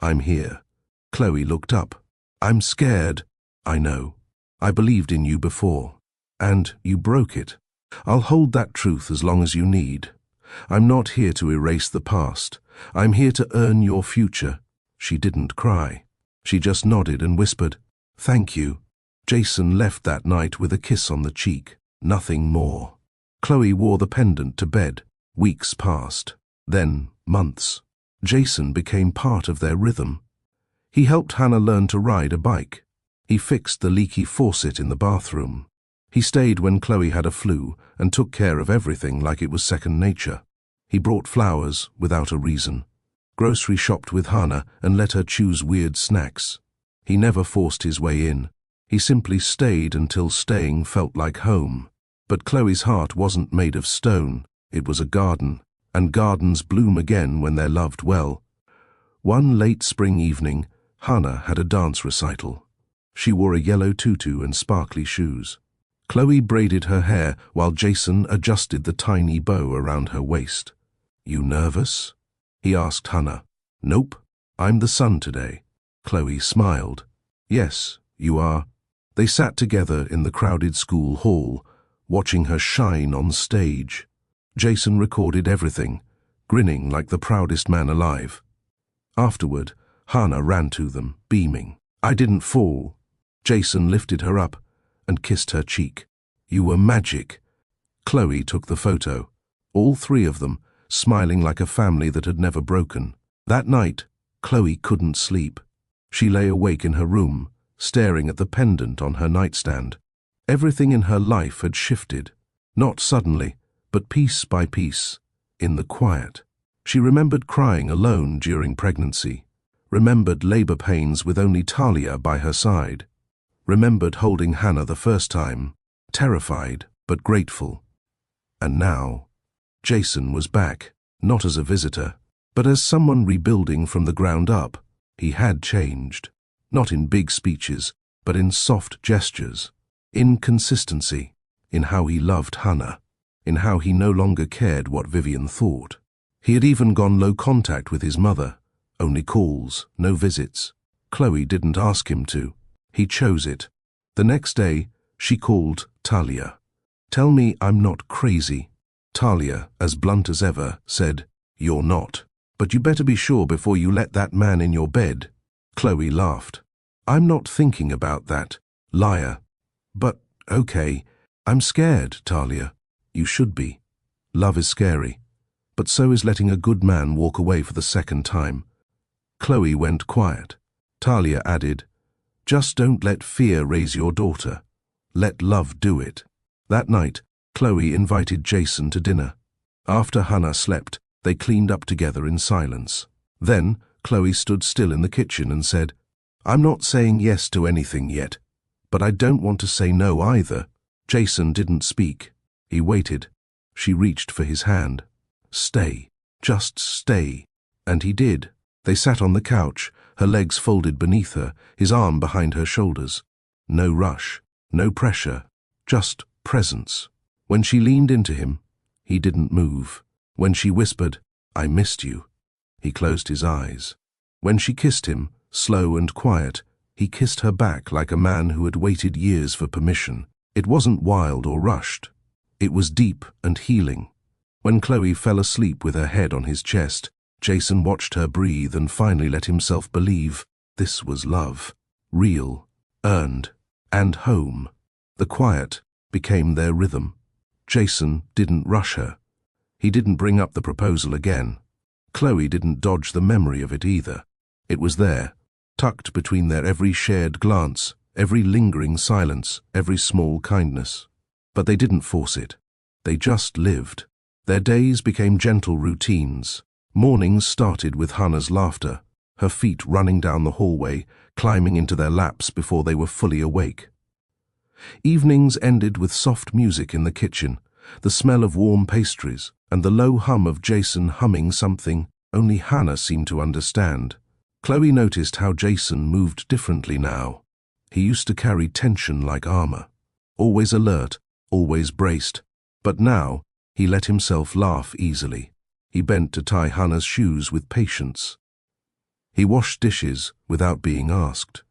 I'm here." Chloe looked up. "I'm scared." "I know. I believed in you before. And you broke it. I'll hold that truth as long as you need. I'm not here to erase the past. I'm here to earn your future." She didn't cry. She just nodded and whispered, "Thank you." Jason left that night with a kiss on the cheek, nothing more. Chloe wore the pendant to bed. Weeks passed. Then months. Jason became part of their rhythm. He helped Hannah learn to ride a bike. He fixed the leaky faucet in the bathroom. He stayed when Chloe had a flu and took care of everything like it was second nature. He brought flowers without a reason. Grocery shopped with Hannah and let her choose weird snacks. He never forced his way in. He simply stayed until staying felt like home. But Chloe's heart wasn't made of stone. It was a garden, and gardens bloom again when they're loved well. One late spring evening, Hannah had a dance recital. She wore a yellow tutu and sparkly shoes. Chloe braided her hair while Jason adjusted the tiny bow around her waist. "You nervous?" he asked Hannah. "Nope, I'm the sun today." Chloe smiled. "Yes, you are." They sat together in the crowded school hall, watching her shine on stage. Jason recorded everything, grinning like the proudest man alive. Afterward, Hannah ran to them, beaming. "I didn't fall." Jason lifted her up and kissed her cheek. "You were magic." Chloe took the photo, all three of them, smiling like a family that had never broken. That night, Chloe couldn't sleep. She lay awake in her room, staring at the pendant on her nightstand. Everything in her life had shifted, not suddenly, but piece by piece, in the quiet. She remembered crying alone during pregnancy, remembered labor pains with only Talia by her side, remembered holding Hannah the first time, terrified but grateful. And now, Jason was back, not as a visitor, but as someone rebuilding from the ground up. He had changed, not in big speeches, but in soft gestures, in consistency, in how he loved Hannah, in how he no longer cared what Vivian thought. He had even gone low contact with his mother, only calls, no visits. Chloe didn't ask him to. He chose it. The next day, she called Talia. "Tell me I'm not crazy." Talia, as blunt as ever, said, "You're not. But you better be sure before you let that man in your bed." Chloe laughed. "I'm not thinking about that. Liar." "But, okay. I'm scared, Talia." "You should be. Love is scary. But so is letting a good man walk away for the second time." Chloe went quiet. Talia added, "Just don't let fear raise your daughter. Let love do it." That night, Chloe invited Jason to dinner. After Hannah slept, they cleaned up together in silence. Then, Chloe stood still in the kitchen and said, "I'm not saying yes to anything yet, but I don't want to say no either." Jason didn't speak. He waited. She reached for his hand. "Stay. Just stay." And he did. They sat on the couch, her legs folded beneath her, his arm behind her shoulders. No rush, no pressure, just presence. When she leaned into him, he didn't move. When she whispered, "I missed you," he closed his eyes. When she kissed him, slow and quiet, he kissed her back like a man who had waited years for permission. It wasn't wild or rushed. It was deep and healing. When Chloe fell asleep with her head on his chest, Jason watched her breathe and finally let himself believe this was love. Real, earned, and home. The quiet became their rhythm. Jason didn't rush her. He didn't bring up the proposal again. Chloe didn't dodge the memory of it either. It was there, tucked between their every shared glance, every lingering silence, every small kindness. But they didn't force it. They just lived. Their days became gentle routines. Mornings started with Hannah's laughter, her feet running down the hallway, climbing into their laps before they were fully awake. Evenings ended with soft music in the kitchen, the smell of warm pastries, and the low hum of Jason humming something only Hannah seemed to understand. Chloe noticed how Jason moved differently now. He used to carry tension like armor, always alert, always braced, but now he let himself laugh easily. He bent to tie Hannah's shoes with patience. He washed dishes without being asked.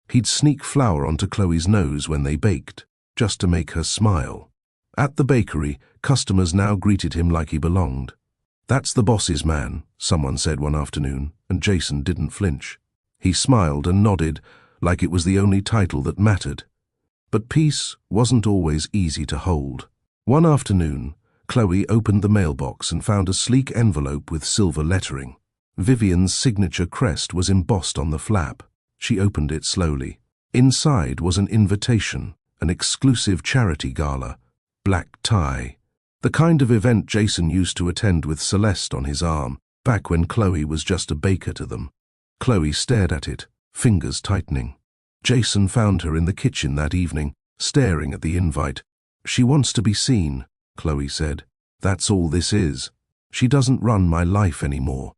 He'd sneak flour onto Chloe's nose when they baked, just to make her smile. At the bakery, customers now greeted him like he belonged. "That's the boss's man," someone said one afternoon, and Jason didn't flinch. He smiled and nodded, like it was the only title that mattered. But peace wasn't always easy to hold. One afternoon, Chloe opened the mailbox and found a sleek envelope with silver lettering. Vivian's signature crest was embossed on the flap. She opened it slowly. Inside was an invitation, an exclusive charity gala. Black tie. The kind of event Jason used to attend with Celeste on his arm, back when Chloe was just a baker to them. Chloe stared at it, fingers tightening. Jason found her in the kitchen that evening, staring at the invite. "She wants to be seen," Chloe said. "That's all this is. She doesn't run my life anymore.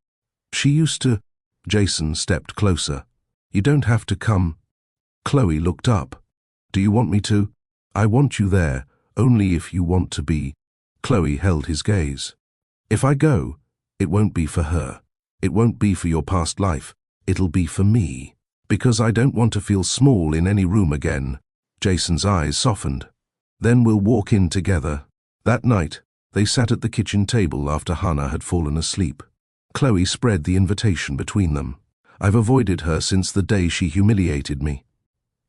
She used to—" Jason stepped closer. "You don't have to come." Chloe looked up. "Do you want me to?" "I want you there, only if you want to be." Chloe held his gaze. "If I go, it won't be for her. It won't be for your past life. It'll be for me. Because I don't want to feel small in any room again." Jason's eyes softened. "Then we'll walk in together." That night, they sat at the kitchen table after Hannah had fallen asleep. Chloe spread the invitation between them. "I've avoided her since the day she humiliated me.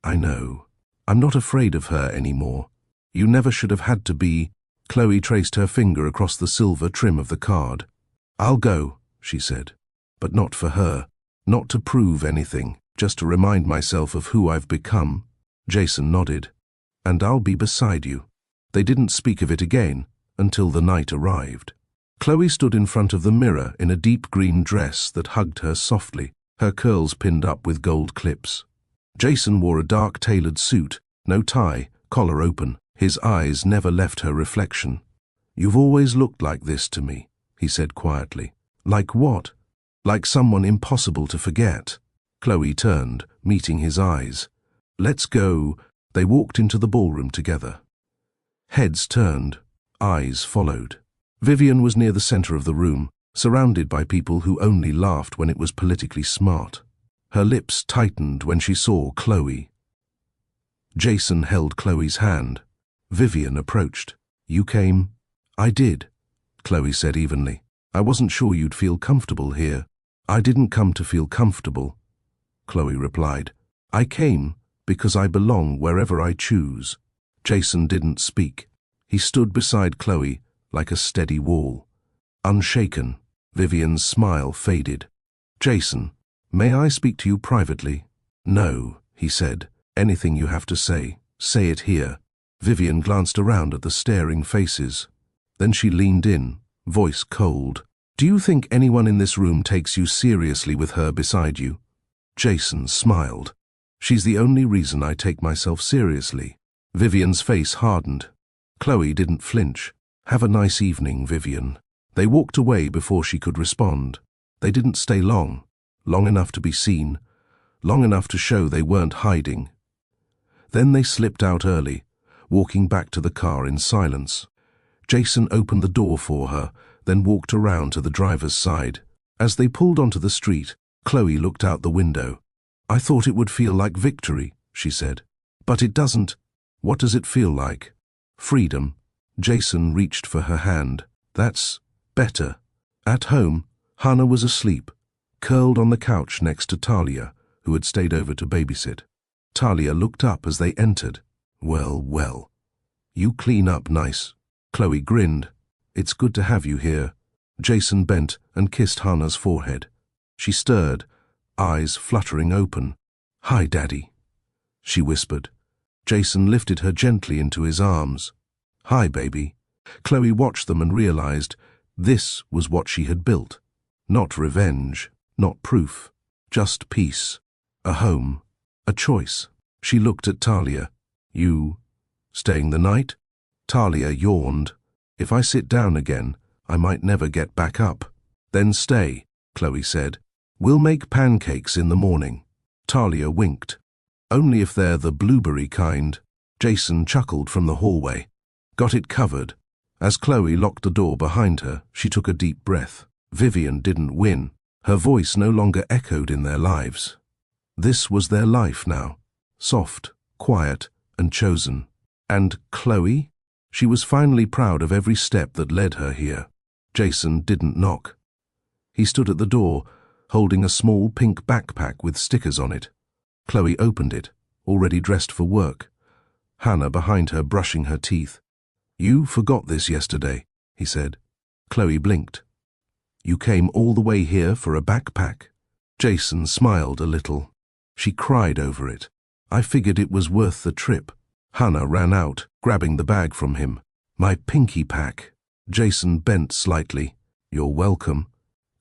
I know. I'm not afraid of her anymore. You never should have had to be." Chloe traced her finger across the silver trim of the card. "I'll go," she said. "But not for her. Not to prove anything, just to remind myself of who I've become." Jason nodded. "And I'll be beside you." They didn't speak of it again until the night arrived. Chloe stood in front of the mirror in a deep green dress that hugged her softly, her curls pinned up with gold clips. Jason wore a dark tailored suit, no tie, collar open. His eyes never left her reflection. "You've always looked like this to me," he said quietly. "Like what?" "Like someone impossible to forget." Chloe turned, meeting his eyes. "Let's go." They walked into the ballroom together. Heads turned, eyes followed. Vivian was near the center of the room, surrounded by people who only laughed when it was politically smart. Her lips tightened when she saw Chloe. Jason held Chloe's hand. Vivian approached. "You came?" "I did," Chloe said evenly. "I wasn't sure you'd feel comfortable here." "I didn't come to feel comfortable," Chloe replied. "I came because I belong wherever I choose." Jason didn't speak. He stood beside Chloe like a steady wall. Unshaken, Vivian's smile faded. "Jason, may I speak to you privately?" "No," he said. "Anything you have to say it here." Vivian glanced around at the staring faces. Then she leaned in, voice cold. "Do you think anyone in this room takes you seriously with her beside you?" Jason smiled. "She's the only reason I take myself seriously." Vivian's face hardened. Chloe didn't flinch. "Have a nice evening, Vivian." They walked away before she could respond. They didn't stay long enough to be seen, long enough to show they weren't hiding. Then they slipped out early, walking back to the car in silence. Jason opened the door for her, then walked around to the driver's side. As they pulled onto the street, Chloe looked out the window. "I thought it would feel like victory," she said. "But it doesn't." "What does it feel like?" "Freedom." Jason reached for her hand. "That's better." At home, Hannah was asleep, curled on the couch next to Talia, who had stayed over to babysit. Talia looked up as they entered. Well, well. You clean up nice. Chloe grinned. It's good to have you here. Jason bent and kissed Hannah's forehead. She stirred, eyes fluttering open. Hi, Daddy, she whispered. Jason lifted her gently into his arms. Hi, baby. Chloe watched them and realized this was what she had built. Not revenge, not proof, just peace. A home, a choice. She looked at Talia. You staying the night? Talia yawned. If I sit down again, I might never get back up. Then stay, Chloe said. We'll make pancakes in the morning. Talia winked. Only if they're the blueberry kind. Jason chuckled from the hallway. Got it covered. As Chloe locked the door behind her, she took a deep breath. Vivian didn't win. Her voice no longer echoed in their lives. This was their life now. Soft, quiet, and chosen. And Chloe? She was finally proud of every step that led her here. Jason didn't knock. He stood at the door, holding a small pink backpack with stickers on it. Chloe opened it, already dressed for work. Hannah behind her brushing her teeth. You forgot this yesterday, he said. Chloe blinked. You came all the way here for a backpack? Jason smiled a little. She cried over it. I figured it was worth the trip. Hannah ran out, grabbing the bag from him. My pinky pack. Jason bent slightly. You're welcome.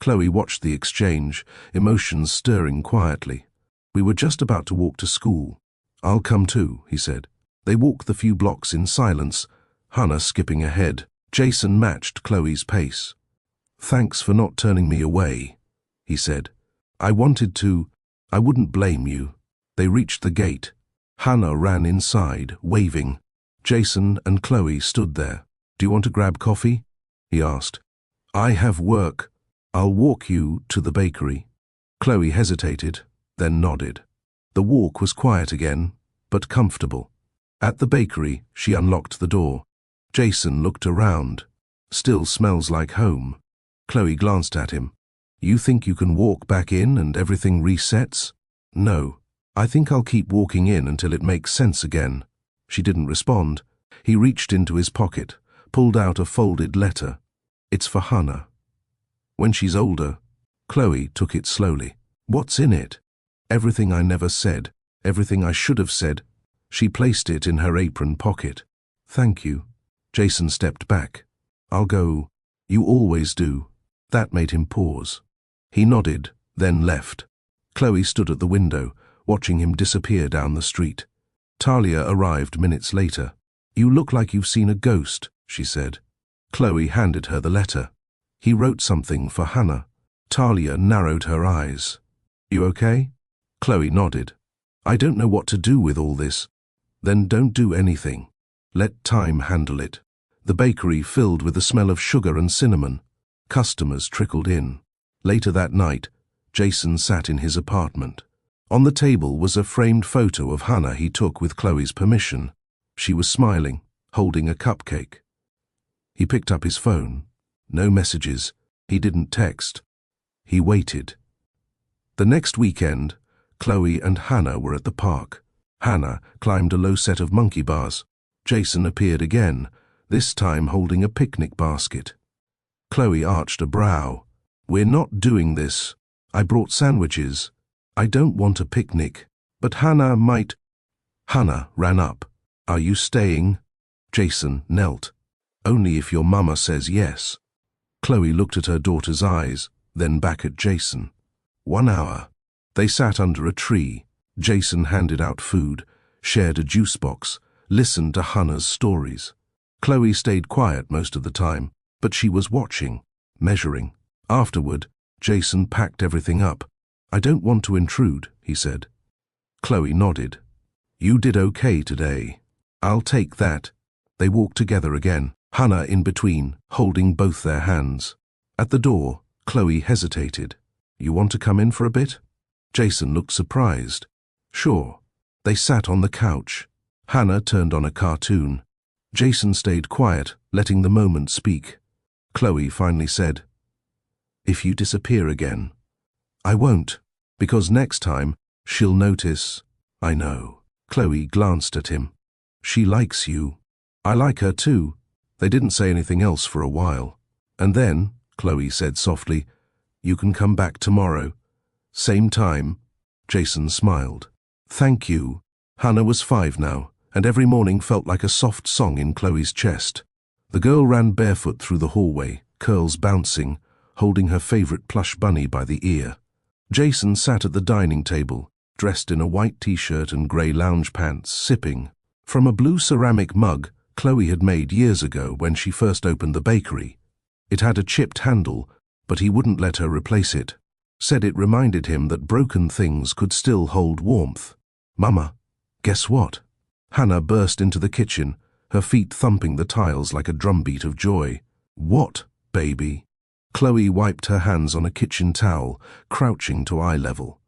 Chloe watched the exchange, emotions stirring quietly. We were just about to walk to school. I'll come too, he said. They walked the few blocks in silence, Hannah skipping ahead. Jason matched Chloe's pace. Thanks for not turning me away, he said. I wanted to. I wouldn't blame you. They reached the gate. Hannah ran inside, waving. Jason and Chloe stood there. Do you want to grab coffee? He asked. I have work. I'll walk you to the bakery. Chloe hesitated, then nodded. The walk was quiet again, but comfortable. At the bakery, she unlocked the door. Jason looked around. Still smells like home. Chloe glanced at him. You think you can walk back in and everything resets? No. I think I'll keep walking in until it makes sense again. She didn't respond. He reached into his pocket, pulled out a folded letter. It's for Hannah. When she's older. Chloe took it slowly. What's in it? Everything I never said, everything I should have said. She placed it in her apron pocket. Thank you. Jason stepped back. I'll go. You always do. That made him pause. He nodded, then left. Chloe stood at the window, watching him disappear down the street. Talia arrived minutes later. You look like you've seen a ghost, she said. Chloe handed her the letter. He wrote something for Hannah. Talia narrowed her eyes. You okay? Chloe nodded. I don't know what to do with all this. Then don't do anything. Let time handle it. The bakery filled with the smell of sugar and cinnamon. Customers trickled in. Later that night, Jason sat in his apartment. On the table was a framed photo of Hannah he took with Chloe's permission. She was smiling, holding a cupcake. He picked up his phone. No messages. He didn't text. He waited. The next weekend, Chloe and Hannah were at the park. Hannah climbed a low set of monkey bars. Jason appeared again, this time holding a picnic basket. Chloe arched a brow. We're not doing this. I brought sandwiches. I don't want a picnic. But Hannah might. Hannah ran up. Are you staying? Jason knelt. Only if your mama says yes. Chloe looked at her daughter's eyes, then back at Jason. 1 hour. They sat under a tree. Jason handed out food, shared a juice box, listened to Hannah's stories. Chloe stayed quiet most of the time, but she was watching, measuring. Afterward, Jason packed everything up. I don't want to intrude, he said. Chloe nodded. You did okay today. I'll take that. They walked together again, Hannah in between, holding both their hands. At the door, Chloe hesitated. You want to come in for a bit? Jason looked surprised. Sure. They sat on the couch. Hannah turned on a cartoon. Jason stayed quiet, letting the moment speak. Chloe finally said, If you disappear again. I won't, because next time she'll notice. I know. Chloe glanced at him. She likes you. I like her too. They didn't say anything else for a while. And then, Chloe said softly, you can come back tomorrow. Same time. Jason smiled. Thank you. Hannah was 5 now, and every morning felt like a soft song in Chloe's chest. The girl ran barefoot through the hallway, curls bouncing, holding her favorite plush bunny by the ear. Jason sat at the dining table, dressed in a white t-shirt and grey lounge pants, sipping from a blue ceramic mug Chloe had made years ago when she first opened the bakery. It had a chipped handle, but he wouldn't let her replace it. Said it reminded him that broken things could still hold warmth. Mama, guess what? Hannah burst into the kitchen, her feet thumping the tiles like a drumbeat of joy. What, baby? Chloe wiped her hands on a kitchen towel, crouching to eye level.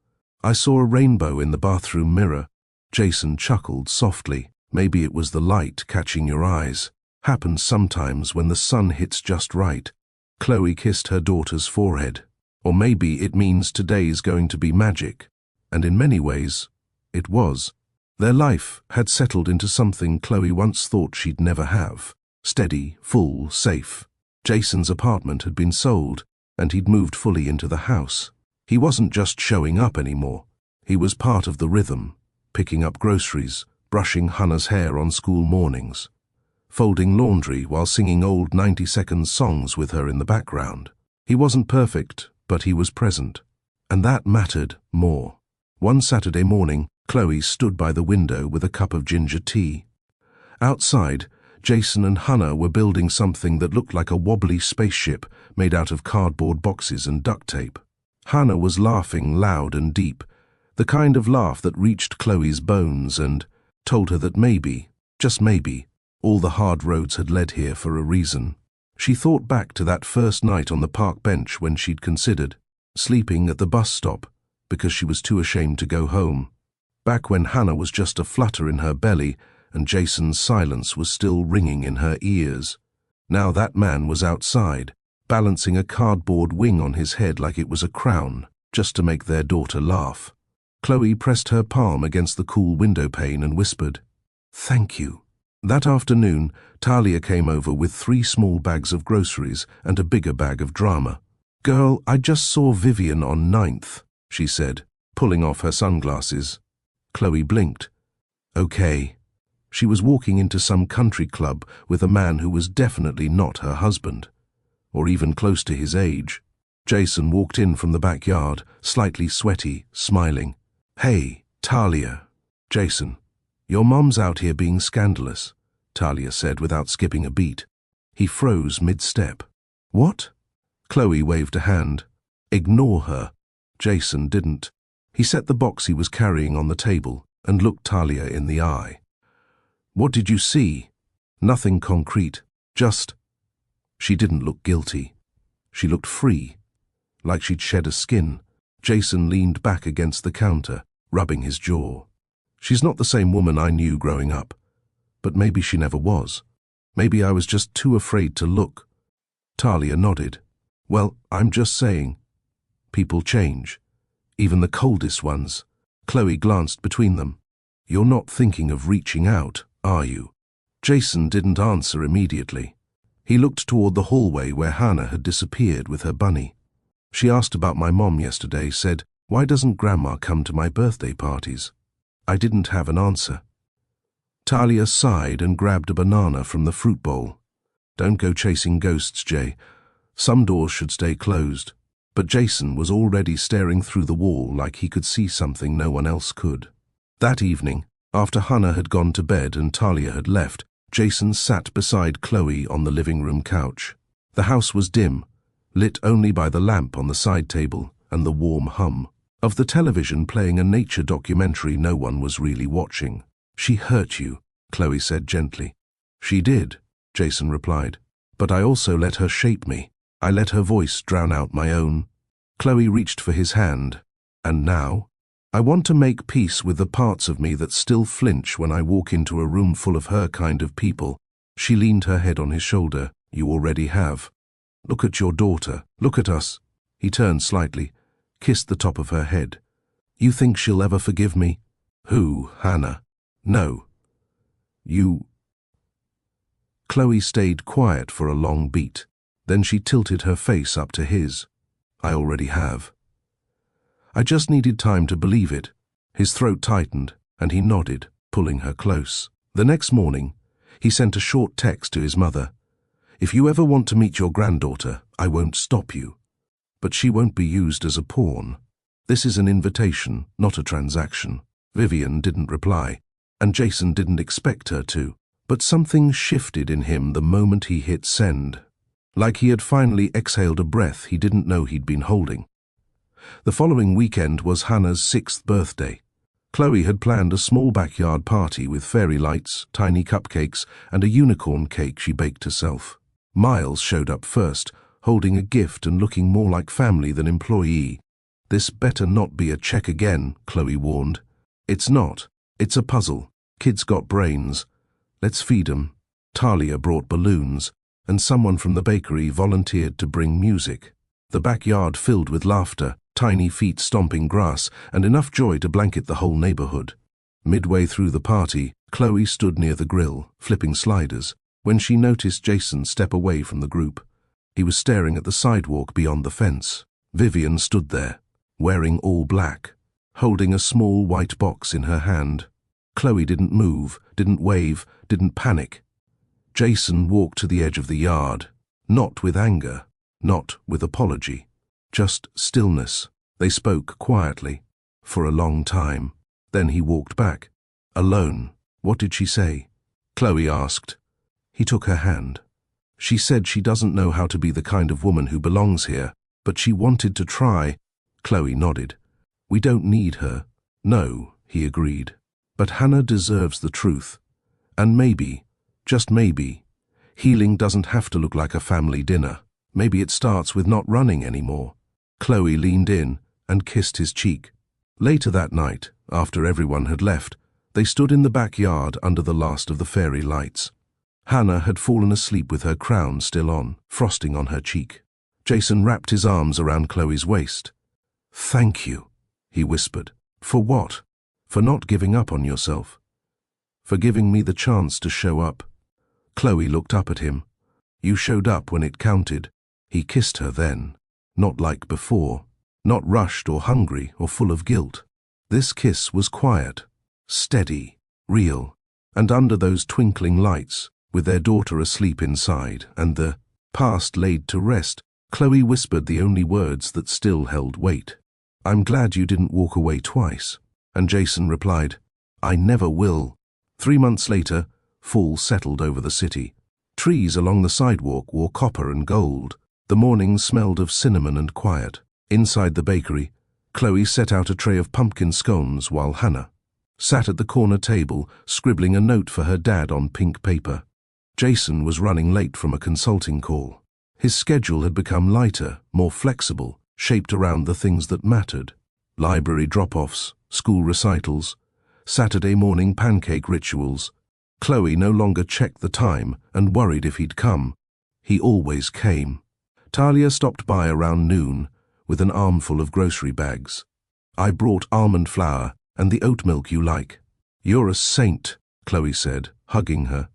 I saw a rainbow in the bathroom mirror. Jason chuckled softly. Maybe it was the light catching your eyes. Happens sometimes when the sun hits just right. Chloe kissed her daughter's forehead. Or maybe it means today's going to be magic. And in many ways, it was. Their life had settled into something Chloe once thought she'd never have. Steady, full, safe. Jason's apartment had been sold, and he'd moved fully into the house. He wasn't just showing up anymore. He was part of the rhythm, picking up groceries, brushing Hannah's hair on school mornings, folding laundry while singing old 90-second songs with her in the background. He wasn't perfect, but he was present, and that mattered more. One Saturday morning, Chloe stood by the window with a cup of ginger tea. Outside, Jason and Hannah were building something that looked like a wobbly spaceship made out of cardboard boxes and duct tape. Hannah was laughing loud and deep, the kind of laugh that reached Chloe's bones and told her that maybe, just maybe, all the hard roads had led here for a reason. She thought back to that first night on the park bench when she'd considered sleeping at the bus stop because she was too ashamed to go home. Back when Hannah was just a flutter in her belly and Jason's silence was still ringing in her ears. Now that man was outside, balancing a cardboard wing on his head like it was a crown, just to make their daughter laugh. Chloe pressed her palm against the cool window pane and whispered, "Thank you." That afternoon, Talia came over with 3 small bags of groceries and a bigger bag of drama. "Girl, I just saw Vivian on 9th, she said, pulling off her sunglasses. Chloe blinked. Okay. She was walking into some country club with a man who was definitely not her husband, or even close to his age. Jason walked in from the backyard, slightly sweaty, smiling. "Hey, Talia." "Jason, your mom's out here being scandalous," Talia said without skipping a beat. He froze mid-step. "What?" Chloe waved a hand. "Ignore her." Jason didn't. He set the box he was carrying on the table and looked Talia in the eye. "What did you see?" "Nothing concrete, just—" She didn't look guilty. She looked free, like she'd shed a skin. Jason leaned back against the counter, rubbing his jaw. "She's not the same woman I knew growing up. But maybe she never was. Maybe I was just too afraid to look." Talia nodded. "Well, I'm just saying. People change. Even the coldest ones." Chloe glanced between them. "You're not thinking of reaching out, are you?" Jason didn't answer immediately. He looked toward the hallway where Hannah had disappeared with her bunny. "She asked about my mom yesterday, said, 'Why doesn't Grandma come to my birthday parties?' I didn't have an answer." Talia sighed and grabbed a banana from the fruit bowl. "Don't go chasing ghosts, Jay. Some doors should stay closed." But Jason was already staring through the wall like he could see something no one else could. That evening, after Hannah had gone to bed and Talia had left, Jason sat beside Chloe on the living room couch. The house was dim, lit only by the lamp on the side table and the warm hum of the television playing a nature documentary no one was really watching. "She hurt you," Chloe said gently. "She did," Jason replied. "But I also let her shape me. I let her voice drown out my own." Chloe reached for his hand. "And now? I want to make peace with the parts of me that still flinch when I walk into a room full of her kind of people." She leaned her head on his shoulder. "You already have. Look at your daughter. Look at us." He turned slightly, kissed the top of her head. "You think she'll ever forgive me?" "Who, Hannah?" No. You... Chloe stayed quiet for a long beat. Then she tilted her face up to his. I already have. I just needed time to believe it. His throat tightened, and he nodded, pulling her close. The next morning, he sent a short text to his mother. If you ever want to meet your granddaughter, I won't stop you. But she won't be used as a pawn. This is an invitation, not a transaction. Vivian didn't reply, and Jason didn't expect her to. But something shifted in him the moment he hit send. Like he had finally exhaled a breath he didn't know he'd been holding. The following weekend was Hannah's 6th birthday. Chloe had planned a small backyard party with fairy lights, tiny cupcakes, and a unicorn cake she baked herself. Miles showed up first, holding a gift and looking more like family than employee. This better not be a check again, Chloe warned. It's not. It's a puzzle. Kids got brains. Let's feed 'em. Talia brought balloons, and someone from the bakery volunteered to bring music. The backyard filled with laughter, tiny feet stomping grass, and enough joy to blanket the whole neighborhood. Midway through the party, Chloe stood near the grill, flipping sliders, when she noticed Jason step away from the group. He was staring at the sidewalk beyond the fence. Vivian stood there, wearing all black, holding a small white box in her hand. Chloe didn't move, didn't wave, didn't panic. Jason walked to the edge of the yard, not with anger, not with apology, just stillness. They spoke quietly, for a long time. Then he walked back. Alone. What did she say? Chloe asked. He took her hand. She said she doesn't know how to be the kind of woman who belongs here, but she wanted to try. Chloe nodded. We don't need her. No, he agreed. But Hannah deserves the truth. And maybe, just maybe, healing doesn't have to look like a family dinner. Maybe it starts with not running anymore. Chloe leaned in and kissed his cheek. Later that night, after everyone had left, they stood in the backyard under the last of the fairy lights. Hannah had fallen asleep with her crown still on, frosting on her cheek. Jason wrapped his arms around Chloe's waist. Thank you, he whispered. For what? For not giving up on yourself. For giving me the chance to show up. Chloe looked up at him. You showed up when it counted. He kissed her then. Not like before. Not rushed or hungry or full of guilt. This kiss was quiet, steady, real. And under those twinkling lights, with their daughter asleep inside and the past laid to rest, Chloe whispered the only words that still held weight. I'm glad you didn't walk away twice. And Jason replied, I never will. 3 months later, fall settled over the city. Trees along the sidewalk wore copper and gold. The mornings smelled of cinnamon and quiet. Inside the bakery, Chloe set out a tray of pumpkin scones while Hannah sat at the corner table, scribbling a note for her dad on pink paper. Jason was running late from a consulting call. His schedule had become lighter, more flexible, shaped around the things that mattered. Library drop-offs, school recitals, Saturday morning pancake rituals. Chloe no longer checked the time and worried if he'd come. He always came. Talia stopped by around noon with an armful of grocery bags. I brought almond flour and the oat milk you like. You're a saint, Chloe said, hugging her.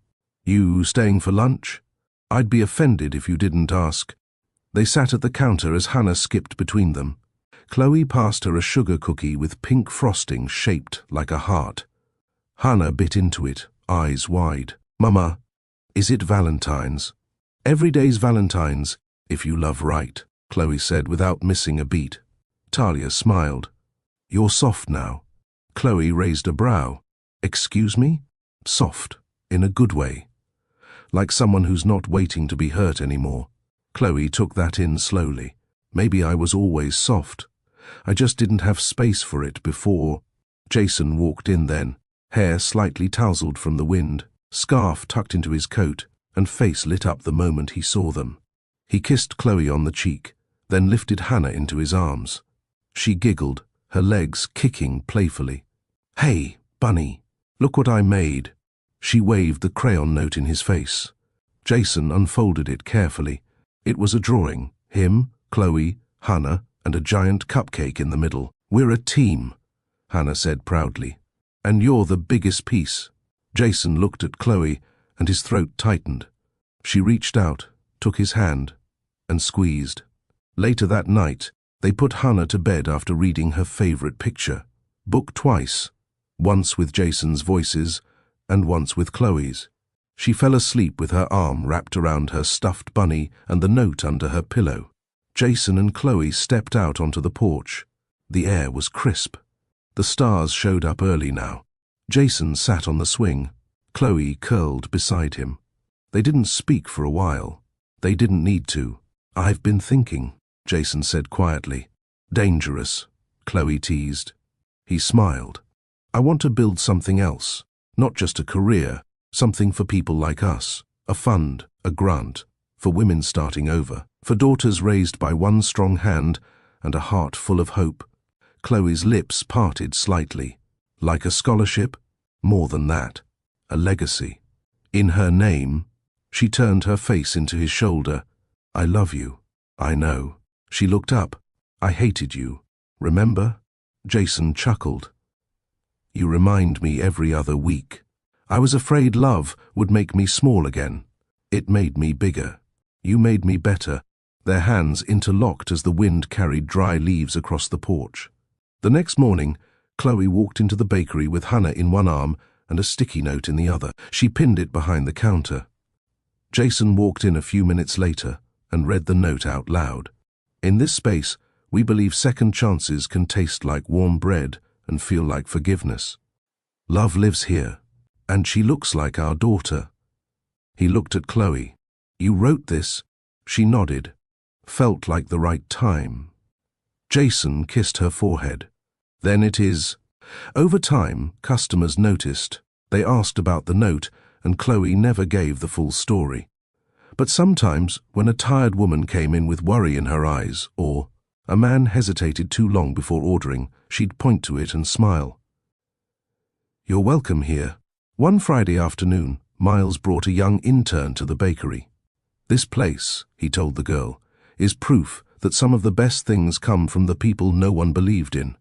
You staying for lunch? I'd be offended if you didn't ask. They sat at the counter as Hannah skipped between them. Chloe passed her a sugar cookie with pink frosting shaped like a heart. Hannah bit into it, eyes wide. Mama, is it Valentine's? Every day's Valentine's, if you love right, Chloe said without missing a beat. Talia smiled. You're soft now. Chloe raised a brow. Excuse me? Soft, in a good way. Like someone who's not waiting to be hurt anymore. Chloe took that in slowly. Maybe I was always soft. I just didn't have space for it before. Jason walked in then, hair slightly tousled from the wind, scarf tucked into his coat, and face lit up the moment he saw them. He kissed Chloe on the cheek, then lifted Hannah into his arms. She giggled, her legs kicking playfully. Hey, Bunny, look what I made. She waved the crayon note in his face. Jason unfolded it carefully. It was a drawing, him, Chloe, Hannah, and a giant cupcake in the middle. We're a team, Hannah said proudly. And you're the biggest piece. Jason looked at Chloe, and his throat tightened. She reached out, took his hand, and squeezed. Later that night, they put Hannah to bed after reading her favorite picture, book twice, once with Jason's voices and once with Chloe's. She fell asleep with her arm wrapped around her stuffed bunny and the note under her pillow. Jason and Chloe stepped out onto the porch. The air was crisp. The stars showed up early now. Jason sat on the swing. Chloe curled beside him. They didn't speak for a while. They didn't need to. "I've been thinking," Jason said quietly. "Dangerous," Chloe teased. He smiled. "I want to build something else, not just a career, something for people like us, a fund, a grant, for women starting over, for daughters raised by one strong hand and a heart full of hope." Chloe's lips parted slightly. "Like a scholarship? More than that. A legacy. In her name." She turned her face into his shoulder. "I love you. I know." She looked up. "I hated you. Remember?" Jason chuckled. "You remind me every other week. I was afraid love would make me small again. It made me bigger. You made me better." Their hands interlocked as the wind carried dry leaves across the porch. The next morning, Chloe walked into the bakery with Hannah in one arm and a sticky note in the other. She pinned it behind the counter. Jason walked in a few minutes later and read the note out loud. "In this space, we believe second chances can taste like warm bread and feel like forgiveness. Love lives here, and she looks like our daughter." He looked at Chloe. "You wrote this?" She nodded. "Felt like the right time." Jason kissed her forehead. "Then it is." Over time, customers noticed. They asked about the note, and Chloe never gave the full story. But sometimes, when a tired woman came in with worry in her eyes, or a man hesitated too long before ordering, she'd point to it and smile. "You're welcome here." One Friday afternoon, Miles brought a young intern to the bakery. "This place," he told the girl, "is proof that some of the best things come from the people no one believed in."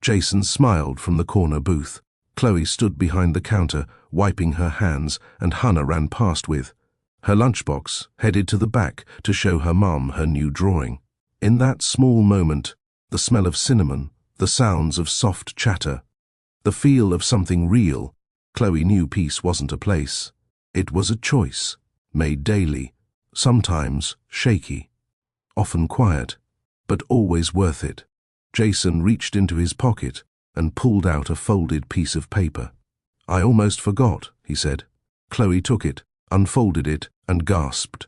Jason smiled from the corner booth. Chloe stood behind the counter, wiping her hands, and Hannah ran past with her lunchbox, headed to the back to show her mom her new drawing. In that small moment, the smell of cinnamon, the sounds of soft chatter, the feel of something real, Chloe knew peace wasn't a place. It was a choice, made daily, sometimes shaky, often quiet, but always worth it. Jason reached into his pocket and pulled out a folded piece of paper. "I almost forgot," he said. Chloe took it, unfolded it, and gasped.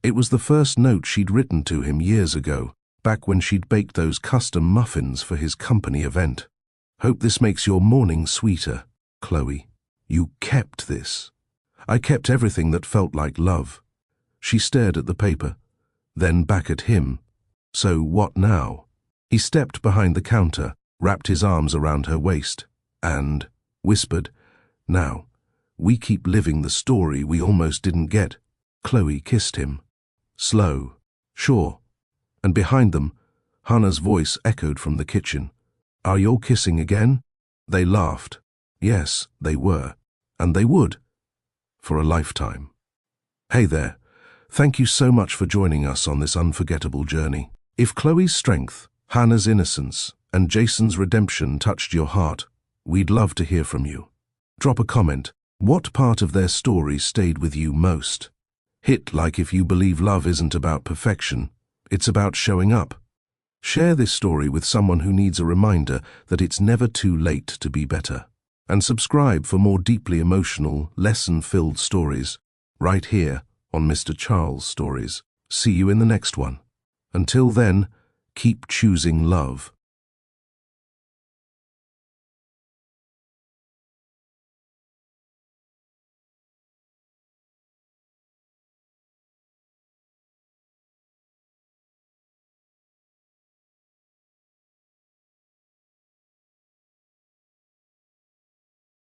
It was the first note she'd written to him years ago, back when she'd baked those custom muffins for his company event. "Hope this makes your morning sweeter, Chloe. You kept this." "I kept everything that felt like love." She stared at the paper, then back at him. "So what now?" He stepped behind the counter, wrapped his arms around her waist, and whispered, "Now, we keep living the story we almost didn't get." Chloe kissed him. Slow, sure. And behind them, Hannah's voice echoed from the kitchen. "Are you kissing again?" They laughed. Yes, they were. And they would. For a lifetime. Hey there. Thank you so much for joining us on this unforgettable journey. If Chloe's strength, Hannah's innocence, and Jason's redemption touched your heart, we'd love to hear from you. Drop a comment. What part of their story stayed with you most? Hit like if you believe love isn't about perfection, it's about showing up. Share this story with someone who needs a reminder that it's never too late to be better. And subscribe for more deeply emotional, lesson-filled stories, right here on Mr. Charles Stories. See you in the next one. Until then, keep choosing love.